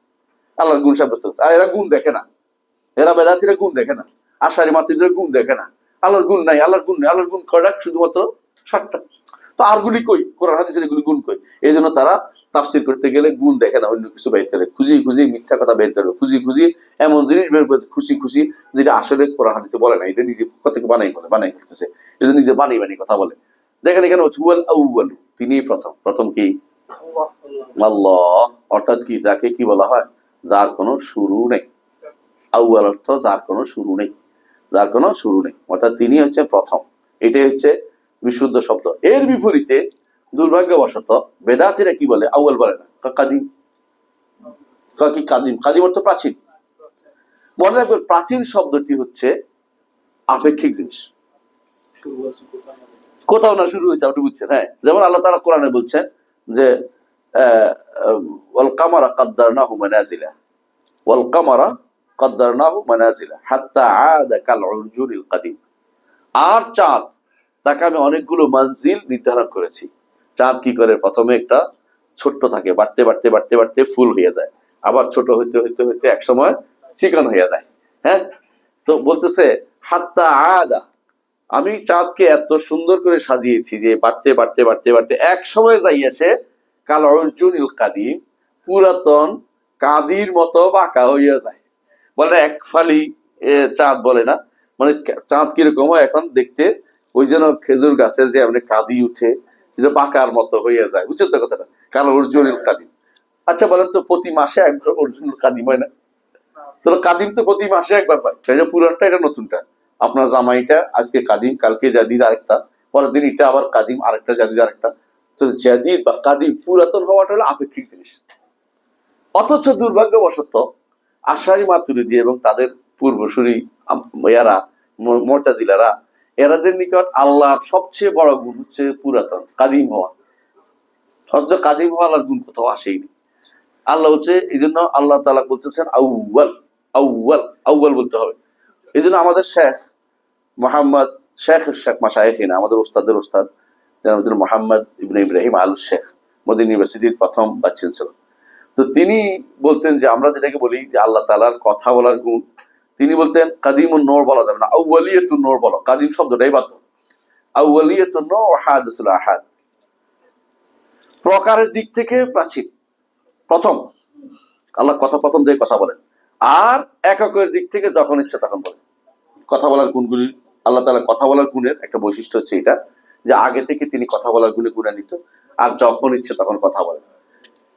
আল্লাহর গুণ সাব্যস্ত করতেছে। আর এরা গুণ দেখে না, এরা বেদাতিরা গুণ দেখে না, আশারি মাতিদের গুণ দেখে না, আল্লাহর গুণ নাই, আল্লাহর গুণ নেই, আল্লাহর গুণ কয়টা? শুধুমাত্র 7টা। তো আরগুলি কই? কোরআন হাদিসের এগুলি গুণ কই? এই জন্য তারা তাফসীর করতে গেলে গুণ দেখে না, অন্য কিছু বের করে, খুঁজি মিথ্যা কথা বের করে, খুঁজি এমন জিনিস বের করে, খুশি যেটা আসলে কোরআন হাদিসে বলে না, এটা নিজে পক্ষ থেকে বানাই করতেছে, এটা নিজে বানাই কথা বলে। দেখেন এখানে হচ্ছে হুয়াল আউয়াল, তিনি প্রথম কি? আল্লাহ, অর্থাৎ কি? যাকে কি বলা হয়? যার কোনো শুরু নেই। আউয়াল অর্থ যার কোনো শুরু নেই, যার কোনো শুরু নেই, অর্থাৎ তিনি হচ্ছে প্রথম। এটাই হচ্ছে বিশুদ্ধ শব্দ। এর বিপরীতে দুর্ভাগ্যবশত বেদাতিরা কি বলে? আউয়াল বলে না, কাদিম। কাদিম অর্থ প্রাচীন। মনে রাখবেন প্রাচীন শব্দটি হচ্ছে আপেক্ষিক জিনিস, কোথাও না শুরু হয়েছে, আপনি বুঝছেন। হ্যাঁ, যেমন আল্লাহ তাআলা কোরআনে বলছেন যে ওয়াল কামারা কাদ্দারনাহু মানাজিলা, ওয়াল কামারা কাদ্দারনাহু মানাজিলা হাত্তা আদা কাল উরজুনিল কাদিম। আর চাঁদ, তাকে আমি অনেকগুলো মঞ্জিল নির্ধারণ করেছি। চাঁদ কি করে, প্রথমে একটা ছোট্ট থাকে, বাড়তে বাড়তে বাড়তে বাড়তে ফুল হয়ে যায়, আবার ছোট হইতে হইতে হইতে এক সময় চিকন হয়ে যায়। হ্যাঁ, তো বলতেছে হাত্তা আদা, আমি চাঁদকে এত সুন্দর করে সাজিয়েছি যে বাড়তে বাড়তে বাড়তে বাড়তে এক সময় যাইয়াছে কাল অর্জুনিল কাদিম, পুরাতন কাদির মতো বাঁকা হইয়া যায়। বলে এক ফালি চাঁদ বলে না, মানে চাঁদ কিরকম হয় এখন দেখতে, ওই যেন খেজুর গাছের যে আপনি কাঁদি উঠে সেটা পাকার মতো হইয়া যায়, বুঝছেন তো কথাটা, কাল অর্জুনিল কাদিম। আচ্ছা বলেন তো, প্রতি মাসে একবার অর্জুনিল কাদিম হয় না? তো কাদিম তো প্রতি মাসে একবার হয়, সেটা পুরানটা, এটা নতুনটা। আপনার জামাইটা আজকে কাদিম, কালকে জাদিদ আরেকটা, পরের দিন এটা আবার কাদিম, আরেকটা জাদিদ আরেকটা। তো জাদিদ বা কাদিম, পুরাতন হওয়াটা হলো আপেক্ষিক জিনিস। অথচ দুর্ভাগ্যবশত আশারি মাতুরিদি এবং তাদের পূর্বসূরি এরা মুতাজিলারা, এরাদের নিকট আল্লাহর সবচেয়ে বড় গুণ হচ্ছে পুরাতন কাদিম হওয়া। অথচ কাদিম হওয়া আল্লাহর গুণ কোথাও আসেইনি। আল্লাহ হচ্ছে, এই জন্য আল্লাহ তাআলা বলতেছেন আউয়াল, আউয়াল, আউয়াল বলতে হবে। এই জন্য আমাদের শেখ মোহাম্মদ, শেখ মাশায়েখিনা, আমাদের ওস্তাদের ওস্তাদ মোহাম্মদ ইবনে ইব্রাহিম আল শেখ, মদিনা ইউনিভার্সিটির প্রথম ভাইস চ্যান্সেলর। তো তিনি বলতেন যে আমরা যেটাকে বলি যে আল্লাহ তাআলার কথা বলার গুণ, তিনি বলতেন কাদিমুন নূর বলা যাবে না, আউয়ালিয়াতুন নূর বলো। কাদিম শব্দটাই বাদ, আউয়ালিয়াতুন নূর ওয়া হাদিসুল আহাদ। প্রকারের দিক থেকে প্রাচীন, প্রথম, আল্লাহ কথা প্রথম দিয়ে কথা বলেন। আর এককের দিক থেকে যখন ইচ্ছা তখন বলেন। কথা বলার গুণগুলি, আল্লাহ তাআলা কথা বলার গুণের একটা বৈশিষ্ট্য হচ্ছে এটা, যে আগে থেকে তিনি কথা বলার গুণে গুণান্বিত, আর যখন ইচ্ছে তখন কথা বলেন।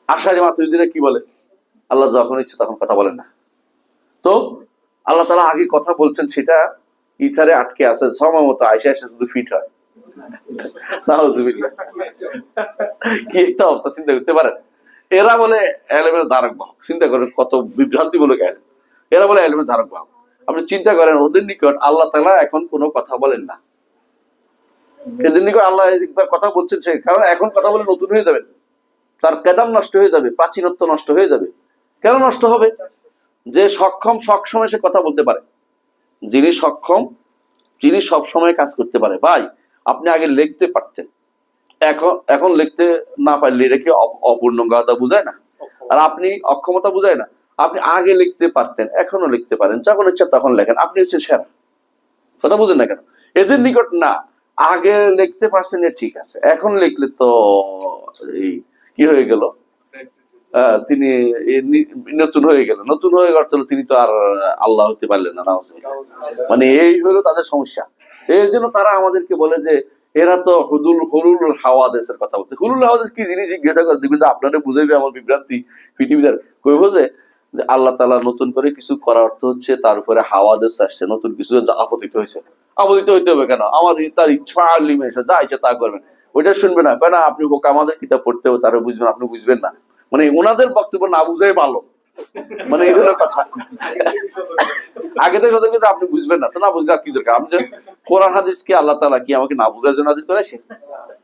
আশারি মাতুরিদিরা কি বলে, আল্লাহ যখন ইচ্ছে তখন কথা বলেন না। তো আল্লাহ তাআলা আগে কথা বলছেন, সেটা ইথারে আটকে আছে, সময় মতো আইসা এসে শুধু ফিট হয়। নাউজুবিল্লাহ, কি একটা অবস্থা চিন্তা করতে পারেন। এরা বলে এলেমের ধারক বাহক, চিন্তা করেন কত বিভ্রান্তিমূলক এলেম। এরা বলে এলেমের ধারক বাহক। আপনি চিন্তা করেন, ওদের নিকট আল্লাহ তাআলা এখন কোনো কথা বলেন না। এদের নিকট আল্লাহ একবার কথা বলছেন, সে কারণ এখন কথা বলে নতুন হয়ে যাবেন, তার কেদাম নষ্ট হয়ে যাবে, প্রাচীনত্ব নষ্ট হয়ে যাবে। কেন নষ্ট হবে? যে সক্ষম সবসময় সে কথা বলতে পারে, যিনি সক্ষম তিনি সবসময় কাজ করতে পারে। ভাই, আপনি আগে লিখতে পারতেন, এখন লিখতে না পারলে এটা কি অপূর্ণতা বুঝায় না? আর আপনি অক্ষমতা বুঝায় না? আপনি আগে লিখতে পারতেন, এখনো লিখতে পারেন, যখন ইচ্ছা তখন লেখেন, আপনি হচ্ছে সেরা। কথা বুঝেন না কেন? এদের নিকট না, আগে লিখতে পারছেন ঠিক আছে, এখন লিখলে তো এই কি হয়ে গেল, তিনি নতুন হয়ে গেল, নতুন হয়ে গেল, তিনি তো আর আল্লাহ হতে পারলেন না। মানে এই হলো তাদের সমস্যা। এর জন্য তারা আমাদেরকে বলে যে এরা তো হুলুল হাওয়াদেসের কথা বলতে। হুলুল হাওয়াদেস কি জিনিস জিজ্ঞাসা করে, কিন্তু আপনারা বুঝাইবে আমার বিভ্রান্তি পৃথিবীতে কইব যে আল্লাহ তাআলা নতুন করে কিছু করার অর্থ হচ্ছে তার উপরে হাওয়াদেস আসছে, নতুন কিছু আপতিত হয়েছে। আপতিত হইতে হবে কেন? আমার তার ইচ্ছা যা ইচ্ছা তা করবেন, ওইটা শুনবে না কেন? আপনি হোক আমাদের কিতাব পড়তে হবে, তারা বুঝবেন, আপনি বুঝবেন না। মানে ওনাদের বক্তব্য না বুঝাই ভালো, মানে এই ধরনের কথা। আগে থেকে কিন্তু আপনি বুঝবেন না, তো না বুঝলে কি দরকার? আপনি কোরআন হাদিস কি আল্লাহ তাআলা কি আমাকে না বুঝার জন্য নাযিল করেছে?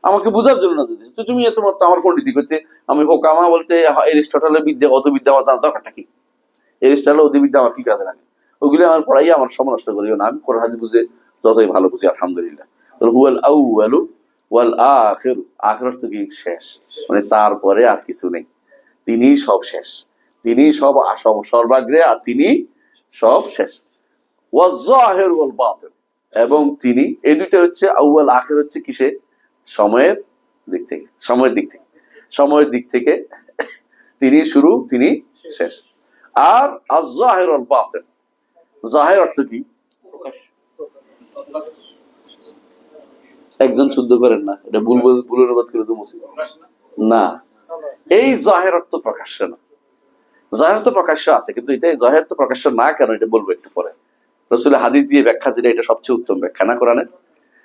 আমাকে বুঝার জন্য নাযিল করেছে। তো তুমি এত আমার পণ্ডিতি করতে, আমি হোকামা বলতে এরিস্টটলের বিদ্যা, অত বিদ্যা আমার জানার দরকারটা কি? এরিস্টটল অতি বিদ্যা আমার কি কাজে লাগে? ওগুলো আমার পড়াই আমার সময় নষ্ট করিও না। আমি কোরআন হাদিস বুঝে যতই ভালো বুঝি, আলহামদুলিল্লাহ। হুয়াল আউয়ালু ওয়াল আখিরু, আখিরাত তো কি শেষ, মানে তারপরে আর কিছু নেই, তিনি সব শেষ, তিনি সব সর্বাগ্রে, আর তিনি সব শেষ। ওয়াজ-জাহির ওয়াল বাতিন, এবং তিনি, এই দুইটা হচ্ছে আউয়াল আখির হচ্ছে কিসে? সময়ের দিক থেকে, সময়ের দিক থেকে, সময়ের দিক থেকে তিনি শুরু, তিনি শেষ। আর আজ-জাহির ওয়াল বাতিন, জাহির অর্থ কি? একজন শুদ্ধ করেন না, এটা ভুল অনুবাদ করে তো মুসিবত না। এই জাহির অর্থ প্রকাশ্য না, জাহির তো প্রকাশ্য আছে, কিন্তু এটা জাহির তো প্রকাশ্য না কেন, এটা বলবো একটু পরে। রাসূলের হাদিস দিয়ে ব্যাখ্যা, যেটা এটা সবচেয়ে উত্তম ব্যাখ্যা না কোরআনের,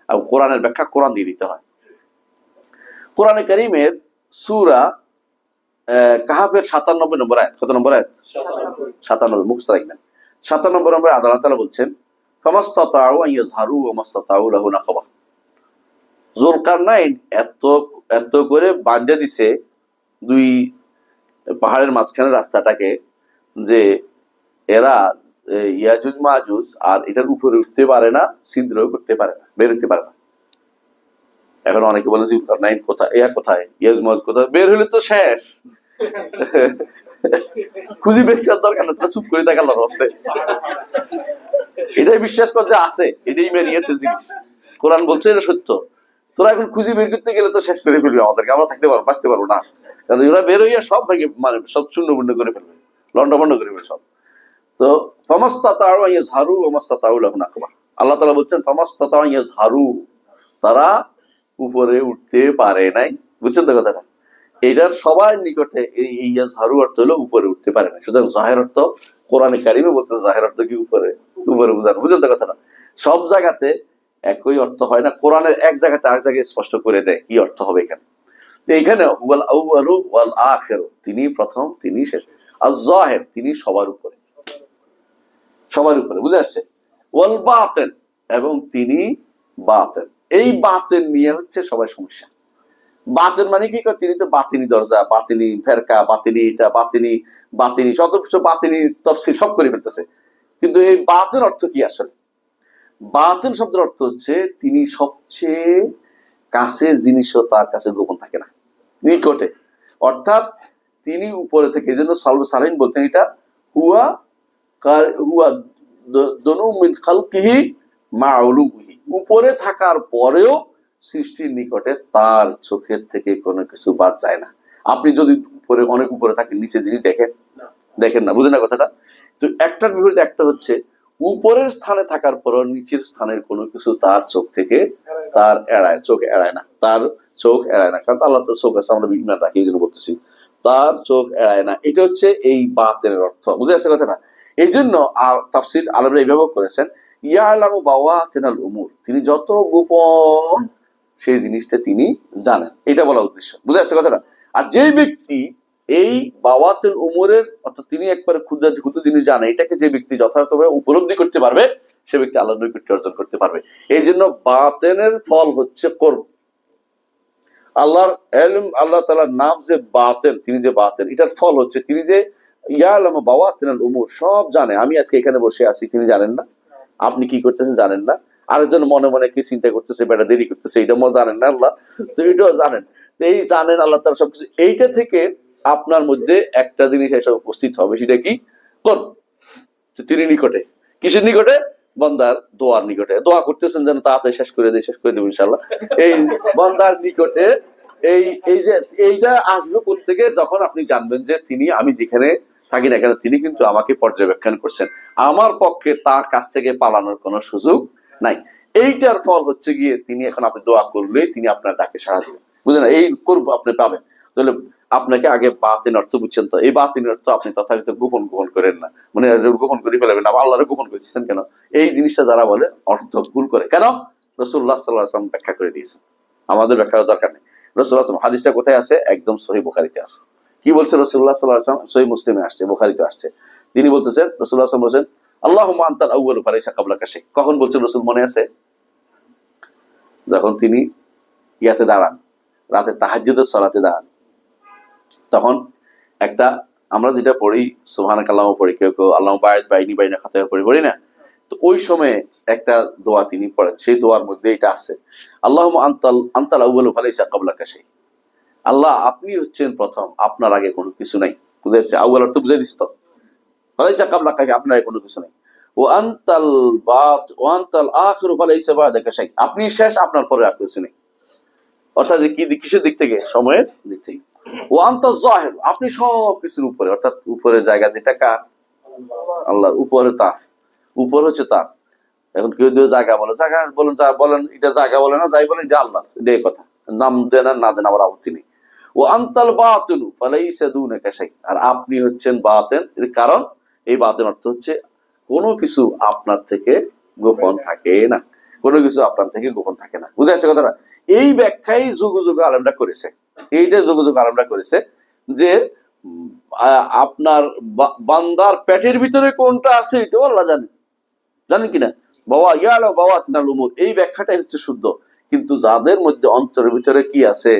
আর কোরআনের ব্যাখ্যা কোরআন দিয়ে দিতে হয়। কোরআনে কারীমের সূরা কাহাফের ৯৭ নম্বর আয়াত, কত নম্বর আয়াত? ৯৭, মুখস্থ রাখবেন। 7 নম্বর নম্বরে আল্লাহ তাআলা বলছেন ফামাস্তাতাউ আন ইয়াজহারু ওয়া মাস্তাতাউ লাহু নাকবা। যুলকারনাইন এত এত করে বাঁধে দিছে দুই পাহাড়ের মাঝখানে রাস্তাটাকে, যে এরা ইয়াজুজ মাজুজ আর এটার উপরে উঠতে পারে না, ছিদ্র করতে পারে না, বের হতে পারে না। এখন অনেকে বলে যুলকারনাইন কোথায়, কোথায়, ইয়াজুজ মাজুজ কোথায়, বের হলে তো শেষ। খুঁজি বের করার দরকার না, তোরা চুপ করে দেখাল হস্তে, এটাই বিশ্বাস কর যে আছে, এটাই মেরিয়াতের জিনিস। কোরআন বলছে এটা সত্য। তোরা এখন খুঁজি বের করতে গেলে তো শেষ করে ফেলবে আমাদেরকে, আমরা থাকতে পারবো, বাঁচতে পারবো না। কারণ ওরা বের হইয়া সব ভেঙে মানে সব শূন্য বুন্য করে ফেলবে, লন্ডভন্ড করে ফেলবে সব। তো ফামাস্তাতাউ আন ইয়াজহারু ওয়া মাস্তাতাউ লাহু নাকবা। আল্লাহ তাআলা বলছেন ফামাস্তাতাউ আন ইয়াজহারু, তারা উপরে উঠতে পারে নাই। বুঝছেন তো কথাটা? এইটার সবার নিকটে এই ইয়াজহারু অর্থ হলো উপরে উঠতে পারে না। সুতরাং জাহের অর্থ কোরআনে কারিমে বলতে, জাহের অর্থ কি উপরে, উপরে বোঝানো। বুঝছেন তো কথাটা? সব জায়গাতে একই অর্থ হয় না, কোরআনের এক জায়গাতে আরেক জায়গায় স্পষ্ট করে দেয় কি অর্থ হবে এখানে। তো এইখানে ওয়াল আউয়ালু ওয়াল আখিরু, তিনি প্রথম তিনি শেষ। আর জাহের, তিনি সবার উপরে, সবার উপরে। বুঝে আসছে? ওয়াল বাতিন, এবং তিনি বাতিন। এই বাতিন নিয়ে হচ্ছে সবাই সমস্যা। বাতিন মানে কি? তিনি তো বাতিনি দরজা, বাতিনি ফেরকা, বাতিনি এটা, বাতিনি বাতিনি শত কিছু, বাতিনি তাফসীর সব করে ফেলতেছে। কিন্তু এই বাতিন অর্থ কি আসলে? বাতিন শব্দের অর্থ হচ্ছে তিনি সবচেয়ে কাছের জিনিসও তার কাছে গোপন থাকে না, নিকটে। অর্থাৎ তিনি উপরে থেকে, এই জন্য সালিন বলতেন এটা হুয়া হুয়া দনু মিন খালকিহি মা উলুহি, উপরে থাকার পরেও সৃষ্টির নিকটে তার চোখের থেকে কোনো কিছু বাদ যায় না। আপনি যদি উপরে, অনেক উপরে থাকেন, নিচে যিনি দেখেন, দেখেন না। বুঝেন না কথাটা? তো একটার বিপরীতে একটা হচ্ছে উপরের স্থানে থাকার পর নিচের স্থানের কোনো কিছু তার চোখ থেকে তার এড়ায়, চোখ এড়ায় না, তার চোখ এড়ায় না। কারণ আল্লাহ চোখ আছে, আমরা বিজ্ঞান রাখি, এই জন্য বলতেছি তার চোখ এড়ায় না। এটা হচ্ছে এই বাতিনের অর্থ। বুঝে আসছে কথাটা? এই জন্য আর তাফসীর আলেমরা এইভাবে করেছেন, ইয়ালামু বাওয়াতিনাল উমুর, তিনি যত গোপন সেই জিনিসটা তিনি জানেন, এটা বলা উদ্দেশ্য। বুঝে আসছে কথাটা? আর যে ব্যক্তি এই বাওয়াতিল উমুরের, অর্থাৎ তিনি একবারে ক্ষুদ্র ক্ষুদ্র জিনিস জানে, এটাকে যে ব্যক্তি যথাযথভাবে উপলব্ধি করতে পারবে, সে ব্যক্তি আল্লাহর নৈকট্য অর্জন করতে পারবে। এই জন্য বাতিনের ফল হচ্ছে কুরব। আল্লাহর ইলম, আল্লাহ তাআলার নাম যে বাতিন, তিনি যে বাতিন, এটার ফল হচ্ছে তিনি যে ইয়ালামু বাওয়াতিনাল উমুর, সব জানে। আমি আজকে এখানে বসে আছি, তিনি জানেন না। আপনি কি করতেছেন জানেন না। আরেকজন মনে মনে কি চিন্তা করতেছে, বেটা দেরি করতেছে, এটা জানেন না আল্লাহ, তো এটাও জানেন। এই জানেন আল্লাহ তাআলা সবকিছু। এইটা থেকে আপনার মধ্যে একটা জিনিস এসে উপস্থিত হবে, সেটা কি? কোন তিনি নিকটে। কিসের নিকটে? বান্দার দোয়ার নিকটে। দোয়া করতেছেন যেন তাড়াতাড়ি শেষ করে দেয়, শেষ করে দেবো ইনশাআল্লাহ। এই বান্দার নিকটে এই এই যে এইটা আসবে কোত্থেকে? যখন আপনি জানবেন যে তিনি, আমি যেখানে থাকি না কেন, তিনি কিন্তু আমাকে পর্যবেক্ষণ করছেন, আমার পক্ষে তার কাছ থেকে পালানোর কোনো সুযোগ নাই। এইটার ফল হচ্ছে গিয়ে তিনি, এখন আপনি দোয়া করলে তিনি আপনার ডাকে সাড়া দেবেন। বুঝলেন? এই করব আপনি পাবেন। তাহলে আপনাকে আগে বাতিন অর্থ বুঝছেন তো, এই বাতিন অর্থ আপনি তথাকথিত গোপন গোপন করেন না, মানে গোপন করে ফেলবেন না। আল্লাহরে গোপন করছেন কেন? এই জিনিসটা যারা বলে অর্থ ভুল করে। কেন? রাসূলুল্লাহ সাল্লাল্লাহু আলাইহি ওয়াসাল্লাম ব্যাখ্যা করে দিয়েছেন, আমাদের ব্যাখ্যার দরকার নেই। রাসূলুল্লাহ সাল্লাল্লাহু আলাইহি ওয়াসাল্লাম, হাদিসটা কোথায় আছে? একদম সহিহ বুখারীতে আছে। কি বলছে রাসূলুল্লাহ সাল্লাল্লাহু আলাইহি ওয়াসাল্লাম? সহিহ মুসলিমে আসছে, বুখারীতে আসছে। তিনি বলতেছেন, রাসূলুল্লাহ সাল্লাল্লাহু আলাইহি ওয়াসাল্লাম বলেছেন আল্লাহুম্মা আনতাল আউয়ালু ফালাইসা ক্বাবলাকা শাই। কখন বলছেন রাসূল, মনে আছে? যখন তিনি ইয়াতে দাঁড়ান, রাতে তাহাজ্জুদের সালাতে দাঁড়ান, তখন একটা, আমরা যেটা পড়ি সুবহানাকাল্লাহ পড়ি, কেউ কেউ আল্লাহুম্মা বা'id বাইনি বাইনা খাতায়া পড়ি না? তো ওই সময়ে একটা দোয়া তিনি পড়েন, সেই দোয়ার মধ্যে এটা আছে, আল্লাহুম্মা আনতাল আউয়ালু ফালাইসা ক্বাবলাকা শাই। আল্লাহ, আপনি হচ্ছেন প্রথম, আপনার আগে কোনো কিছু নাই। বুঝে আসছে? আউয়াল অর্থ বুঝে দিচ্ছি তো, ফালাইসা ক্বাবলাকা শাই, আপনার আগে কোনো কিছু নাই। ওয়া আনতাল আখিরু ফালাইসা বা'দাকা শাই, আপনি শেষ, আপনার পরে আর কিছু নেই। অর্থাৎ কি, কিসের দিক থেকে? সময়ের দিক থেকে। ও আনতাজ জাহির, আপনি সব কিছুর উপরে, অর্থাৎ উপরের জায়গা যেটা কার? আল্লাহর। উপরে তার, উপর হচ্ছে তার। এখন কেউ কেউ জায়গা বলে, জায়গা বলেন, যা বলেন এটা জায়গা বলে না, যাই বলেন এটা আল্লাহ, এটাই কথা। নাম দেন আর না দেন আমার আপত্তি নেই। ও আনতাল বাতিনু ফালাইসা দুনাকা শাই, আর আপনি হচ্ছেন বাতিন। এর কারণ, এই বাতিন অর্থ হচ্ছে কোনো কিছু আপনার থেকে গোপন থাকে না, কোনো কিছু আপনার থেকে গোপন থাকে না। বুঝে আসছে কথাটা? এই ব্যাখ্যাই যুগ যুগ আলেমরা করেছে, এইটা যুগ যুগ আলেমরা করেছে, যে আপনার বান্দার পেটের ভিতরে কোনটা আছে এটাও আল্লাহ জানেন, জানেন কিনা? বাবা ইয়ালা বাবা তিনাল উমুর, এই ব্যাখ্যাটাই হচ্ছে শুদ্ধ। কিন্তু যাদের মধ্যে অন্তরের ভিতরে কি আছে,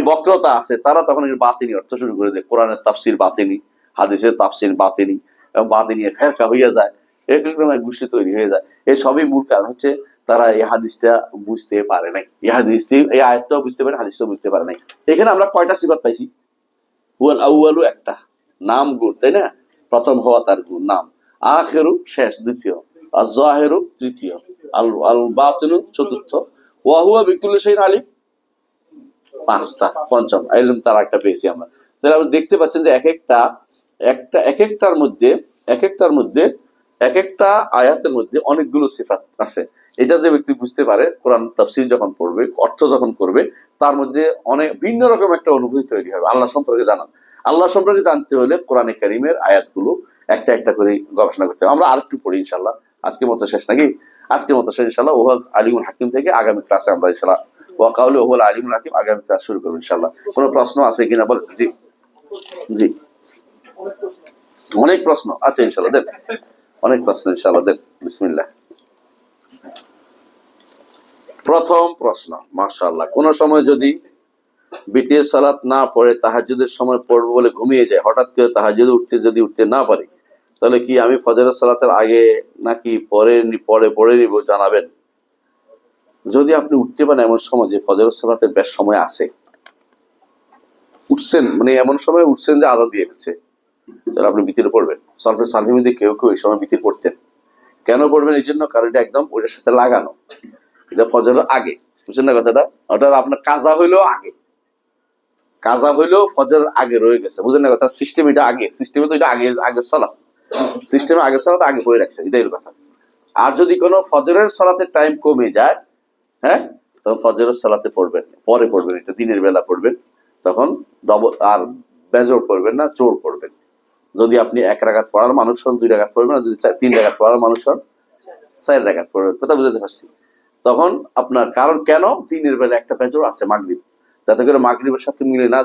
বক্রতা আছে, তারা তখন বাতিনি অর্থ শুরু করে দেয়। কোরআনের তাফসির বাতিনি, হাদিসের তাফসির বাতিনি, এবং বাতিনি ফেরকা হইয়া যায়, এরকম এক গোষ্ঠী তৈরি হয়ে যায়। এই সবই মূল কারণ হচ্ছে তারা এই হাদিসটা বুঝতে পারে নাই, এই হাদিসটি এই আয়াতটাও বুঝতে পারে, হাদিসটাও বুঝতে পারে নাই। এখানে আমরা কয়টা সিফাত পাইছি? হুয়াল আউয়ালু একটা, নাম গুণ, তাই না? প্রথম হওয়া তার গুণ নাম, আখিরু শেষ দ্বিতীয়, আর জাহিরু তৃতীয়, আল আল বাতিনু চতুর্থ, ওয়া হুয়া বিকুল্লি শাইইন আলিম পাঁচটা, পঞ্চম ইলম তার একটা পেয়েছি আমরা। তাহলে আপনি দেখতে পাচ্ছেন যে এক একটার মধ্যে এক একটা আয়াতের মধ্যে অনেকগুলো সিফাত আছে। এটা যে ব্যক্তি বুঝতে পারে, কোরআন তাফসীর যখন পড়বে, অর্থ যখন করবে, তার মধ্যে অনেক ভিন্ন রকম একটা অনুভূতি তৈরি হবে আল্লাহ সম্পর্কে জানা। আল্লাহ সম্পর্কে জানতে হলে কোরআনে কারীমের আয়াতগুলো একটা একটা করে গবেষণা করতে হবে। আমরা আরেকটু পড়ি ইনশাআল্লাহ, আজকের মতো শেষ নাকি? আজকের মতো শেষ ইনশাআল্লাহ। ওয়া আলিমুল হাকিম থেকে আগামী ক্লাসে আমরা ইনশাআল্লাহ ওয়া কাউলি ওয়া আলিমুল হাকিম আগামী ক্লাস শুরু করব ইনশাআল্লাহ। কোনো প্রশ্ন আছে কিনা বলেন? জি জি, অনেক প্রশ্ন আছে ইনশাআল্লাহ, দেন অনেক প্রশ্ন ইনশাআল্লাহ, দেন। বিসমিল্লাহ। প্রথম প্রশ্ন, মাশাআল্লাহ, কোন সময় যদি বিটির সালাত না পড়ে তাহাজ্জুদের সময় পড়বো বলে ঘুমিয়ে যায়, হঠাৎ করে তাহাজ্জুদে উঠতে না পারি, তাহলে কি আমি ফজরের সালাতের আগে নাকি পরে নিব, জানাবেন। যদি আপনি উঠতে পারেন এমন সময় যে ফজরের সালাতের বেশ সময় আছে, উঠছেন মানে এমন সময় উঠছেন যে আযান দিয়ে গেছে, তাহলে আপনি বিতির পড়বেন। সলফে সালফি মধ্যে কেউ কেউ এই সময় বিতির পড়তেন। কেন পড়বেন? এই জন্য, কারণ এটা একদম ওইটার সাথে লাগানো, এটা ফজরের আগে, বুঝছেন না কথাটা? ওটা আপনার কাজা হইলেও আগে, কাজা হইলেও ফজরের আগে রয়ে গেছে, বুঝলেন না কথা? সিস্টেম এটা আগে, সিস্টেমে তো এটা আগে আগে সালাত, সিস্টেমে আগে সালাত আগে পড়ে রাখছে, এটাই কথা। আর যদি কোনো ফজরের সালাতের টাইম কমে যায়, হ্যাঁ, তখন ফজরের সালাতে পড়বেন, পরে পড়বেন, এটা দিনের বেলা পড়বেন, তখন ডবল আর বেজর পড়বেন না, জোর পড়বেন। যদি আপনি 1 রাকাত পড়ার মানুষ হন 2 রাকাত পড়বেন, আর যদি 3 রাকাত পড়ার মানুষ হন 4 রাকাত পড়বেন। কথা বুঝতে পারছি? তখন আপনার কারণ কেন, দিনের বেলা একটা বেজর আছে মাগরিব, যাতে করে মাগরিবের সাথে মিলে না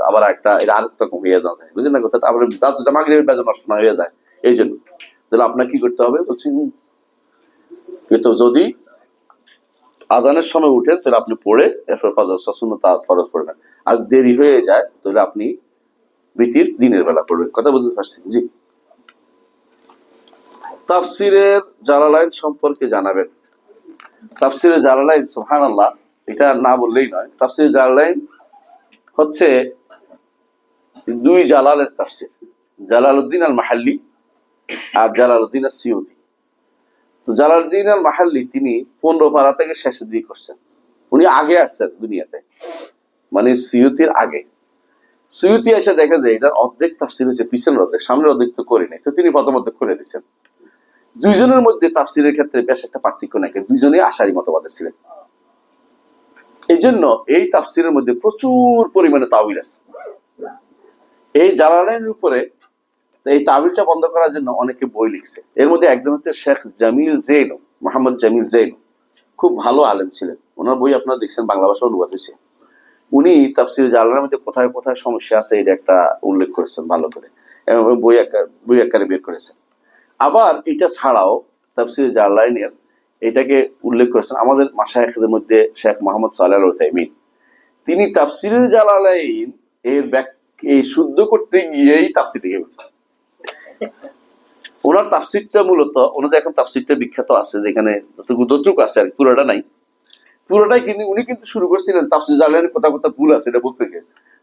আবার একটা এটা আরেকটা কম হয়ে যায়, বুঝলেন না কথাটা? আবার মাগরিবের বেজর নষ্ট না হয়ে যায়, এই জন্য। তাহলে আপনার কি করতে হবে বলছি, কিন্তু যদি আজানের সময় উঠেন তাহলে আপনি পড়ে এরপর ফজর সুন্নাত ফরজ পড়বেন। আর দেরি হয়ে যায় তাহলে আপনি বিতির দিনের বেলা পড়বেন। কথা বুঝতে পারছেন? জি। তাফসিরের জালালাইন সম্পর্কে জানাবেন। তাফসিরের জালালাইন, সুবহানাল্লাহ, এটা না বললেই নয়। তাফসিরের জালালাইন হচ্ছে 2 জালালের তাফসির, জালালউদ্দিন আল মাহাল্লি আর জালালউদ্দিন আস-সিয়ুতি। তো জালালউদ্দিন আল মাহাল্লি তিনি 15 পারা থেকে শেষের দিকে করছেন, উনি আগে আসছেন দুনিয়াতে, মানে সিয়ুতির আগে। সিয়ুতি এসে দেখা যায় এটার অর্ধেক তাফসির হয়েছে, পিছনের অর্ধেক, সামনের অর্ধেক তো করে নাই, তো তিনি প্রথম অর্ধেক করে দিচ্ছেন। দুইজনের মধ্যে তাফসিরের ক্ষেত্রে বেশ একটা পার্থক্য নাকি, দুইজনেই আশারি মতবাদের ছিলেন। এই জন্য এই তাফসিরের মধ্যে প্রচুর পরিমাণে তাওয়িল আছে। এই জালালাইনের উপরে এই তাওয়িলটা বন্ধ করার জন্য অনেকে বই লিখছে। এর মধ্যে একজন হচ্ছে শেখ জামিল জৈনু, মোহাম্মদ জামিল জৈনু, খুব ভালো আলেম ছিলেন। ওনার বই আপনারা দেখছেন, বাংলা ভাষা অনুবাদ হয়েছে। উনি তাফসির জালালাইনের মধ্যে কোথায় কোথায় সমস্যা আছে এটা একটা উল্লেখ করেছেন ভালো করে, এবং বই আকারে বের করেছেন। আবার এটা ছাড়াও তাফসির জালালাইনের এটাকে উল্লেখ করেছেন আমাদের মাশায়েখদের মধ্যে শেখ মোহাম্মদ সালেহ আল উসাইমিন। তিনি তাফসিরের জালালাইন এই শুদ্ধ করতে গিয়েই তাফসির লিখে ফেলছেন। ওনার তাফসিরটা মূলত, ওনাদের এখন তাফসিরটা বিখ্যাত আছে, যেখানে যতটুকু আছে আর পুরোটা নাই, পুরোটাই কিন্তু উনি কিন্তু শুরু করছিলেন তাফসির জালালাইনের কথা ভুল আছে এটা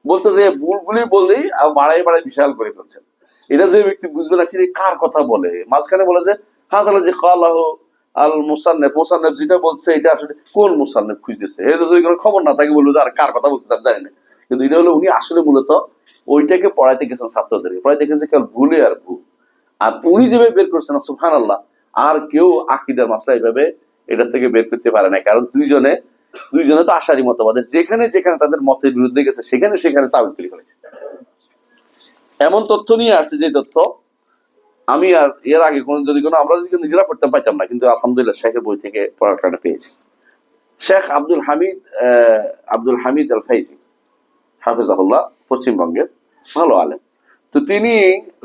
বলতে যে ভুলগুলি বললেই বাড়াই বিশাল করে ফেলছেন। এটা যে ব্যক্তি বুঝবে না, কিন্তু কার কথা বলে, মাঝখানে বলে যে হ্যাঁ তাহলে যে কালাহ আল মুসান্নেফ, মুসান্নেফ যেটা বলছে এটা আসলে কোন মুসান্নেফ খুঁজতেছে, এটা যদি কোনো খবর না থাকে বললো যে আর কার কথা বলতেছে জানি না। কিন্তু এটা হলো উনি আসলে মূলত ওইটাকে পড়াইতে গেছেন ছাত্রদেরকে, পড়াইতে গেছে কেবল ভুলে আর ভুল। আর উনি যেভাবে বের করছেন সুবহানাল্লাহ, আর কেউ আকীদার মাসলা এইভাবে এটা থেকে বের করতে পারে না। কারণ দুইজনে তো আশারি মতবাদের, যেখানে যেখানে তাদের মতের বিরুদ্ধে গেছে সেখানে সেখানে তাওয়িল তৈরি করেছে। এমন তথ্য নিয়ে আসছে যে তথ্য আমি আর এর আগে আমরা যদি নিজেরা পড়তাম পাইতাম না, কিন্তু আলহামদুলিল্লাহ শেখের বই থেকে পড়ার কারণে পেয়েছি। শেখ আব্দুল হামিদ আল ফাইজি হাফিজাহুল্লাহ, পশ্চিমবঙ্গের, ভালো আলেম। তো তিনি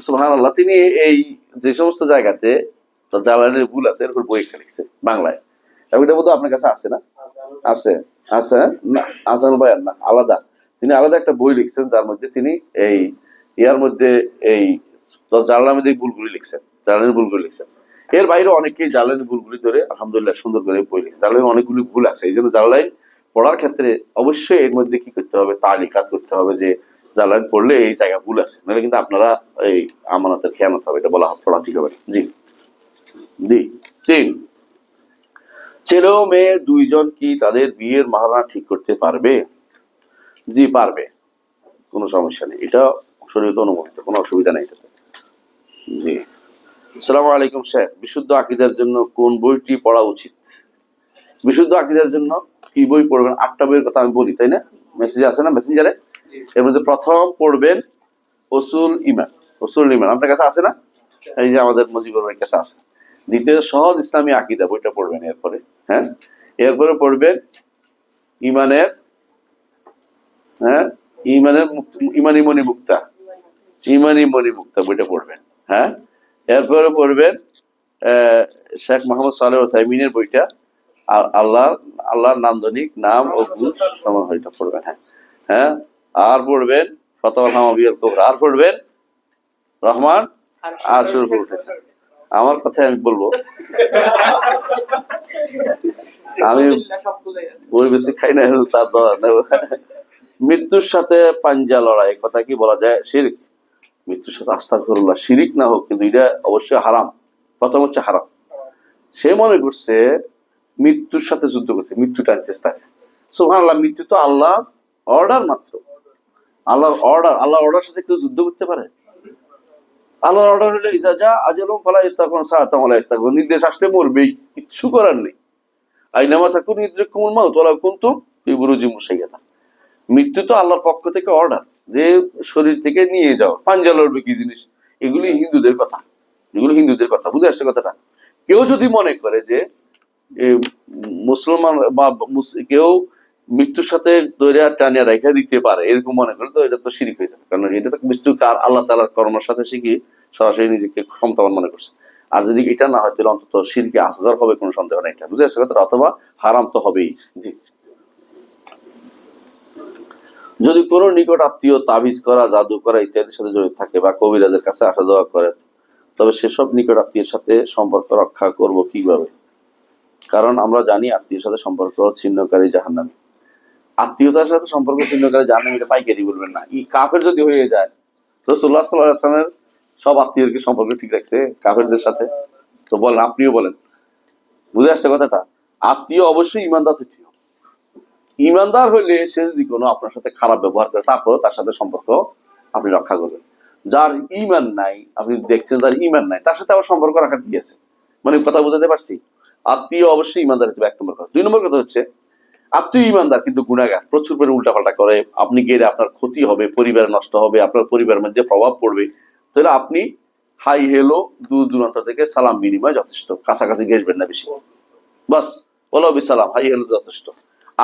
সুবহানাল্লাহ, তিনি এই যে সমস্ত জায়গাতে জালালের ভুল আছে এরকম বই একটা লিখছে বাংলায়, এবং এটা বোধহয় আপনার কাছে আছে না? আছে, আছে না? আসান ভাইয়ার না, আলাদা। তিনি আলাদা একটা বই লিখছেন যার মধ্যে তিনি এই ইয়ার মধ্যে এই জালালের মধ্যে ভুলগুলি লিখছেন, জালালের ভুলগুলি লিখছেন। এর বাইরে অনেকেই জালালের ভুলগুলি ধরে আলহামদুলিল্লাহ সুন্দর করে বই লিখছে। জালালের অনেকগুলি ভুল আছে, এই জন্য জালালাইন পড়ার ক্ষেত্রে অবশ্যই এর মধ্যে কি করতে হবে, তালিকাত করতে হবে যে জালালাইন পড়লে এই জায়গা ভুল আছে, নাহলে কিন্তু আপনারা এই আমানতের খেয়ানত হবে, এটা বলা পড়া ঠিক হবে না। জি জি। 3, ছেলে ও মেয়ে দুইজন কি তাদের বিয়ের মাহারা ঠিক করতে পারবে? জি পারবে, কোনো সমস্যা নেই, এটা শরীয়তে অনুমোদিত, কোনো অসুবিধা নেই এটাতে। জি। আসসালামু আলাইকুম শেখ, বিশুদ্ধ আকীদার জন্য কোন বইটি পড়া উচিত? বিশুদ্ধ আকীদার জন্য কি বই পড়বেন? 8টা বইয়ের কথা আমি বলি, তাই না? মেসেজে আছে না, মেসেঞ্জারে? এর মধ্যে প্রথম পড়বেন উসুল ঈমান। উসুল ঈমান আপনার কাছে আছে না? এই যে আমাদের মুজিবুর ভাইয়ের কাছে আছে। দ্বিতীয় সহজ ইসলামী আকীদা, বইটা পড়বেন এরপরে। হ্যাঁ, এরপরে পড়বেন ঈমানের, হ্যাঁ, ইমানি মনি মুক্তা, ইমানি মনি মুক্তা বইটা পড়বেন। হ্যাঁ, এরপরে পড়বেন শেখ মোহাম্মদ সালেহ উসাইমিনের বইটা, আল্লাহর নান্দনিক নাম ও গুণ সময় এটা পড়বেন। হ্যাঁ হ্যাঁ, আর পড়বেন ফতোয়া হামাবিয়াল কুবরা, আর পড়বেন রহমান আরশের উপর উঠেছে। আমার কথা আমি বলবো, আমি বই বেশি খাই না, তার দরকার নেই। মৃত্যুর সাথে পাঞ্জা লড়াই, কথা কি বলা যায় শিরক? মৃত্যুর সাথে আস্তাগফিরুল্লাহ, শিরিক না হোক কিন্তু এটা অবশ্যই হারাম। প্রথম হচ্ছে হারাম। সে মনে করছে মৃত্যুর সাথে যুদ্ধ করতে, মৃত্যু টানতেছে তাকে। সুবহানাল্লাহ, মৃত্যু তো আল্লাহ অর্ডার মাত্র, আল্লাহর অর্ডার। আল্লাহর অর্ডার সাথে কেউ যুদ্ধ করতে পারে? আল্লাহর অর্ডার হলে ইজাজা আজালুম ফালা ইস্তাগফিরুন সাআতাম ওয়ালা ইস্তাগফিরুন, নির্দেশ আসলে মরবেই, কিচ্ছু করার নেই। আইনামা তাকুনু ইদরিকুমুল মাউত ওয়ালাউ কুনতুম ফি বুরুজিন মুশাইয়াদা। মৃত্যু তো আল্লাহর পক্ষ থেকে অর্ডার, যে শরীর থেকে নিয়ে যাও। পাঞ্জা লড়বে কি জিনিস? এগুলি হিন্দুদের কথা, এগুলো হিন্দুদের কথা, বুঝে আসছে কথাটা? কেউ যদি মনে করে যে মুসলমান বা কেউ মৃত্যুর সাথে দৈরা টানিয়া রেখা দিতে পারে, এরকম মনে করে, তো এটা তো শিরিক হয়ে যাবে। কারণ এটা তো মৃত্যু কার, আল্লাহ তাআলার কর্মের সাথে শিখি সরাসরি নিজেকে ক্ষমতাবান মনে করছে। আর যদি এটা না হয় তাহলে অন্তত শিরকে আসগর হবে, কোনো সন্দেহ নেই, এটা বুঝে আসছে কথাটা? অথবা হারাম তো হবেই। জি। যদি কোনো নিকট আত্মীয় তাবিজ করা, জাদু করা ইত্যাদির সাথে জড়িত থাকে বা কবিরাজের কাছে আসা যাওয়া করে, তবে সেসব নিকট আত্মীয়ের সাথে সম্পর্ক রক্ষা করব কিভাবে? কারণ আমরা জানি আত্মীয়ের সাথে সম্পর্ক ছিন্নকারী জাহান্নামী। আত্মীয়তার সাথে সম্পর্ক ছিন্নকারী জাহান্নামী, এটা পাইকারি বলবেন না। কাফের যদি হয়ে যায়, রাসূলুল্লাহ সাল্লাল্লাহু আলাইহি ওয়াসাল্লামের সব আত্মীয়কে সম্পর্ক ঠিক রাখছে কাফেরদের সাথে? তো বলেন, আপনিও বলেন, বুঝে আসছে কথাটা? আত্মীয় অবশ্যই ইমানদার হইতে হবে। ইমানদার হইলে সে যদি কোনো আপনার সাথে খারাপ ব্যবহার করে, তারপরে তার সাথে সম্পর্ক আপনি রক্ষা করবেন। যার ইমান নাই, আপনি দেখছেন যার ইমান নাই, তার সাথে আবার সম্পর্ক রাখার কি আছে? মানে কথা বুঝাতে পারছি? আত্মীয় অবশ্যই ইমানদার হতে হবে, 1 নম্বর কথা। 2 নম্বর কথা হচ্ছে, আত্মীয় ইমানদার কিন্তু গুনাহগার, প্রচুর পরিমাণে উল্টাপাল্টা করে। আপনি গেলে আপনার ক্ষতি হবে, পরিবার নষ্ট হবে, আপনার পরিবারের মধ্যে প্রভাব পড়বে। তাহলে আপনি হাই হেলো দূর দূরান্ত থেকে সালাম বিনিময় যথেষ্ট, কাছাকাছি ঘেসবেন না বেশি, বাস বলো বিসালাম, হাই হেলো যথেষ্ট।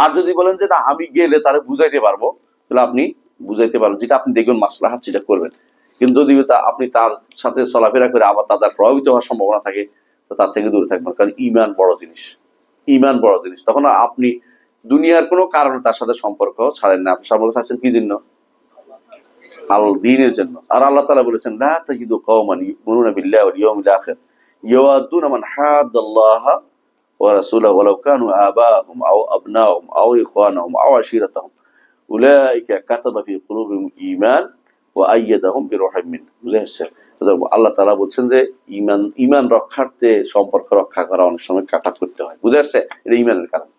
আর যদি বলেন যে না আমি গেলে তারে বুঝাইতে পারবো, তাহলে আপনি বুঝাইতে পারবেন, যেটা আপনি দেখবেন মাসলাহাত, সেটা করবেন। কিন্তু যদি আপনি তার সাথে চলাফেরা করে আবার তাদের প্রভাবিত হওয়ার সম্ভাবনা থাকে, তো তার থেকে দূরে থাকবেন। কারণ ইমান বড় জিনিস, ইমান বড় জিনিস। তখন আপনি দুনিয়ার কোনো কারণে তার সাথে সম্পর্ক ছাড়েন না, আপনি সম্পর্ক ছাড়ছেন কি জন্য? আল দ্বীনের জন্য। আর আল্লাহ তাআলা বলেছেন, লা তাজিদু কওমান ইউমিনুনা বিল্লাহি ওয়াল ইয়াউমিল আখির ইয়াওয়াদুনা মান হাদ্দাল্লাহা ওয়া রাসূলাহু ওয়ালাউ কানু আবাহুম আও আবনাহুম আও ইখওয়ানাহুম আও আশীরাতাহুম উলাইকা কাতাবা ফি কুলুবিহিম ঈমান ওয়া আইয়াদাহুম বিরূহিম মিন। বুঝেছেন? আল্লাহ তাআলা বলছেন যে ঈমান রক্ষার্থে সম্পর্ক রক্ষা করা অনেক সময় কাটা করতে হয়। বুঝে আসছে? এটা ঈমানের কারণ।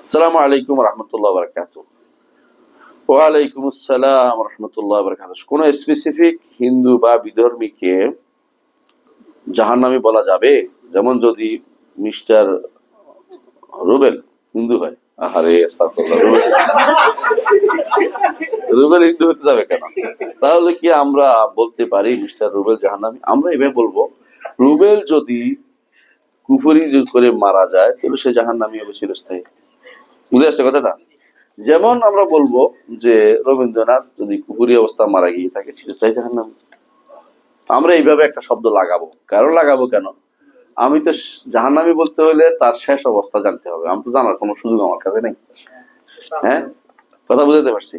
আসসালামু আলাইকুম ওয়া রাহমাতুল্লাহি ওয়া বারাকাতুহু। ওয়া আলাইকুম আসসালাম ওয়া রাহমাতুল্লাহি ওয়া বারাকাতুহু। কোন স্পেসিফিক হিন্দু বা বিধর্মীকে জাহান্নামী বলা যাবে? যেমন যদি মিস্টার রুবেল হিন্দু হয়। আহারে আস্তাগফিরুল্লাহ, রুবেল হিন্দু হতে যাবে কেন? তাহলে কি আমরা বলতে পারি মিস্টার রুবেল জাহান্নামী? আমরা এভাবে বলবো, রুবেল যদি কুফরি করে মারা যায় তাহলে সে জাহান্নামী হবে চিরস্থায়ী। বুঝে আসছে কথাটা? যেমন আমরা বলবো যে রবীন্দ্রনাথ যদি কুকুরি অবস্থা মারা গিয়ে থাকে চিরস্থায়ী জাহান্নামী, আমরা এইভাবে একটা শব্দ লাগাবো। কারণ লাগাবো কেন? আমি তো জাহান্নামী বলতে হলে তার শেষ অবস্থা জানতে হবে, আমি তো জানার কোনো সুযোগ আমার কাছে নেই। হ্যাঁ, কথা বুঝাতে পারছি?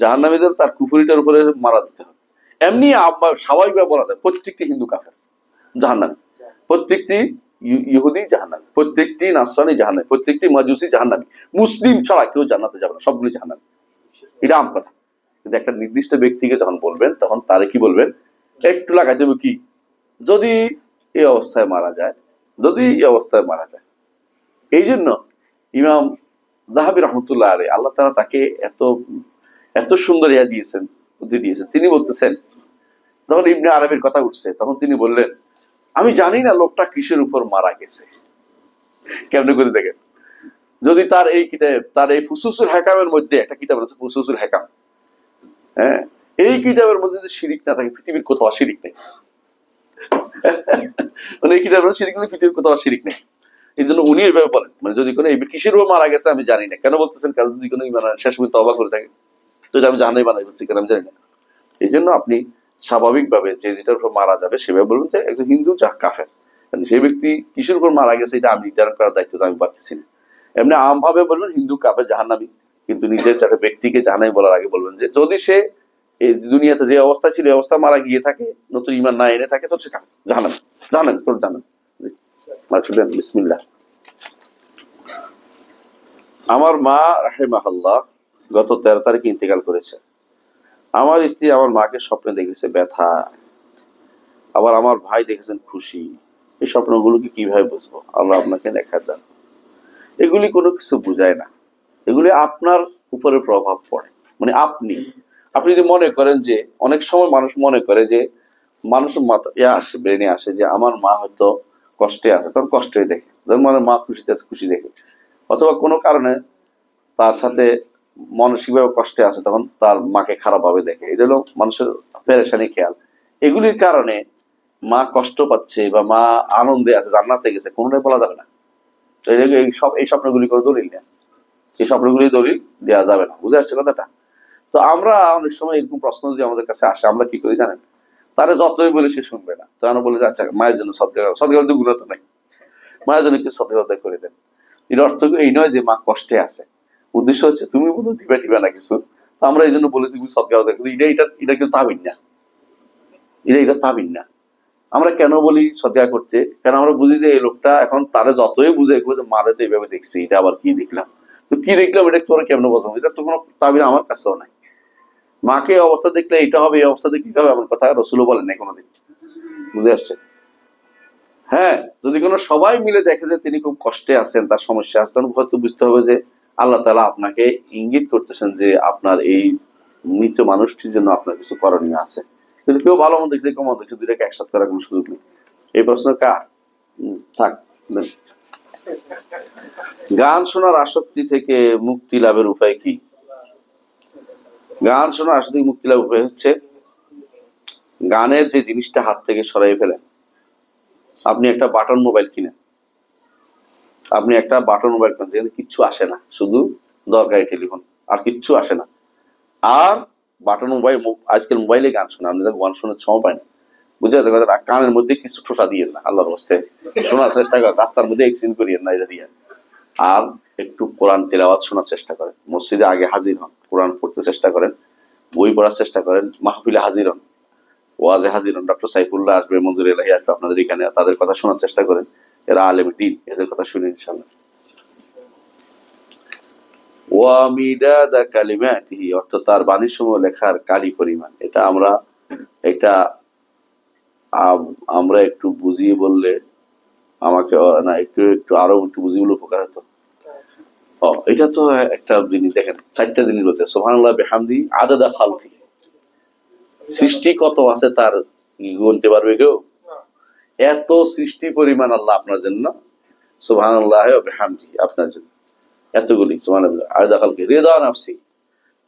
জাহান্নামীদের তার কুফুরিটার উপরে মারা যেতে হবে। এমনি স্বাভাবিকভাবে বলা যায় প্রত্যেকটি হিন্দু কাফের জাহান্নামী, প্রত্যেকটি ইহুদি জাহান্নামী, প্রত্যেকটি নাসরানি জাহান্নামী, প্রত্যেকটি মাজুসি জাহান্নামী। মুসলিম ছাড়া কেউ জান্নাতে যাবে না, সবগুলি জাহান্নামী। এটা আম কথা। কিন্তু একটা নির্দিষ্ট ব্যক্তিকে যখন বলবেন তখন তারে কি বলবেন? একটু লাগাই দেবে কি, যদি এই অবস্থায় মারা যায়, যদি এই অবস্থায় মারা যায়। এই জন্য ইমাম যাহাবী রহমতুল্লাহ আলাইহি, আল্লাহ তাআলা তাকে এত এত সুন্দর ইয়া দিয়েছেন, বুদ্ধি দিয়েছেন। তিনি বলতেছেন, যখন ইবনে আরবির কথা উঠছে তখন তিনি বললেন, আমি জানি না লোকটা কিসের উপর মারা গেছে। কেমনে করে দেখেন, যদি তার এই কিতাব, তার এই ফুসুসুল হাকামের মধ্যে একটা কিতাব আছে ফুসুসুল হাকাম, হ্যাঁ, এই কিতাবের মধ্যে যদি শিরিক না থাকে পৃথিবীর কোথাও শিরিক নেই। মানে এই কিতাবের শিরিক নেই, পৃথিবীর কোথাও শিরিক নেই। এই জন্য উনি এইভাবে বলেন, মানে যদি কোনো কিসের উপর মারা গেছে আমি জানি না। কেন বলতেছেন? কারণ যদি কোনো শেষ পর্যন্ত তওবা করে থাকে তো আমি জানাই বানাই বলছি কেন আমি জানি না। এই জন্য আপনি স্বাভাবিকভাবে যে যেটার উপর মারা যাবে সেভাবে বলবেন যে একজন হিন্দু যা কাফের। সেই ব্যক্তি কিসের উপর মারা গেছে এটা আমি নির্ধারণ করার দায়িত্ব তো আমি পারতেছি না। এমনি আমভাবে বলবেন হিন্দু কাফের জাহান্নামী, কিন্তু নিজের একটা ব্যক্তিকে জাহান্নামী বলার আগে বলবেন যে যদি সে এই দুনিয়াতে যে অবস্থা ছিল এই অবস্থা মারা গিয়ে থাকে, নতুন ইমান না এনে থাকে, তো সে জাহান্নামী। জানেন তোর জানেন। বিসমিল্লাহ। আমার মা রাহিমাহুল্লাহ গত 13 তারিখে ইন্তেকাল করেছে। আমার স্ত্রী আমার মাকে স্বপ্নে দেখেছে ব্যথা, আবার আমার ভাই দেখেছেন খুশি। এই স্বপ্নগুলোকে কিভাবে বুঝবো? আল্লাহ আপনাকে দেখা দেন। এগুলি কোনো কিছু বুঝায় না, এগুলি আপনার উপরে প্রভাব পড়ে। মানে আপনি আপনি যদি মনে করেন যে, অনেক সময় মানুষ মনে করে যে মানুষের মাথা আসে, ব্রেনে আসে যে আমার মা হয়তো কষ্টে আছে, তখন কষ্টই দেখে। যেমন মানে মা খুশিতে আছে খুশি দেখে, অথবা কোনো কারণে তার সাথে মানসিকভাবে কষ্টে আছে তখন তার মাকে খারাপ ভাবে দেখে। এটা হলো মানুষের পেরেশানি খেয়াল। এগুলির কারণে মা কষ্ট পাচ্ছে বা মা আনন্দে আছে, জান্নাতে গেছে, কোনটাই বলা যাবে না। তো এই স্বপ্নগুলি কোনো দলিল না, এই স্বপ্নগুলি দলিল দেওয়া যাবে না। বুঝে আসছে কথাটা? তো আমরা অনেক সময় এরকম প্রশ্ন যদি আমাদের কাছে আসে, আমরা কি করি জানেন? তারা যতই বলে সে শুনবে না, তো আমরা বলি আচ্ছা মায়ের জন্য সদকা গুলো তো নাই, মায়ের জন্য কিছু সদকা করে দেন। এর অর্থ এই নয় যে মা কষ্টে আছে, উদ্দেশ্য হচ্ছে তুমি বোধ দিবা টিবা না কিছু, তো আমরা এই জন্য বলি তুমি সদকা দেখো। এটা কিন্তু তাবিন না, এটা তাবিন না। আমরা কেন বলি সদকা করতে? কারণ আমরা বুঝি যে এই লোকটা এখন তারা যতই বুঝে যে মারে তো এইভাবে দেখছি, এটা আবার কি দেখলাম, তো কি দেখলাম এটা তোরা কেমন বোঝাবো? এটা তো কোনো তাবিন আমার কাছেও নাই। মাকে অবস্থা দেখলে এটা হবে, এই অবস্থা দেখলে হবে এমন কথা রসুলও বলেন নাই কোনোদিন। বুঝে আসছে? হ্যাঁ, যদি কোনো সবাই মিলে দেখে যে তিনি খুব কষ্টে আছেন, তার সমস্যা আছে, তখন হয়তো বুঝতে হবে যে আল্লাহ তাআলা আপনাকে ইঙ্গিত করতেছেন যে আপনার এই মৃত মানুষটির জন্য আপনার কিছু করণীয় আছে। কিন্তু কেউ ভালো মন্দ দেখছে, কেউ মন্দ দেখছে, দুইটাকে একসাথে করার কোনো সুযোগ নেই। এই প্রশ্ন কার? থাক। গান শোনার আসক্তি থেকে মুক্তি লাভের উপায় কি? গান শোনার আসক্তি থেকে মুক্তি লাভের উপায় হচ্ছে গানের যে জিনিসটা হাত থেকে সরাই ফেলেন। আপনি একটা বাটন মোবাইল কিনেন, আপনি একটা বাটন মোবাইল কিনেন, যেখানে কিচ্ছু আসে না, শুধু দরকারি টেলিফোন, আর কিচ্ছু আসে না। আর বাটন মোবাইল, আজকাল মোবাইলে গান শোনা, আপনি গান শোনার সময় পায় না। বুঝে যাচ্ছে কথা? কানের মধ্যে কিছু ঠোসা দিয়ে না, আল্লাহর হস্তে শোনার চেষ্টা করেন, রাস্তার মধ্যে এক্সচেঞ্জ করিয়েন না এটা দিয়ে। আর একটু কোরআন তেলাওয়াত শোনার চেষ্টা করেন, মসজিদে আগে হাজির হন, কোরআন পড়তে চেষ্টা করেন, বই পড়ার চেষ্টা করেন, মাহফিলে হাজির হন, ওয়াজে হাজির হন। ডক্টর সাইফুল্লাহ আসবে, মঞ্জুর এলাহি আসবে আপনাদের এখানে, তাদের কথা শোনার চেষ্টা করেন। এরা আলেম দ্বীন, এদের কথা শুনে ইনশাআল্লাহ। ওয়া মিদাদা কালিমাতিহি, অর্থাৎ তার বাণীসমূহ লেখার কালি পরিমাণ। এটা আমরা একটু বুঝিয়ে বললে আমাকে না, একটু একটু আরো একটু বুঝিয়ে বললে উপকার হতো। এটা তো একটা জিনিস দেখেন, 4টা জিনিস বলছে সুবহানাল্লাহ বিহামদি আদাদা খালকি। সৃষ্টি কত আছে তার গুনতে পারবে কেউ? এত সৃষ্টি পরিমাণ আল্লাহ আপনার জন্য, সুবহানাল্লাহ ওয়া বিহামদি, আপনার জন্য এতগুলি সুবহানাল্লাহ। আদাদা খালকি রিদা নাফসি,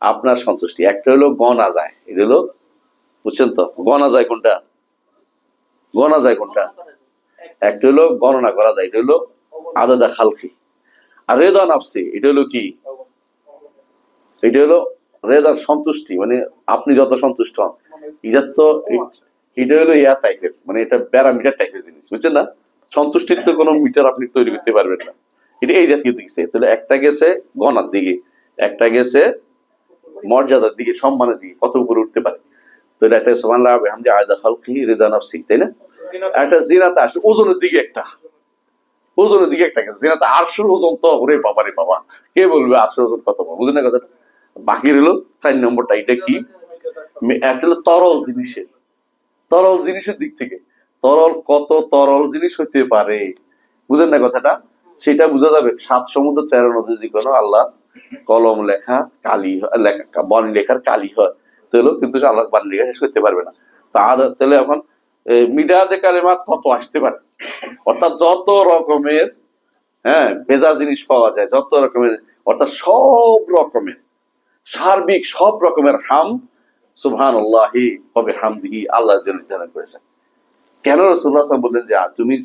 আপনার সন্তুষ্টি। একটা হলো গনা যায়, এটা হলো, বুঝছেন তো? গনা যায় কোনটা? গনা যায় কোনটা? একটা হলো গণনা করা যায়, এটা হলো আদাদা খালকি। আর রেদা নাফসি, এটা হলো কি? এটা হলো রেজার সন্তুষ্টি, মানে আপনি যত সন্তুষ্ট হন। এটা তো এটা হলো ইয়া টাইপের, মানে এটা প্যারামিটার টাইপের জিনিস, বুঝছেন না? সন্তুষ্টির তো কোনো মিটার আপনি তৈরি করতে পারবেন না। এটা এই জাতীয় দিকে। তাহলে একটা গেছে গণার দিকে, একটা গেছে মর্যাদার দিকে, সম্মানের দিকে, কত উপরে উঠতে পারে। তো এটা একটা সুবহানাল্লাহ বিহামদি আদা খালকি রিদা নাফসি, তাই না? একটা জিনাতে আসে ওজনের দিকে, একটা ওজনের দিকে একটা গেছে জিনাতে। আরশের ওজন তো ওরে বাবা রে বাবা, কে বলবে আরশের ওজন কত, বুঝলেন না কথাটা? বাকি রইল 4 নম্বরটা। এটা কি? একটা হলো তরল জিনিসের, তরল জিনিসের দিক থেকে, তরল কত তরল জিনিস হইতে পারে, বুঝেন না কথাটা? সেটা বোঝা যাবে 7 সমুদ্র 13 নদী যদি কোনো আল্লাহ কলম লেখা কালি লেখা বাণী লেখার কালি হয়, তাহলে কিন্তু আল্লাহ বাণী লেখা শেষ করতে পারবে না। তাহলে এখন মিডাদে কালেমাত কত আসতে পারে, অর্থাৎ যত রকমের ভেজা জিনিস পাওয়া যায়, যত রকমের, অর্থাৎ সব রকমের সার্বিক সব রকমের হাম সুবহানাল্লাহি ওয়া বিহামদিহি আল্লাহ নির্ধারণ করেছেন। কেন রাসূলুল্লাহ সাল্লাল্লাহু আলাইহি ওয়াসাল্লাম বললেন যে তুমি,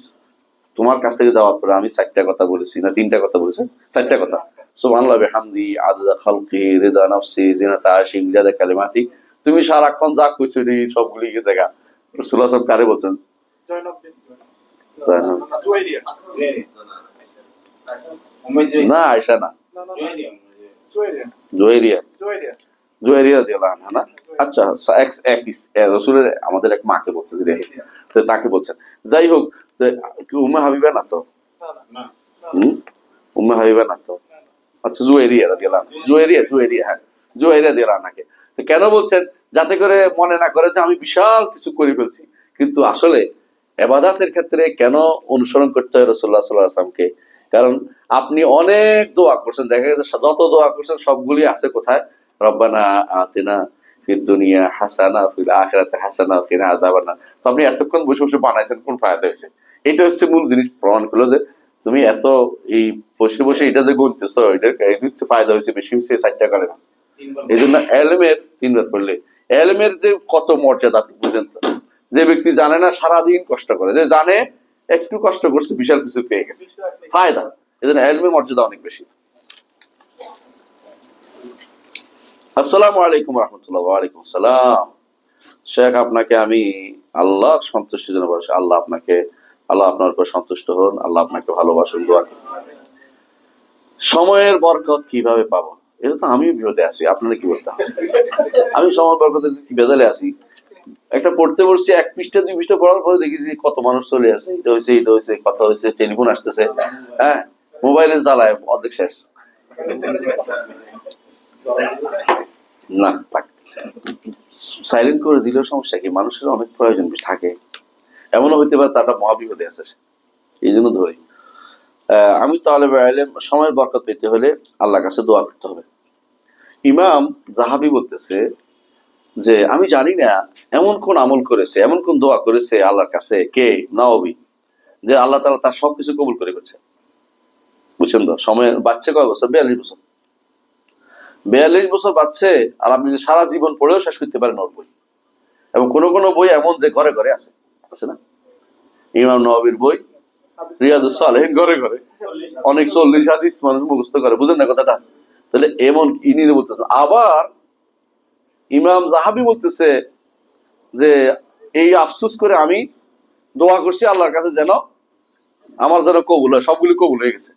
তোমার কাছ থেকে যাওয়ার পরে আমি 4টা কথা বলেছি না 3টা কথা বলেছেন? 4টা কথা। সুবহানাল্লাহি ওয়া বিহামদিহি আদাদা খালকি রিদা নাফসি জিনাতা আরশি মিদাদা কালিমাতি। তুমি সারাক্ষণ যা কইছো এই সবগুলি কি জায়গা রাসূলুল্লাহ সাল্লাল্লাহু আলাইহি ওয়াসাল্লাম কারে বলছেন? না আয়েশা না, জুয়াইরিয়া, জুয়াইরিয়া রাদিয়াল্লাহু আনহা না? আচ্ছা, রাসূলের আমাদের এক মাকে বলছে যে তো তাকে বলছেন। যাই হোক, কি উম্মে হাবিবা না তো? উম্মে হাবিবা না তো? আচ্ছা, জুয়াইরিয়া রাদিয়াল্লাহু আনহা, জুয়াইরিয়া, হ্যাঁ, জুয়াইরিয়া রাদিয়াল্লাহু আনহাকে। তো কেন বলছেন? যাতে করে মনে না করে যে আমি বিশাল কিছু করে ফেলছি। কিন্তু আসলে ইবাদতের ক্ষেত্রে কেন অনুসরণ করতে হয় রাসূলুল্লাহ সাল্লাল্লাহু আলাইহি ওয়াসাল্লামকে? কারণ আপনি অনেক দোয়া করছেন, দেখা গেছে যত দোয়া করছেন সবগুলি আছে কোথায়? রব্বানা আতিনা ফিদ দুনিয়া হাসানা ফিল আখিরাতি হাসানা ওয়া কিনা আযাবান্নার। তো আপনি এতক্ষণ বসে বসে বানাইছেন, কোন ফায়দা হয়েছে? এটা হচ্ছে মূল জিনিস, প্রমাণ করলো যে তুমি এত এই বসে বসে এটা যে গুনতেছো, এটার ফায়দা হয়েছে বেশি হয়েছে 4টা করে না। এই জন্য এলমের 3বার পড়লে এলমের যে কত মর্যাদা আপনি বুঝেন তো। যে ব্যক্তি জানে না সারাদিন কষ্ট করে, যে জানে একটু কষ্ট করছে বিশাল কিছু পেয়ে গেছে, ফায়দা। এই জন্য এলমের মর্যাদা অনেক বেশি। আসসালামু আলাইকুম রহমতুল্লাহ। ওয়ালাইকুম আসসালাম। শেখ, আপনাকে আমি আল্লাহ সন্তুষ্টির জন্য বলছি। আল্লাহ আপনাকে, আল্লাহ আপনার উপর সন্তুষ্ট হন, আল্লাহ আপনাকে ভালোবাসুন, দোয়া করুন। সময়ের বরকত কিভাবে পাবো? এটা তো আমিও বিপদে আছি, আপনারা কি বলতে হবে? আমি সময়ের বরকতের কি বেজালে আছি? একটা পড়তে বসছি, 1 পৃষ্ঠা 2 পৃষ্ঠা পড়ার পরে দেখেছি কত মানুষ চলে আসে, এটা হয়েছে কথা হয়েছে, টেলিফোন আসতেছে, মোবাইলের জ্বালায় অর্ধেক শেষ। না, সাইলেন্ট করে দিলেও সমস্যা কি? মানুষের অনেক প্রয়োজন থাকে, এমনও হইতে পারে তারা মহাবিপদে আছে, এই জন্য ধরি। আমি তালেবে ইলম, সময়ের বরকত পেতে হলে আল্লাহর কাছে দোয়া করতে হবে। ইমাম জাহাবি বলতেছে যে আমি জানি না এমন কোন আমল করেছে, এমন কোন দোয়া করেছে আল্লাহর কাছে কে, নবী, যে আল্লাহ তাআলা তার সবকিছু কবুল করে গেছে। বুঝছেন তো? সময়ের বাচ্চা কয় বছর? 42 বছর। 42 বছর বাচ্চে, আর আপনি যে সারা জীবন পড়েও শেষ করতে পারেন ওর বই। এবং কোন কোন বই এমন যে ঘরে ঘরে আছে, আছে না? ইমাম নববীর বই রিয়াদুস সালেহিন ঘরে ঘরে, অনেক 40 হাদিস মানুষ মুখস্থ করে, বুঝেন না কথাটা? তাহলে এমন ইনি বলতেছে। আবার ইমাম জাহাবি বলতেছে যে এই আফসোস করে আমি দোয়া করছি আল্লাহর কাছে যেন আমার যেন কবুল হয়, সবগুলি কবুল হয়ে গেছে।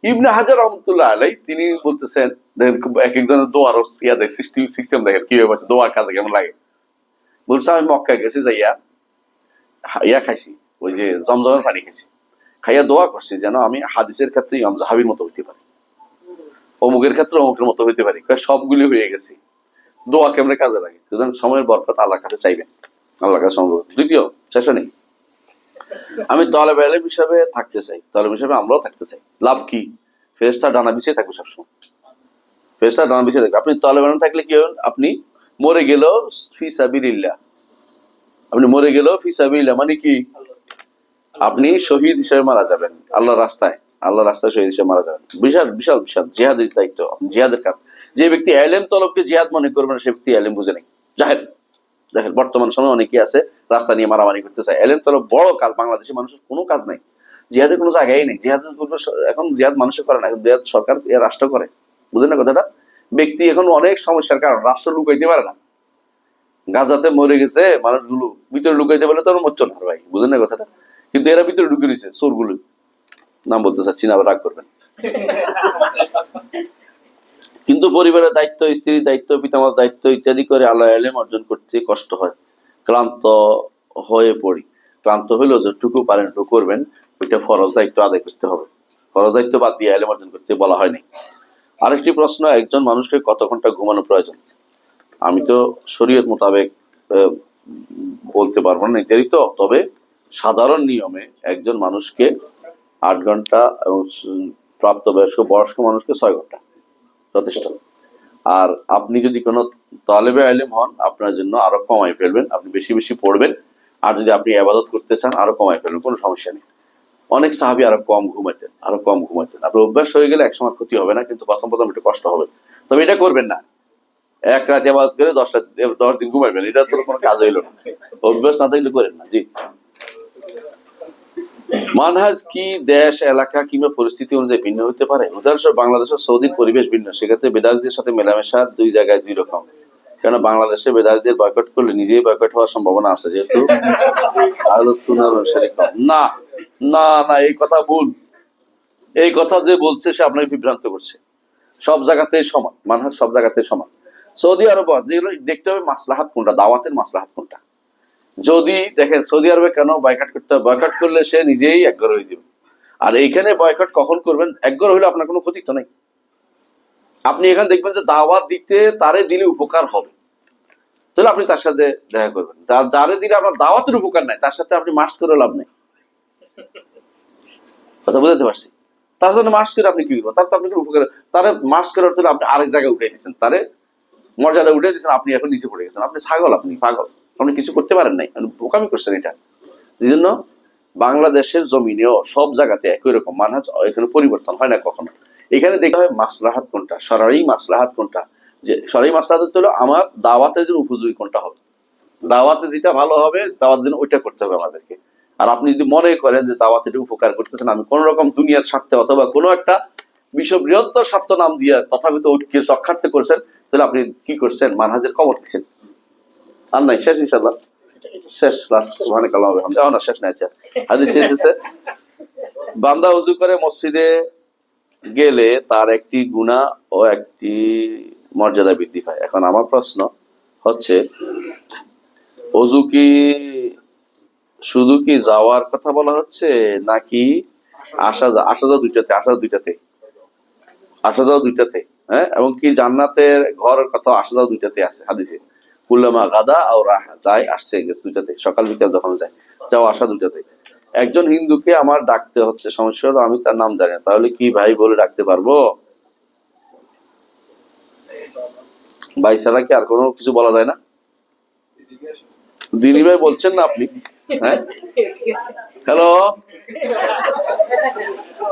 ইবনে হাজার রহমতুল্লাহ আলাই তিনি বলতেছেন, দেখেন এক একজনের দোয়ার সিস্টেম দেখেন কিভাবে আছে, দোয়ার কাজে কেমন লাগে। বলছে আমি মক্কা গেছি, যাইয়া খাইছি, ওই যে জমজমের পানি খাইছি, খাইয়া দোয়া করছি যেন আমি হাদিসের ক্ষেত্রে ইমাম জাহাবির মতো হইতে পারি, অমুকের ক্ষেত্রে অমুকের মতো হইতে পারি। সবগুলি হয়ে গেছি। দোয়া কেমনে কাজে লাগে? সুতরাং সময়ের বরকত আল্লাহর কাছে চাইবেন, আল্লাহর কাছে সম্ভব। দ্বিতীয়, শেষ নেই, আমি তালেবে ইলম হিসাবে থাকতে চাই, তালেব হিসাবে আমরাও থাকতে চাই। লাভ কি? ফেরেশতা ডানা বিছিয়ে থাকবে সবসময়, ফেরেশতা ডানা বিছিয়ে থাকবে। আপনি তালেব ইলম থাকলে কি হবেন? আপনি মরে গেলেও ফি সাবিলিল্লাহ, আপনি মরে গেলেও ফি সাবিলিল্লাহ মানে কি? আপনি শহীদ হিসেবে মারা যাবেন আল্লাহর রাস্তায়, আল্লাহর রাস্তায় শহীদ হিসেবে মারা যাবেন। বিশাল বিশাল বিশাল জিহাদের দায়িত্ব, জিহাদের কাজ। যে ব্যক্তি ইলম তলবকে জিহাদ মনে করবে না, সে ব্যক্তি ইলম বুঝে নেই, জাহেল। দেখেন বর্তমান সময় অনেকে আছে রাস্তা নিয়ে মারামারি করতে চায়। ইলম তলব বড় কাজ, বাংলাদেশের মানুষের কোনো কাজ নাই, জিহাদের কোনো জায়গায় নেই। জিহাদ এখন জিহাদ মানুষে করে না, এখন জিহাদ সরকার রাষ্ট্র করে, বুঝেন না কথাটা? ব্যক্তি এখন অনেক সমস্যার কারণ রাষ্ট্র লুকাইতে পারে না, গাজাতে মরে গেছে মানুষগুলো, ভিতরে লুকাইতে পারলে তো মরতো না ভাই, বুঝেন না কথাটা? কিন্তু এরা ভিতরে ঢুকে রয়েছে, চোরগুলো, নাম বলতে চাচ্ছি না, আবার রাগ করবেন। কিন্তু পরিবারের দায়িত্ব, স্ত্রীর দায়িত্ব, পিতামাতার দায়িত্ব ইত্যাদি করে আল্লাহ ইলম অর্জন করতে কষ্ট হয়, ক্লান্ত হয়ে পড়ি। ক্লান্ত হইলেও যতটুকু পারেন একটু করবেন, ওইটা ফরজ দায়িত্ব আদায় করতে হবে। ফরজ দায়িত্ব বাদ দিয়ে ইলম অর্জন করতে বলা হয়নি। আরেকটি প্রশ্ন, একজন মানুষকে কত ঘন্টা ঘুমানো প্রয়োজন? আমি তো শরীয়ত মোতাবেক বলতে পারবো না নির্ধারিত, তবে সাধারণ নিয়মে একজন মানুষকে 8 ঘন্টা এবং প্রাপ্তবয়স্ক বয়স্ক মানুষকে 6 ঘন্টা যথেষ্ট। আর আপনি যদি কোনো তালেবে ইলম হন, আপনার জন্য আরো কমাই ফেলবেন, আপনি বেশি বেশি পড়বেন। আর যদি আপনি ইবাদত করতে চান, আরো কমাই ফেলবেন, কোনো সমস্যা নেই। অনেক সাহাবী আরো কম ঘুমাইতেন, আরো কম ঘুমাইতেন। আপনার অভ্যাস হয়ে গেলে একসময় ক্ষতি হবে না, কিন্তু প্রথম প্রথম একটু কষ্ট হবে। তবে এটা করবেন না, এক রাত ইবাদত করে 10 দিন ঘুমাইবেন, এটা তো কোনো কাজ হইল না। অভ্যাস না থাকলে করেন না। জি, মানহাজ কি দেশ, এলাকা কিংবা পরিস্থিতি অনুযায়ী ভিন্ন হতে পারে? উদাহরণস্বরূপ বাংলাদেশ ও সৌদির পরিবেশ ভিন্ন, সেক্ষেত্রে বেদাতীদের সাথে মেলামেশা দুই জায়গায় দুই রকম। কেন বাংলাদেশে বেদাতীদের বয়কট করলে নিজেই বয়কট হওয়ার সম্ভাবনা আছে, যেহেতু আহলে সুন্নাহর অনুসারী কম। না না না, এই কথা ভুল। এই কথা যে বলছে সে আপনাকে বিভ্রান্ত করছে। সব জায়গাতেই সমান মানহাজ, সব জায়গাতেই সমান। সৌদি আরব দেখতে হবে মাসলাহাত কোনটা, দাওয়াতের মাসলাহাত কোনটা। যদি দেখেন সৌদি আরবে কেন বয়কট করতে হবে, বয়কট করলে সে নিজেই একঘর হয়ে যাবে। আর এইখানে বয়কট কখন করবেন? একঘর হইলে আপনার কোনো ক্ষতি তো নেই। আপনি এখানে দেখবেন যে দাওয়াত দিতে তারে দিলে উপকার হবে, তাহলে আপনি তার সাথে দেখা করবেন। যারে দিলে আপনার দাওয়াতের উপকার নাই, তার সাথে আপনি মার্চ করে লাভ নেই। কথা বুঝতে পারছি? তার জন্য মার্চ করে আপনি কি করবেন? তার তো আপনি উপকার, তারে মার্চ করার জন্য আপনি আরেক জায়গায় উঠে দিচ্ছেন, তারে মর্যাদা উঠে দিচ্ছেন, আপনি এখন নিচে পড়ে গেছেন। আপনি ছাগল, আপনি পাগল, আপনি কিছু করতে পারেন নাই, বোকামি করছেন এটা। এই জন্য বাংলাদেশের জমিনেও সব জায়গাতে একই রকম মানহাজ, এখানে পরিবর্তন হয় না কখনো। এখানে দেখতে হয় মাসলাহাত কোনটা, শরঈ মাসলাহাত কোনটা। যে শরঈ মাসলাহাত হলো আমার দাওয়াতের জন্য উপযোগী কোনটা হবে, দাওয়াতে যেটা ভালো হবে দাওয়াতের জন্য ওইটা করতে হবে আমাদেরকে। আর আপনি যদি মনে করেন যে দাওয়াতে উপকার করতেছেন, আমি কোন রকম দুনিয়ার স্বার্থে অথবা কোনো একটা বিশ্ব বৃহত্তর স্বার্থ নাম দিয়ে তথাপিত ঐক্য রক্ষার্থে করছেন, তাহলে আপনি কি করছেন? মানহাজের কবর দিচ্ছেন। আর নাই, শেষ ইনশাল্লাহ, শেষ। সুবহানাকাল্লাহ ওয়া বিহামদিহি, না শেষ নাই। আচ্ছা, হাদিস শেষ হয়েছে। বান্দা ওযু করে মসজিদে গেলে তার একটি গুনাহ ও একটি মর্যাদা বৃদ্ধি পায়। এখন আমার প্রশ্ন হচ্ছে, ওযু কি শুধু কি যাওয়ার কথা বলা হচ্ছে, নাকি আসা যাওয়া দুইটাতে? আসা যাওয়া দুইটাতে, হ্যাঁ। এবং কি জান্নাতের ঘরের কথা আসা যাওয়া দুইটাতে আছে হাদিসে। কুল্লামা গাদা আর রাহা, যায় আসছে গেছে দুইটাতে, সকাল বিকাল যখন যায়, যাওয়া আসা দুইটাতে। একজন হিন্দুকে আমার ডাকতে হচ্ছে, সমস্যা হলো আমি তার নাম জানি না, তাহলে কি ভাই বলে ডাকতে পারবো? ভাই ছাড়া কি আর কোনো কিছু বলা যায় না? দিনী ভাই বলছেন না আপনি? হ্যাঁ, হ্যালো,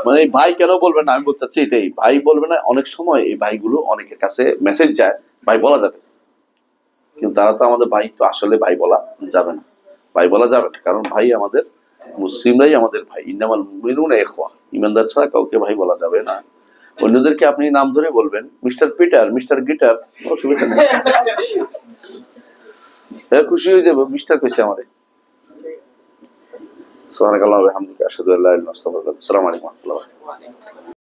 মানে ভাই কেন বলবেন না, আমি বলতে চাচ্ছি এটাই, ভাই বলবে না। অনেক সময় এই ভাইগুলো অনেকের কাছে মেসেজ যায়, ভাই বলা যাবে, কিন্তু তারা তো আমাদের ভাই, তো আসলে ভাই বলা যাবে না, ভাই বলা যাবে না। কারণ ভাই আমাদের, মুসলিমরাই আমাদের ভাই। ইন্নামাল মুমিনুনা ইখওয়া, ইমানদার ছাড়া কাউকে ভাই বলা যাবে না। অন্যদেরকে আপনি নাম ধরে বলবেন, মিস্টার পিটার, মিস্টার গিটার, অসুবিধা নেই, খুশি হয়ে যাবো, মিস্টার কইছে আমারে। সুবহানাকাল্লাহি ওয়া বিহামদিহি, আশহাদু আল্লা ইলাহা ইল্লাল্লাহ, আস্তাগফিরুল্লাহ। আসসালামু আলাইকুম ওয়া রাহমাতুল্লাহি ওয়া বারাকাতুহু।